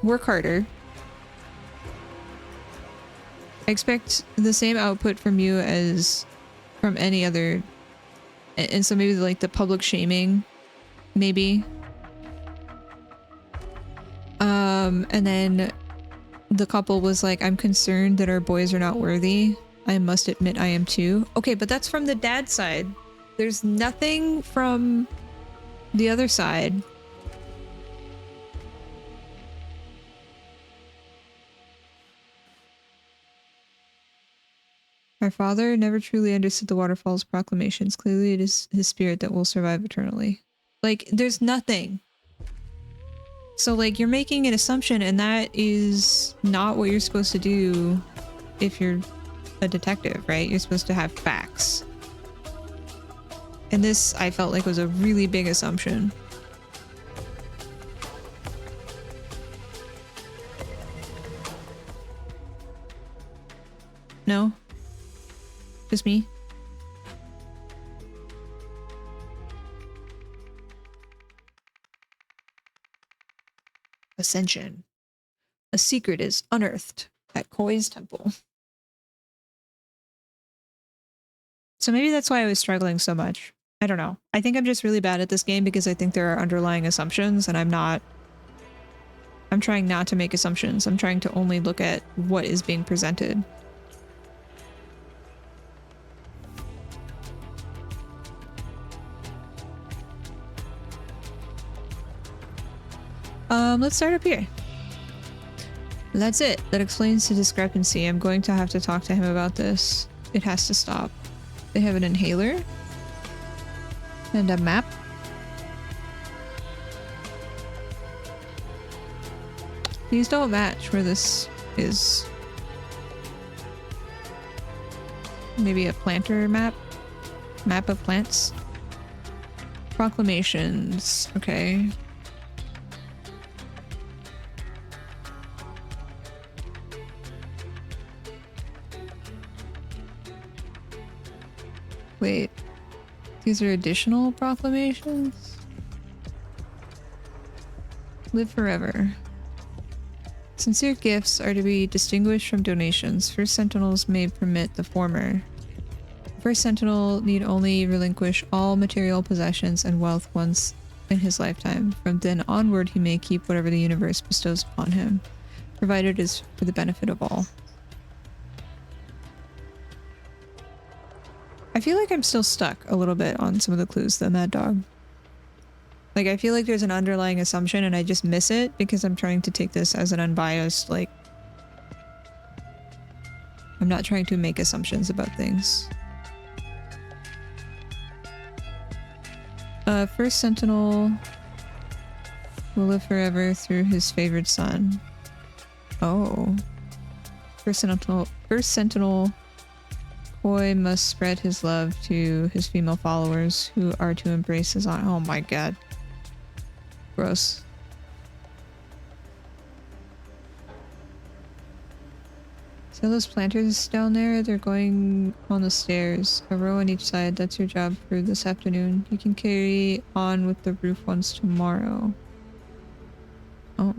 work harder. I expect the same output from you as from any other, and so maybe like the public shaming, maybe. And then the couple was like, I'm concerned that our boys are not worthy. I must admit I am too. Okay, but that's from the dad side. There's nothing from the other side. Our father never truly understood the waterfall's proclamations. Clearly it is his spirit that will survive eternally. Like, there's nothing. So, like, you're making an assumption, and that is not what you're supposed to do if you're a detective, right? You're supposed to have facts. And this, I felt like, was a really big assumption. No? Just me? Ascension. A secret is unearthed at Koi's temple. So maybe that's why I was struggling so much. I don't know. I think I'm just really bad at this game because I think there are underlying assumptions, and I'm trying not to make assumptions. I'm trying to only look at what is being presented. Let's start up here. That's it. That explains the discrepancy. I'm going to have to talk to him about this. It has to stop. They have an inhaler. And a map. These don't match where this is. Maybe a planter map? Map of plants? Proclamations. Okay. Wait, these are additional proclamations? Live forever. Sincere gifts are to be distinguished from donations. First Sentinels may permit the former. First Sentinel need only relinquish all material possessions and wealth once in his lifetime. From then onward, he may keep whatever the universe bestows upon him, provided it is for the benefit of all. I feel like I'm still stuck a little bit on some of the clues, the Mad Dog. Like, I feel like there's an underlying assumption and I just miss it because I'm trying to take this as an unbiased, like... I'm not trying to make assumptions about things. First Sentinel will live forever through his favored son. Oh. First Sentinel Koi must spread his love to his female followers who are to embrace his honor. Oh my god. Gross. So those planters down there, they're going on the stairs. A row on each side. That's your job for this afternoon. You can carry on with the roof ones tomorrow. Oh.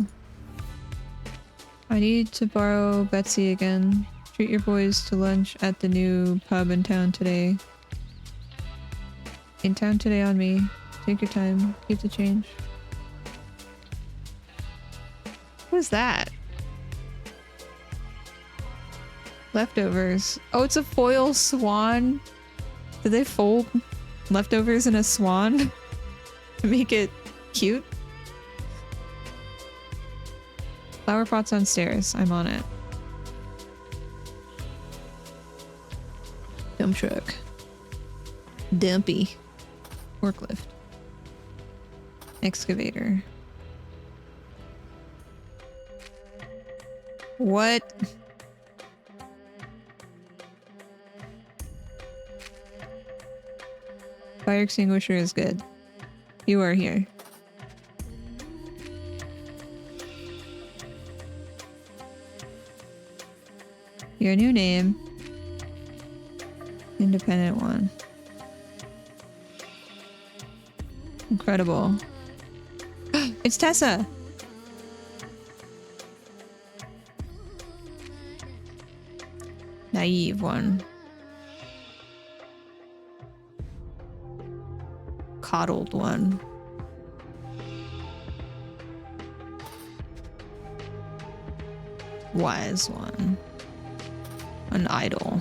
I need to borrow Betsy again. Treat your boys to lunch at the new pub in town today. In town today on me. Take your time. Keep the change. What is that? Leftovers. Oh, it's a foil swan. Did they fold leftovers in a swan to make it cute? Flower pots on stairs. I'm on it. Dump truck. Dumpy. Forklift. Excavator. What? Fire extinguisher is good. You are here. Your new name. Independent one. Incredible. It's Tessa! Naive one. Coddled one. Wise one. An idol.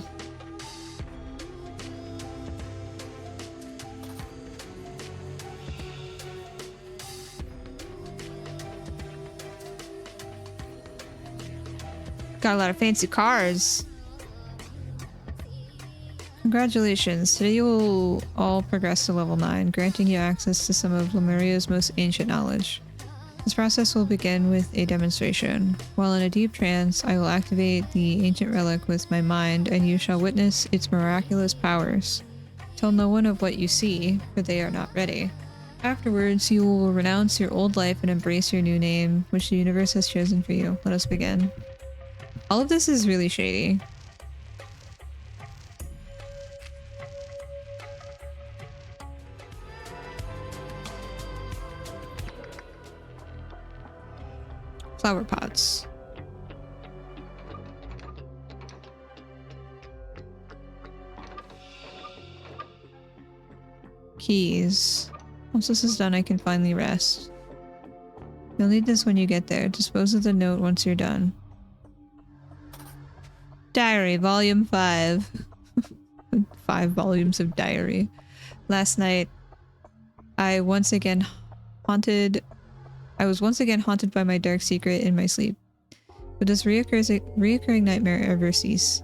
Got a lot of fancy cars. Congratulations. Today you will all progress to level 9, granting you access to some of Lemuria's most ancient knowledge. This process will begin with a demonstration. While in a deep trance, I will activate the ancient relic with my mind, and you shall witness its miraculous powers. Tell no one of what you see, for they are not ready. Afterwards, you will renounce your old life and embrace your new name, which the universe has chosen for you. Let us begin. All of this is really shady. Flower pots. Keys. Once this is done, I can finally rest. You'll need this when you get there. Dispose of the note once you're done. Diary, volume 5. 5 volumes of diary. Last night, I was once again haunted by my dark secret in my sleep. Would this reoccurring nightmare ever cease?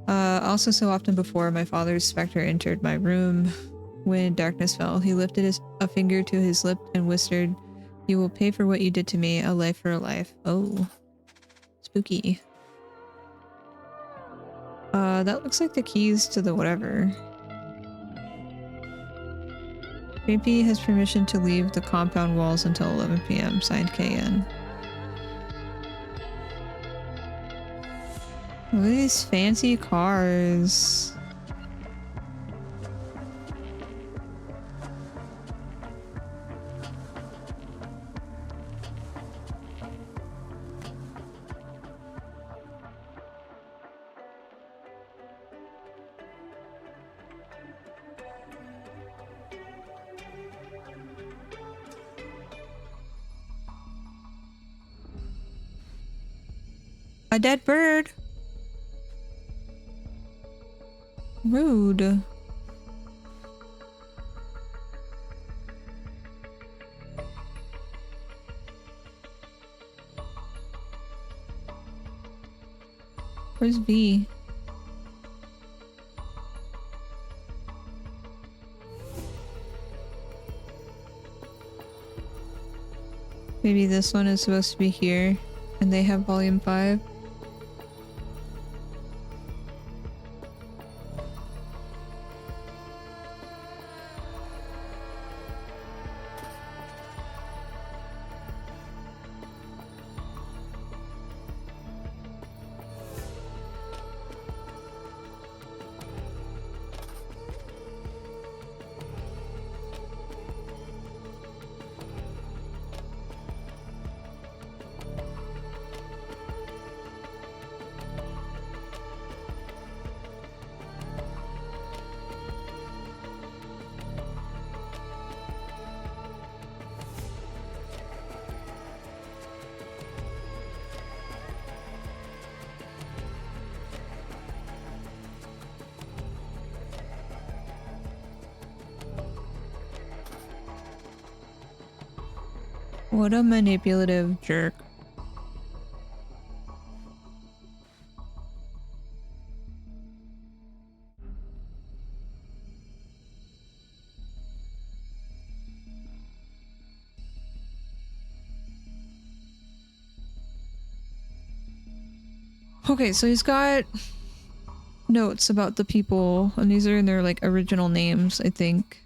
Also so often before, my father's specter entered my room. When darkness fell, he lifted a finger to his lip and whispered, "You will pay for what you did to me, a life for a life." Oh. Spooky. That looks like the keys to the whatever. JP has permission to leave the compound walls until 11 PM. Signed, KN. Look at these fancy cars. A dead bird. Rude. Where's V? Maybe this one is supposed to be here, and they have volume 5. What a manipulative jerk. Okay, so he's got notes about the people, and these are in their like original names, I think.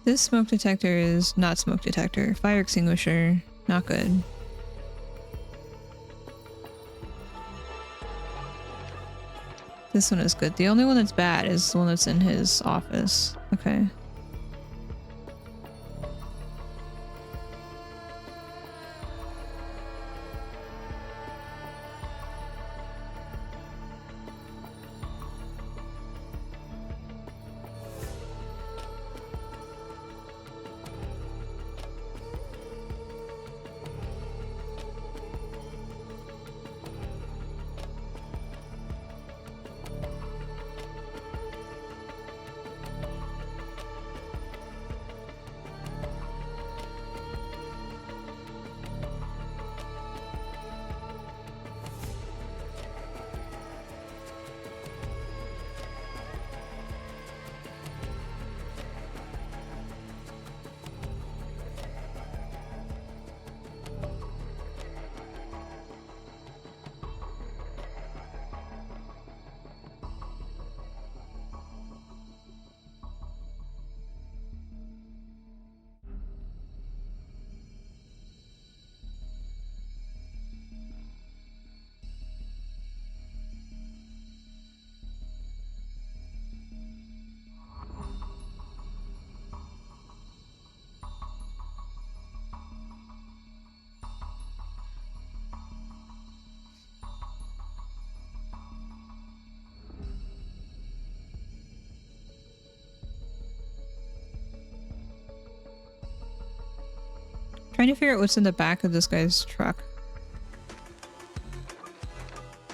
This smoke detector is not smoke detector. Fire extinguisher, not good. This one is good. The only one that's bad is the one that's in his office. Okay. Trying to figure out what's in the back of this guy's truck.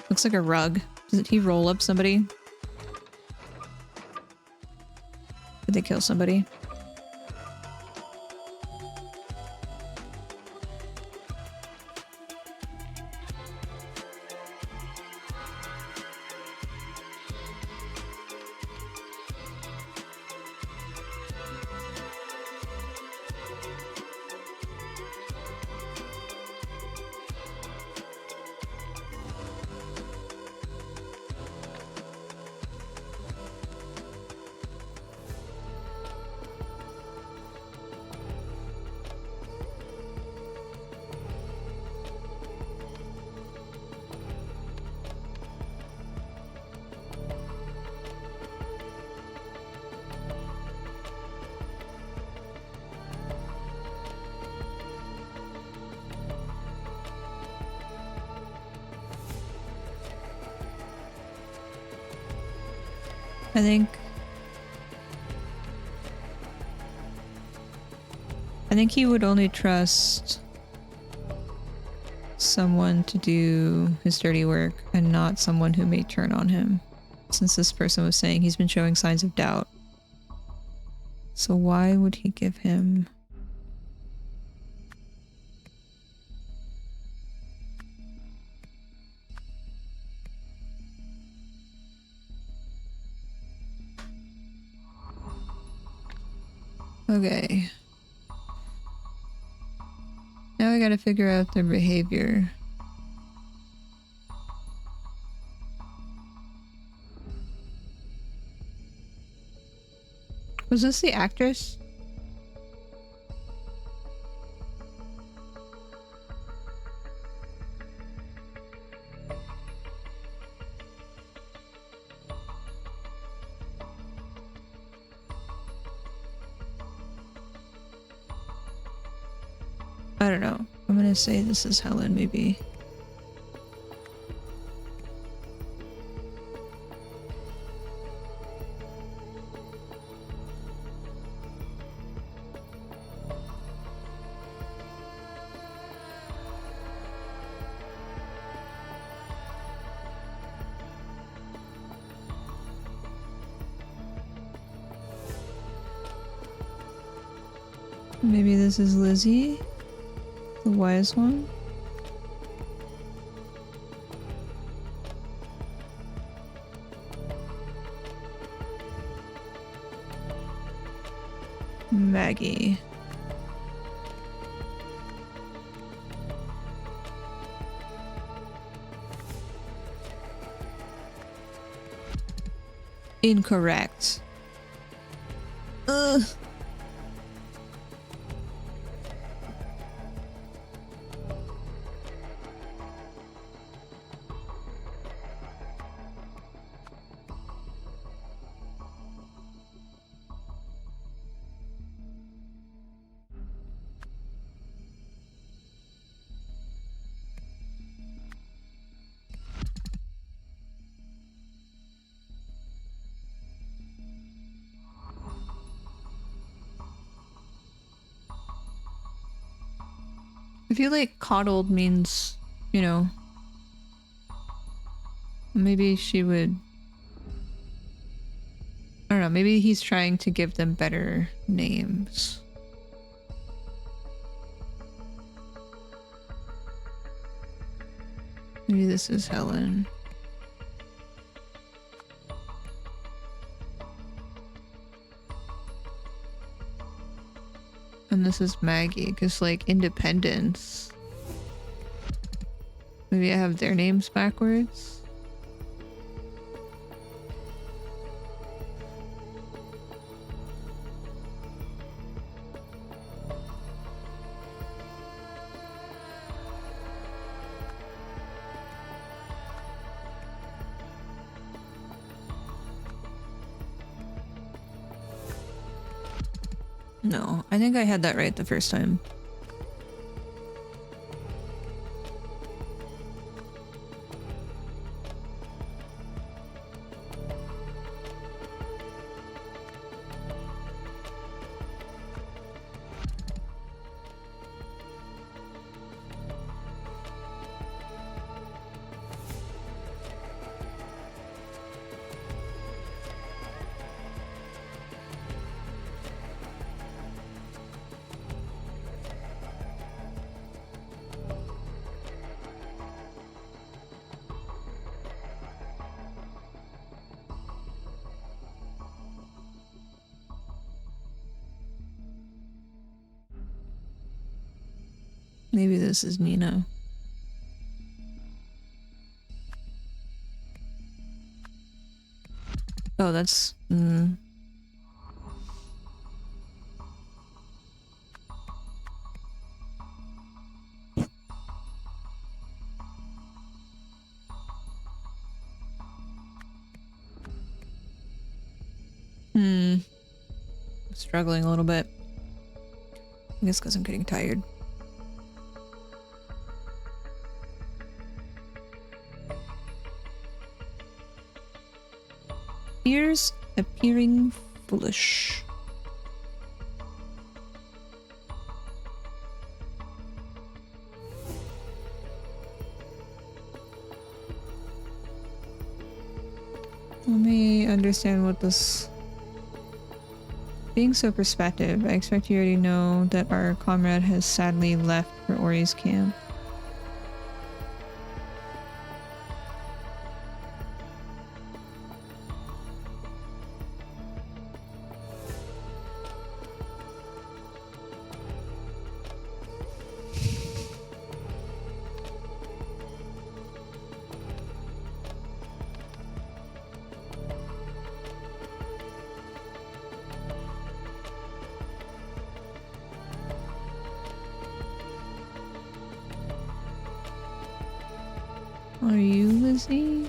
Looks like a rug. Did he roll up somebody? Did they kill somebody? I think he would only trust someone to do his dirty work and not someone who may turn on him. Since this person was saying he's been showing signs of doubt. So why would he give him... Okay. Now we gotta figure out their behavior. Was this the actress? I don't know. I'm gonna say this is Helen, maybe. Maybe this is Lizzie? The wise one? Maggie. Incorrect. Ugh. I feel like coddled means, you know, maybe she would... I don't know, maybe he's trying to give them better names. Maybe this is Helen. And this is Maggie, because, like, Independence. Maybe I have their names backwards? No, I think I had that right the first time. Maybe this is Nina. Oh, that's... Struggling a little bit. I guess because I'm getting tired. Ears appearing foolish. Let me understand what this... Being so perspective, I expect you already know that our comrade has sadly left for Ori's camp. Are you Lizzie?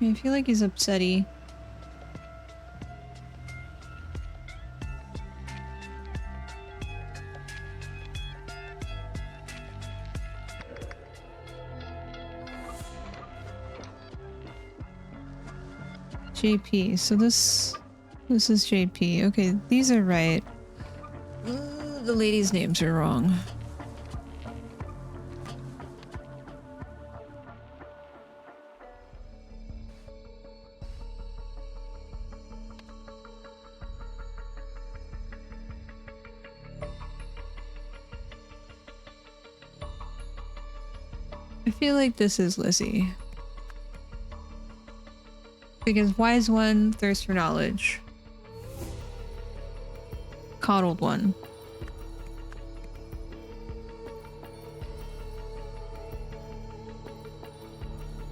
I feel like he's upsetty. JP, so this is JP. Okay, these are right. The ladies' names are wrong. I feel like this is Lizzie. Because wise one, thirst for knowledge. Coddled one.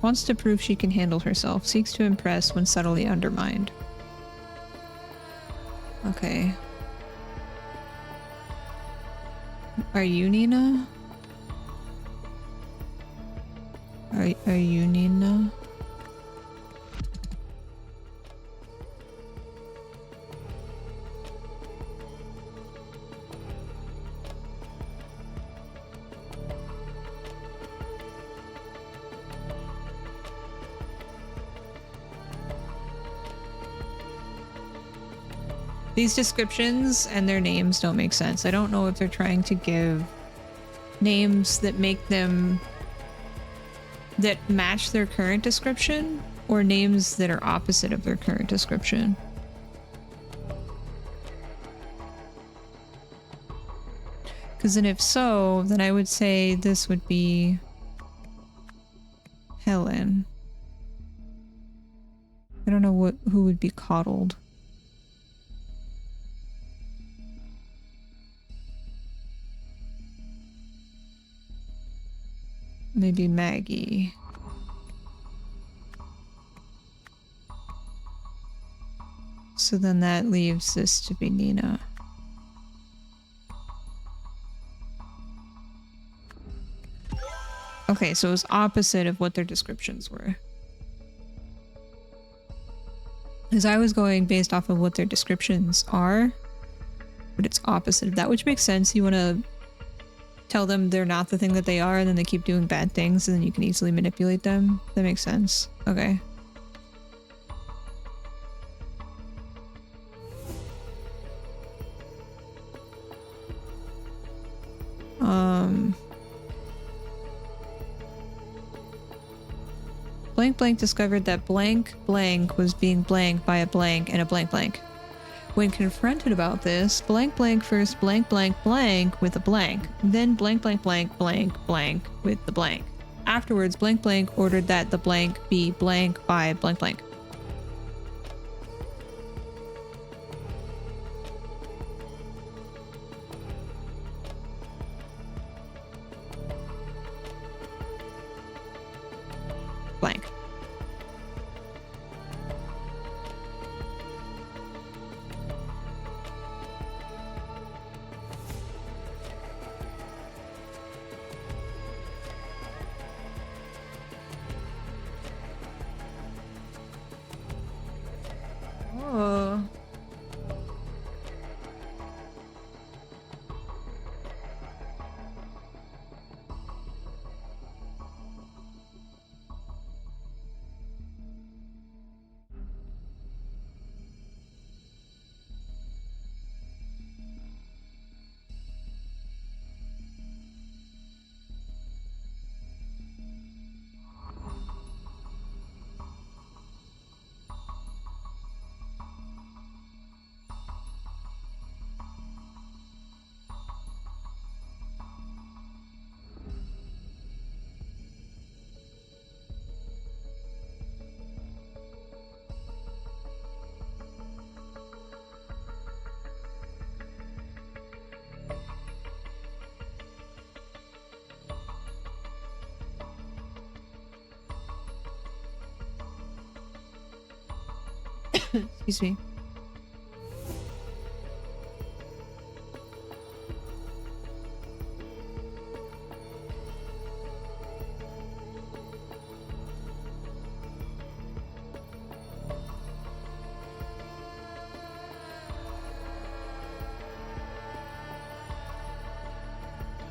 Wants to prove she can handle herself. Seeks to impress when subtly undermined. Okay. Are you Nina? Are you Nina? These descriptions and their names don't make sense. I don't know if they're trying to give names that make them... that match their current description, or names that are opposite of their current description. Because then if so, then I would say this would be Helen. I don't know who would be coddled. Maybe Maggie. So then that leaves this to be Nina. Okay, so it was opposite of what their descriptions were. Because I was going based off of what their descriptions are, but it's opposite of that, which makes sense. You want to tell them they're not the thing that they are, and then they keep doing bad things, and then you can easily manipulate them. That makes sense. Okay. Blank blank discovered that blank blank was being blanked by a blank and a blank blank. When confronted about this, blank blank first blank blank blank with a blank, then blank blank blank blank blank with the blank. Afterwards, blank blank ordered that the blank be blank by blank blank. Blank. Oh. Excuse me.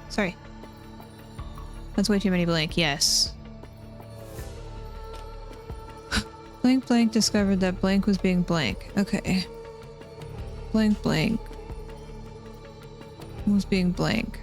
Sorry. That's way too many blank. Yes. Blank blank discovered that blank was being blank. Okay. Blank blank was being blank.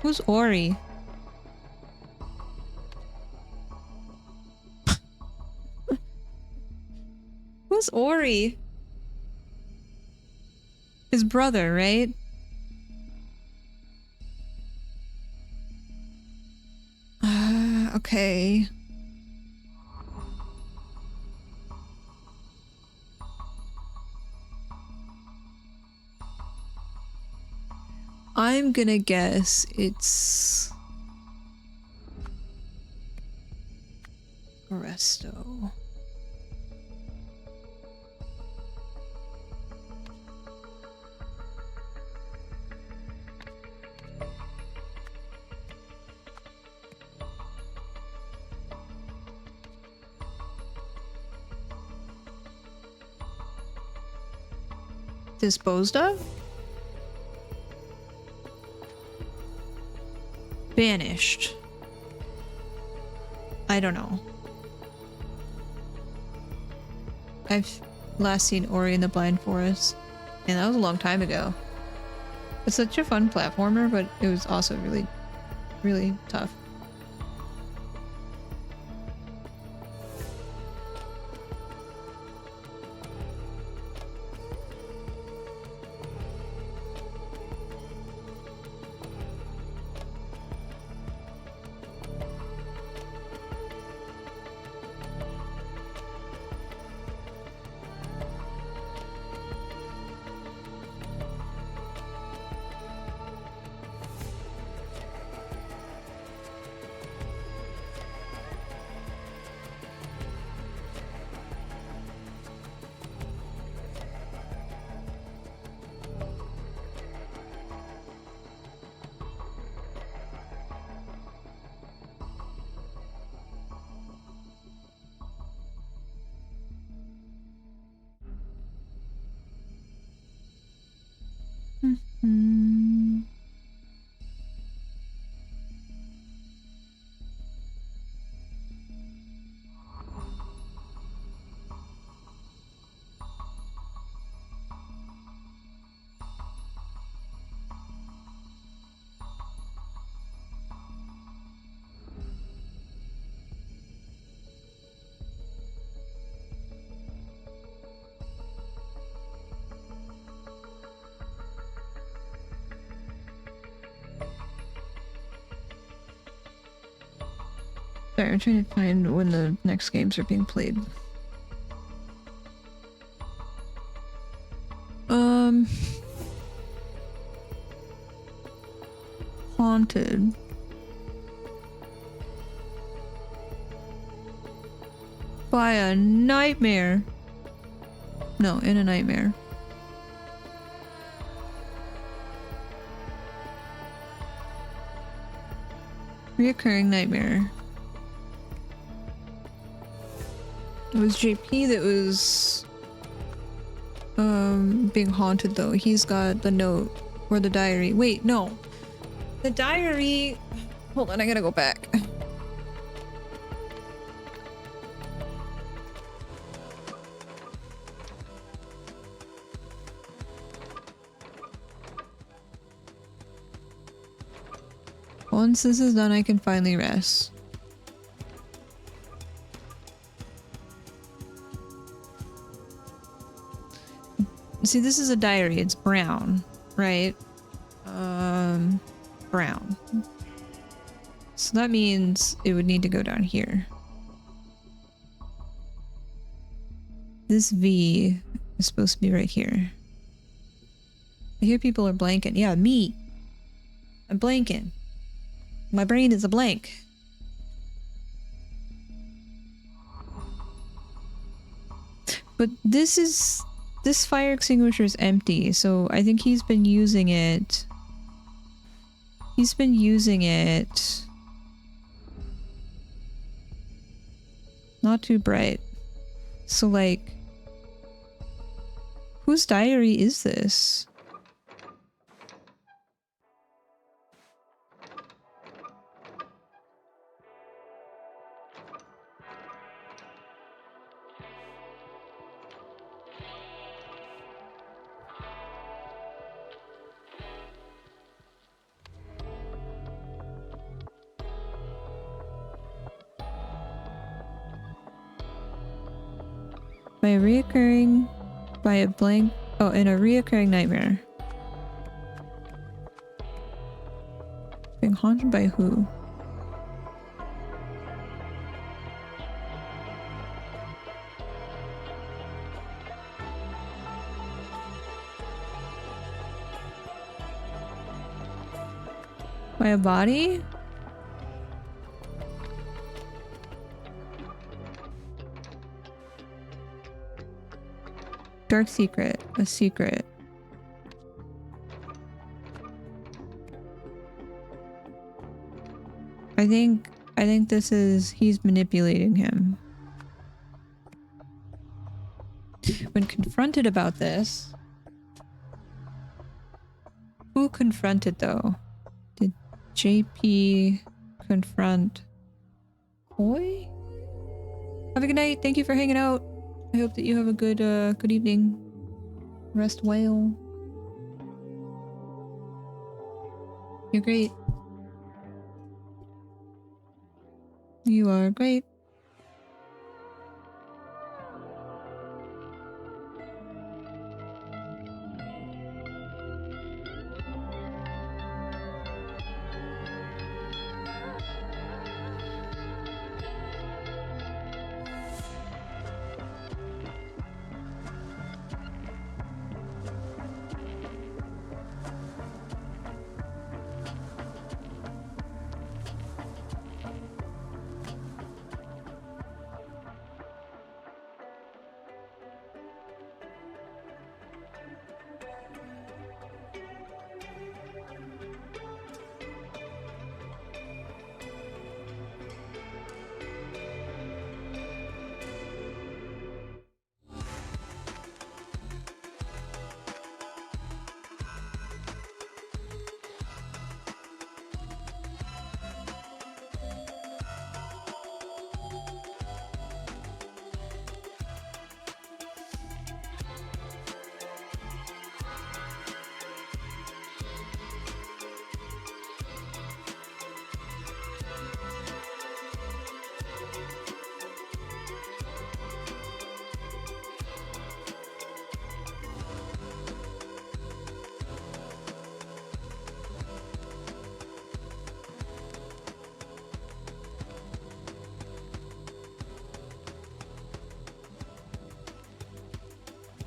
Who's Ori? Who's Ori? His brother, right? Okay. I'm gonna guess it's Arresto. Disposed of? Banished. I don't know. I've last seen Ori in the Blind Forest, and that was a long time ago. It's such a fun platformer, but it was also really, really tough. Hmm. Sorry, I'm trying to find when the next games are being played. Haunted. By a nightmare. No, in a nightmare. Reoccurring nightmare. It was JP that was being haunted though. He's got the note or the diary. Wait, no. The diary. Hold on, I gotta go back. Once this is done, I can finally rest. See, this is a diary. It's brown, right? Brown. So that means it would need to go down here. This V is supposed to be right here. I hear people are blanking. Yeah, me. I'm blanking. My brain is a blank. But this fire extinguisher is empty, so I think he's been using it. He's been using it. Not too bright. So like, whose diary is this? In a reoccurring nightmare. Being haunted by who? By a body? Dark secret. A secret. I think this is... he's manipulating him. When confronted about this... Who confronted though? Did JP confront Hoy? Have a good night. Thank you for hanging out. I hope that you have a good good evening. Rest well. You're great. You are great.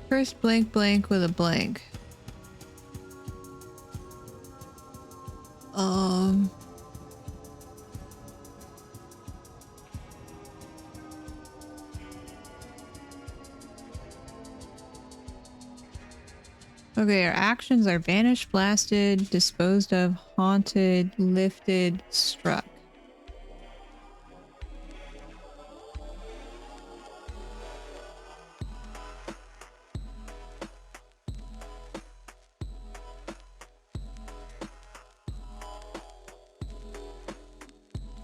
First blank blank with a blank. Okay, our actions are vanished, blasted, disposed of, haunted, lifted, struck.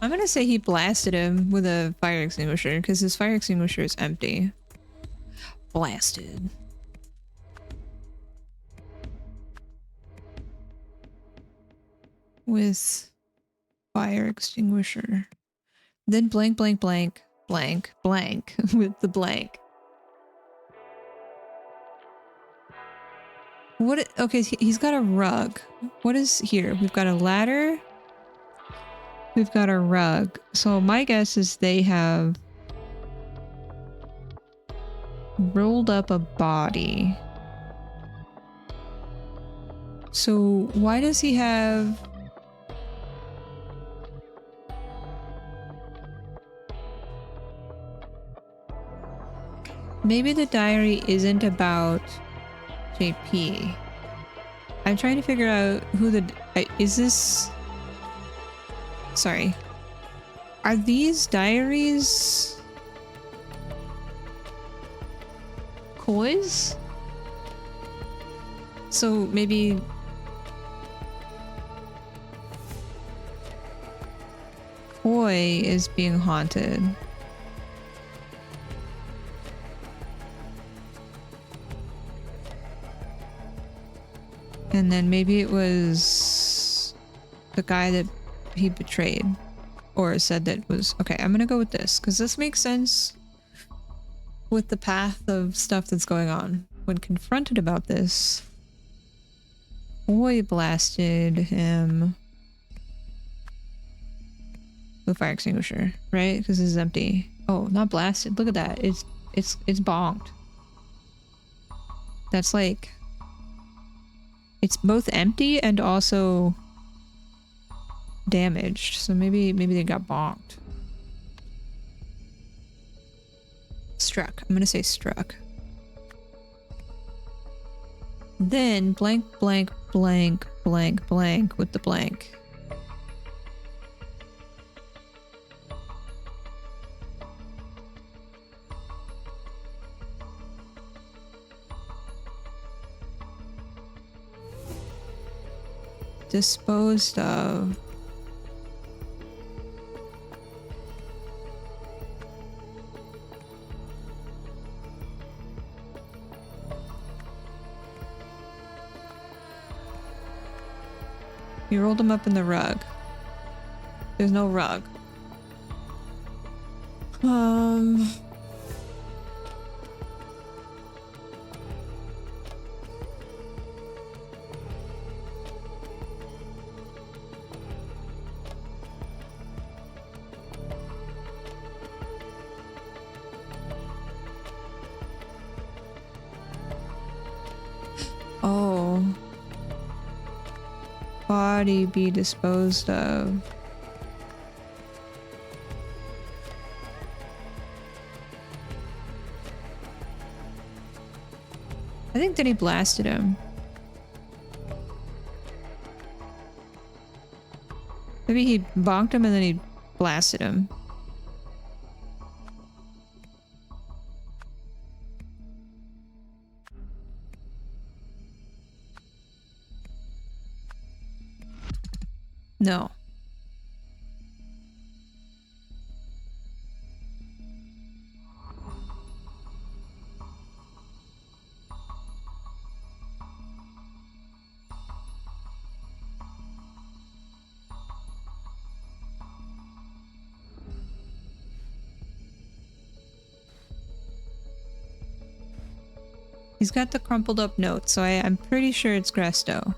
I'm gonna say he blasted him with a fire extinguisher because his fire extinguisher is empty. Blasted. With fire extinguisher. Then blank, blank, blank, blank, blank with the blank. What? Okay, he's got a rug. What is here? We've got a ladder. We've got a rug. So my guess is they have rolled up a body. So why does he have... Maybe the diary isn't about JP. I'm trying to figure out who the... is this... Sorry. Are these diaries... Koi's? So maybe... Koi is being haunted. And then maybe it was the guy that he betrayed or said that was... Okay, I'm gonna go with this because this makes sense with the path of stuff that's going on. When confronted about this, Koi blasted him with a fire extinguisher, right? Because this is empty. Oh, not blasted. Look at that. It's bonked. That's like... It's both empty and also damaged. So maybe they got bonked. Struck. I'm gonna say struck. Then blank, blank, blank, blank, blank with the blank. Disposed of. You rolled them up in the rug. There's no rug. Oh. Body be disposed of. I think that he blasted him. Maybe he bonked him and then he blasted him. No. He's got the crumpled up note, so I'm pretty sure it's Gresto.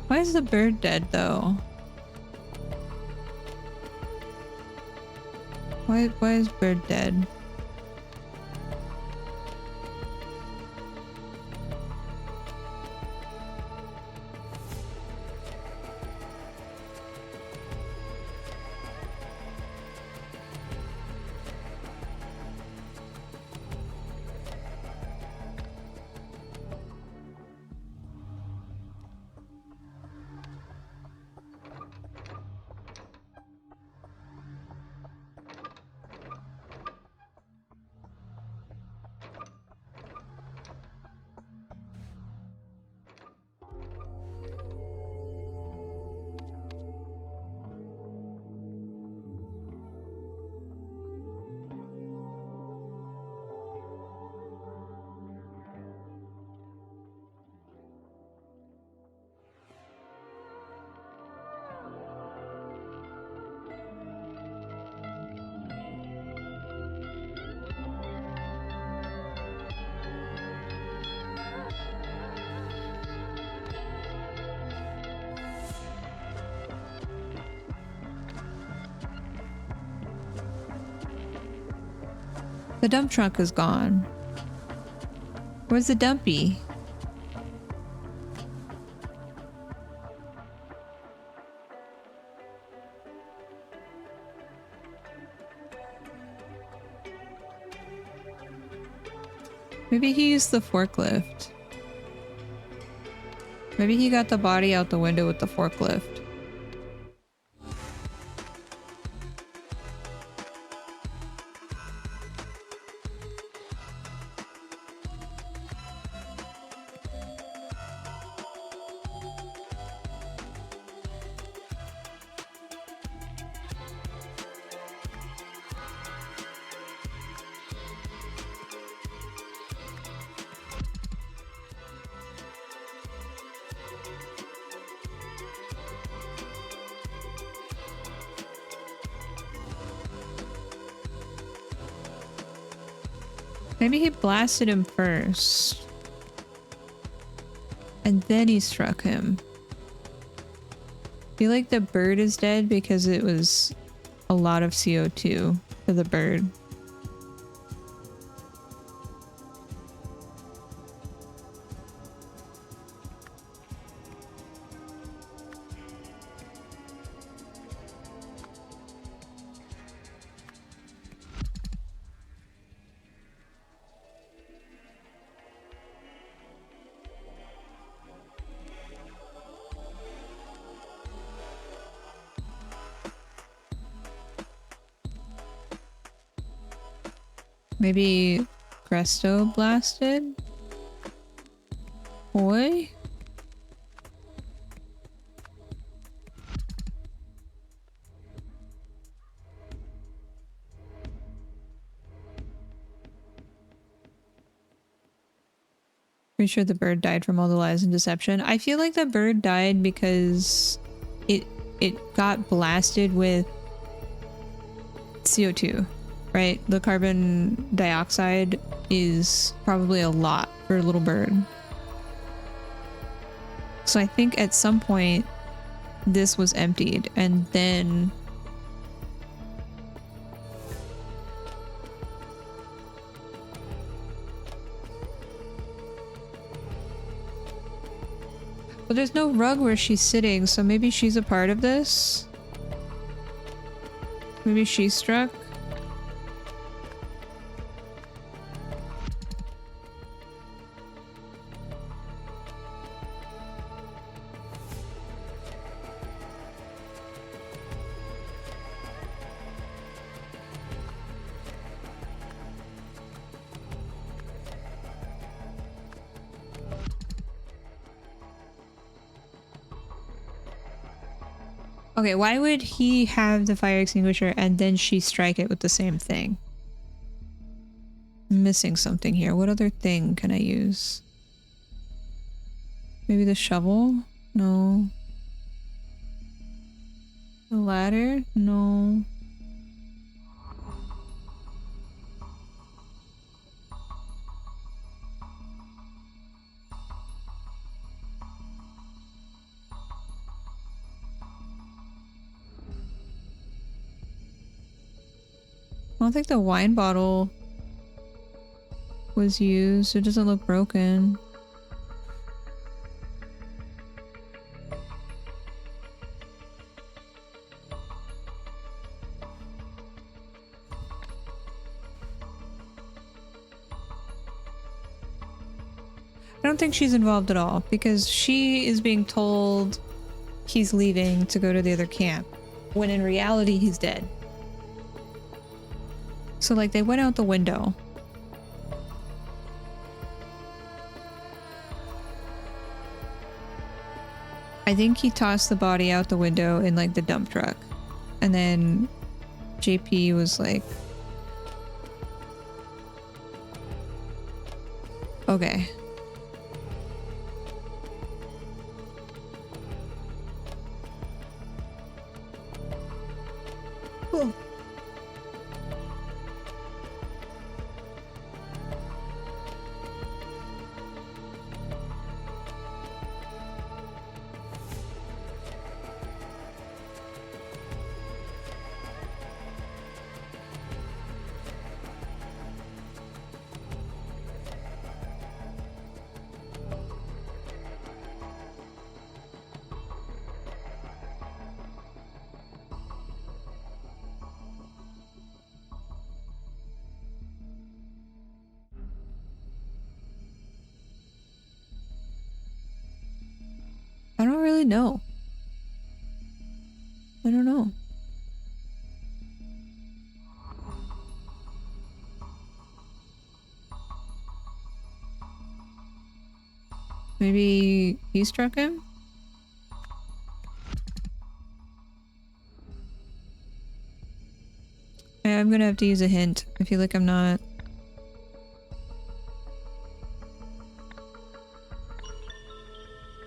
Why is the bird dead, though? Why is bird dead? The dump truck is gone. Where's the dumpy? Maybe he used the forklift. Maybe he got the body out the window with the forklift. Maybe he blasted him first. And then he struck him. I feel like the bird is dead because it was a lot of CO2 for the bird. Maybe Cresto blasted? Boy? Pretty sure the bird died from all the lies and deception. I feel like the bird died because it got blasted with CO2. Right? The carbon dioxide is probably a lot for a little bird. So I think at some point this was emptied and then but there's no rug where she's sitting, so maybe she's a part of this. Maybe she struck. Okay, why would he have the fire extinguisher and then she strike it with the same thing? I'm missing something here. What other thing can I use? Maybe the shovel? No. The ladder? No. I don't think the wine bottle was used. It doesn't look broken. I don't think she's involved at all because she is being told he's leaving to go to the other camp when in reality he's dead. So like they went out the window. I think he tossed the body out the window in like the dump truck. And then JP was like, okay. Cool. really know. I don't know. Maybe he struck him? Yeah, I'm gonna have to use a hint. I feel like I'm not...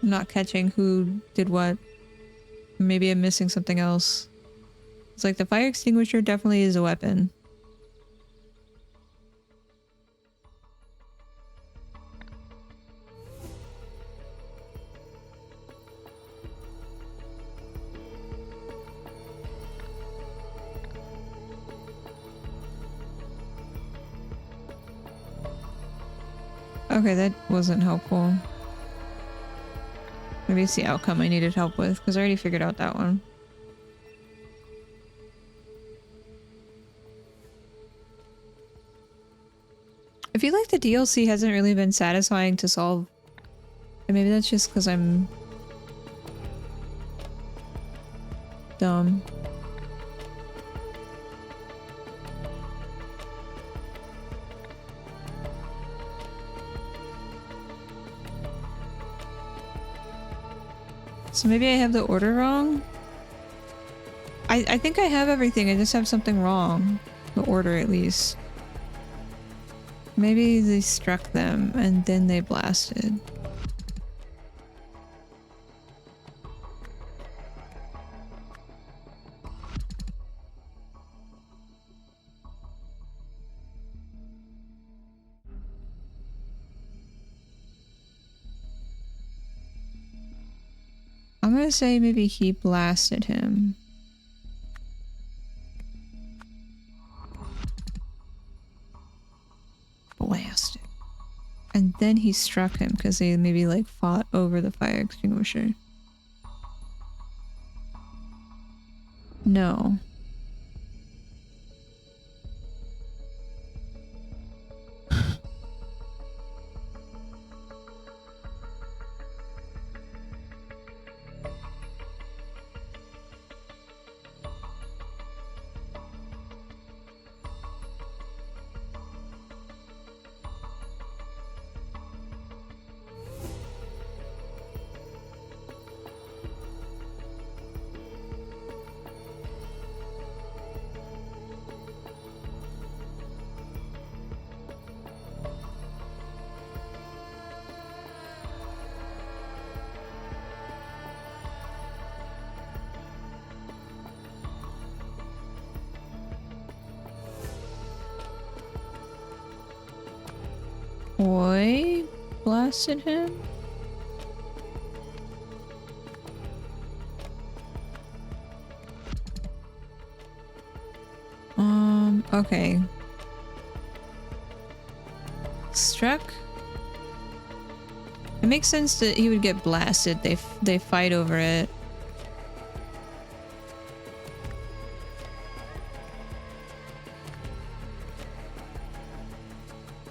I'm not catching who did what. Maybe I'm missing something else. It's like the fire extinguisher definitely is a weapon. Okay, that wasn't helpful. Maybe it's the outcome I needed help with, because I already figured out that one. I feel like the DLC hasn't really been satisfying to solve. And maybe that's just because I'm dumb. So maybe I have the order wrong? I think I have everything, I just have something wrong. The order, at least. Maybe they struck them, and then they blasted. I'm gonna say maybe he blasted him. Blasted. And then he struck him because they maybe like fought over the fire extinguisher. No. Boy blasted him? Okay. Struck? It makes sense that he would get blasted. They fight over it.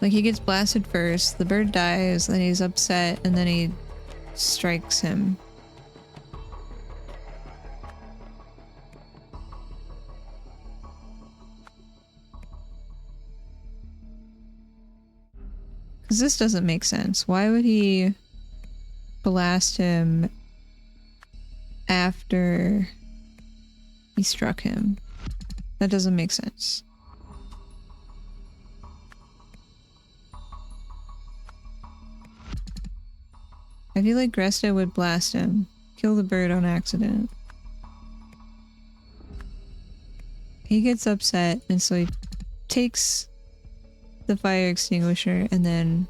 Like, he gets blasted first, the bird dies, then he's upset, and then he strikes him. Because this doesn't make sense. Why would he blast him after he struck him? That doesn't make sense. I feel like Gresta would blast him, kill the bird on accident. He gets upset, and so he takes the fire extinguisher and then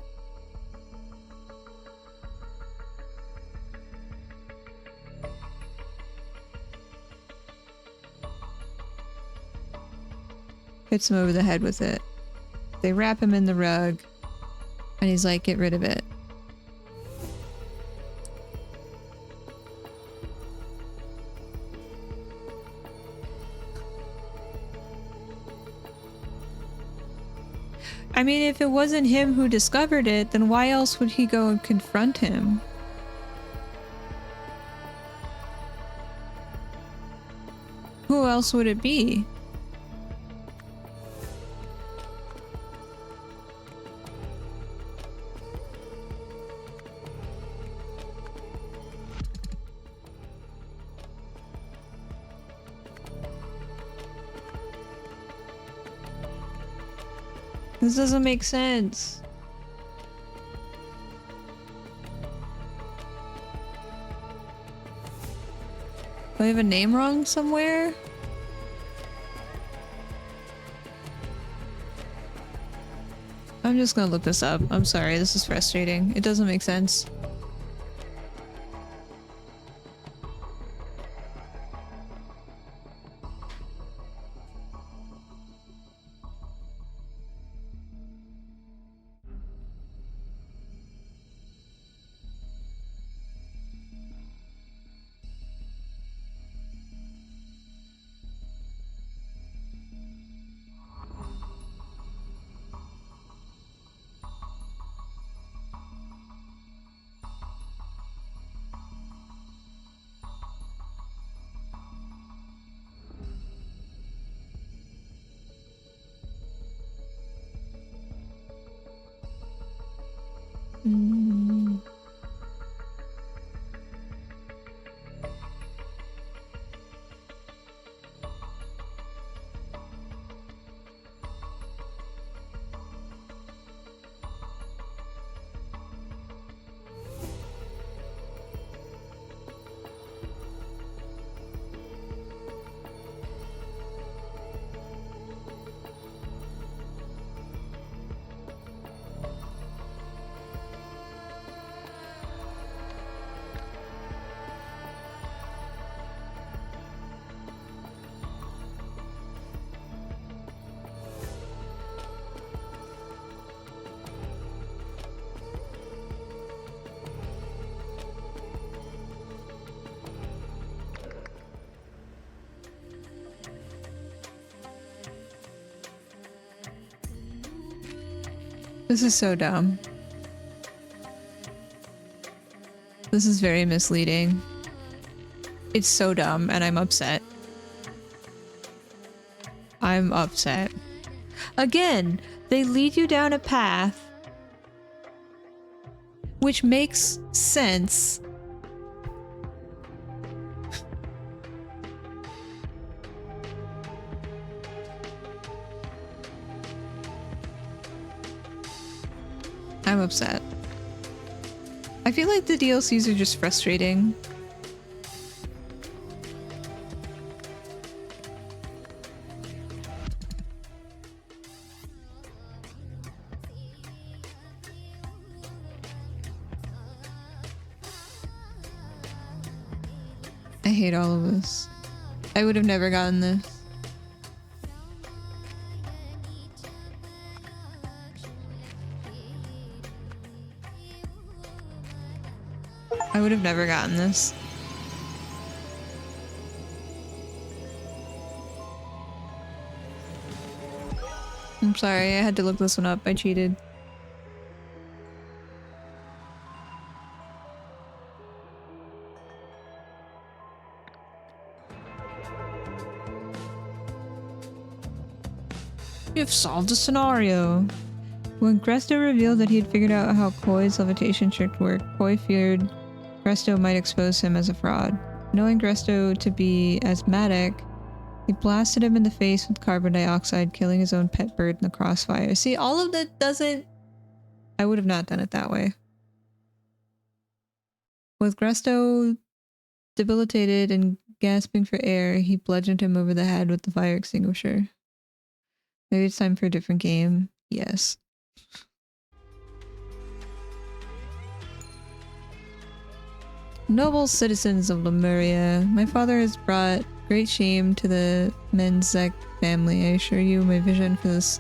hits him over the head with it. They wrap him in the rug, and he's like, get rid of it. I mean, if it wasn't him who discovered it, then why else would he go and confront him? else would it be? This doesn't make sense. Do I have a name wrong somewhere? I'm just gonna look this up. I'm sorry, this is frustrating. It doesn't make sense. This is so dumb. This is very misleading. It's so dumb and I'm upset. I'm upset. Again, they lead you down a path which makes sense. I'm upset. I feel like the DLCs are just frustrating. I hate all of this. I would have never gotten this. I would have never gotten this. I'm sorry, I had to look this one up. I cheated. You've solved the scenario. When Gresto revealed that he had figured out how Koi's levitation trick worked, Koi feared Gresto might expose him as a fraud. Knowing Gresto to be asthmatic, he blasted him in the face with carbon dioxide, killing his own pet bird in the crossfire. See, all of that doesn't... I would have not done it that way. With Gresto debilitated and gasping for air, he bludgeoned him over the head with the fire extinguisher. Maybe it's time for a different game. Yes. Noble citizens of Lemuria, my father has brought great shame to the Menzek family. I assure you my vision for this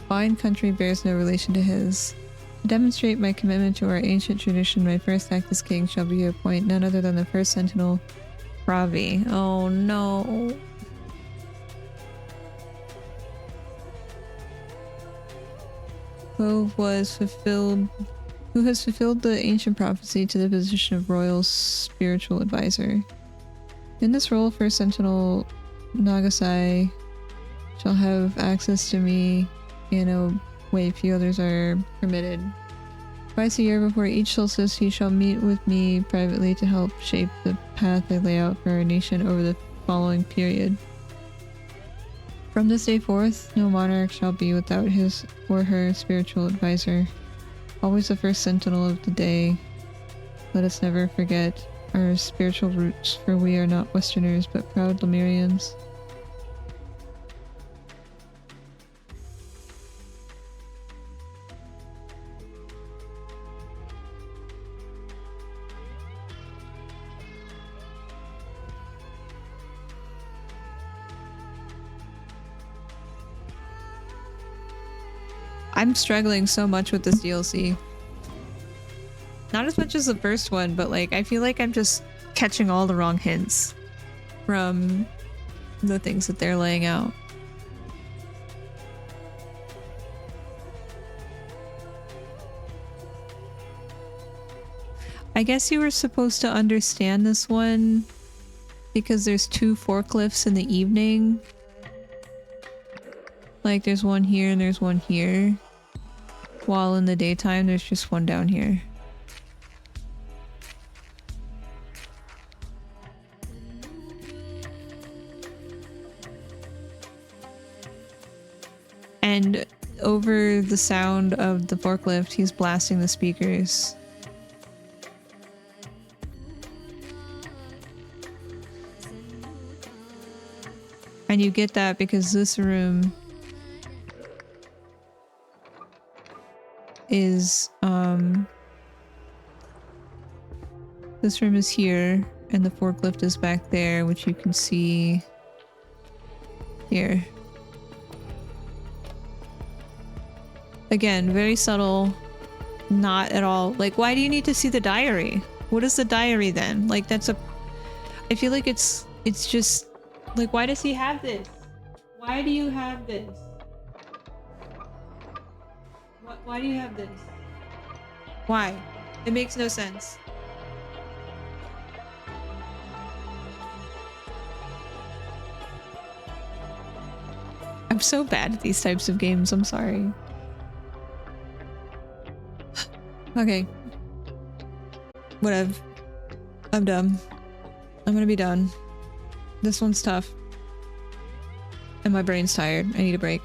fine country bears no relation to his. To demonstrate my commitment to our ancient tradition, my first act as king shall be to appoint none other than the first sentinel, Ravi. Oh no. Who has fulfilled the ancient prophecy to the position of royal spiritual advisor. In this role, First Sentinel Nagasai shall have access to me in a way few others are permitted. Twice a year before each solstice, he shall meet with me privately to help shape the path I lay out for our nation over the following period. From this day forth, no monarch shall be without his or her spiritual advisor. Always the first sentinel of the day. Let us never forget our spiritual roots, for we are not Westerners, but proud Lemurians. I'm struggling so much with this DLC. Not as much as the first one, but like I feel like I'm just catching all the wrong hints from the things that they're laying out. I guess you were supposed to understand this one because there's 2 forklifts in the evening. Like there's one here and there's one here. While in the daytime, there's just one down here. And over the sound of the forklift, he's blasting the speakers. And you get that because this room is this room is here and the forklift is back there, which you can see here. Again, very subtle, not at all like, why do you need to see the diary? What is the diary then? Like that's a, I feel like it's just like, why does he have this? Why do you have this? Why do you have this? Why? It makes no sense. I'm so bad at these types of games, I'm sorry. Okay. Whatever. I'm done. I'm gonna be done. This one's tough. And my brain's tired. I need a break.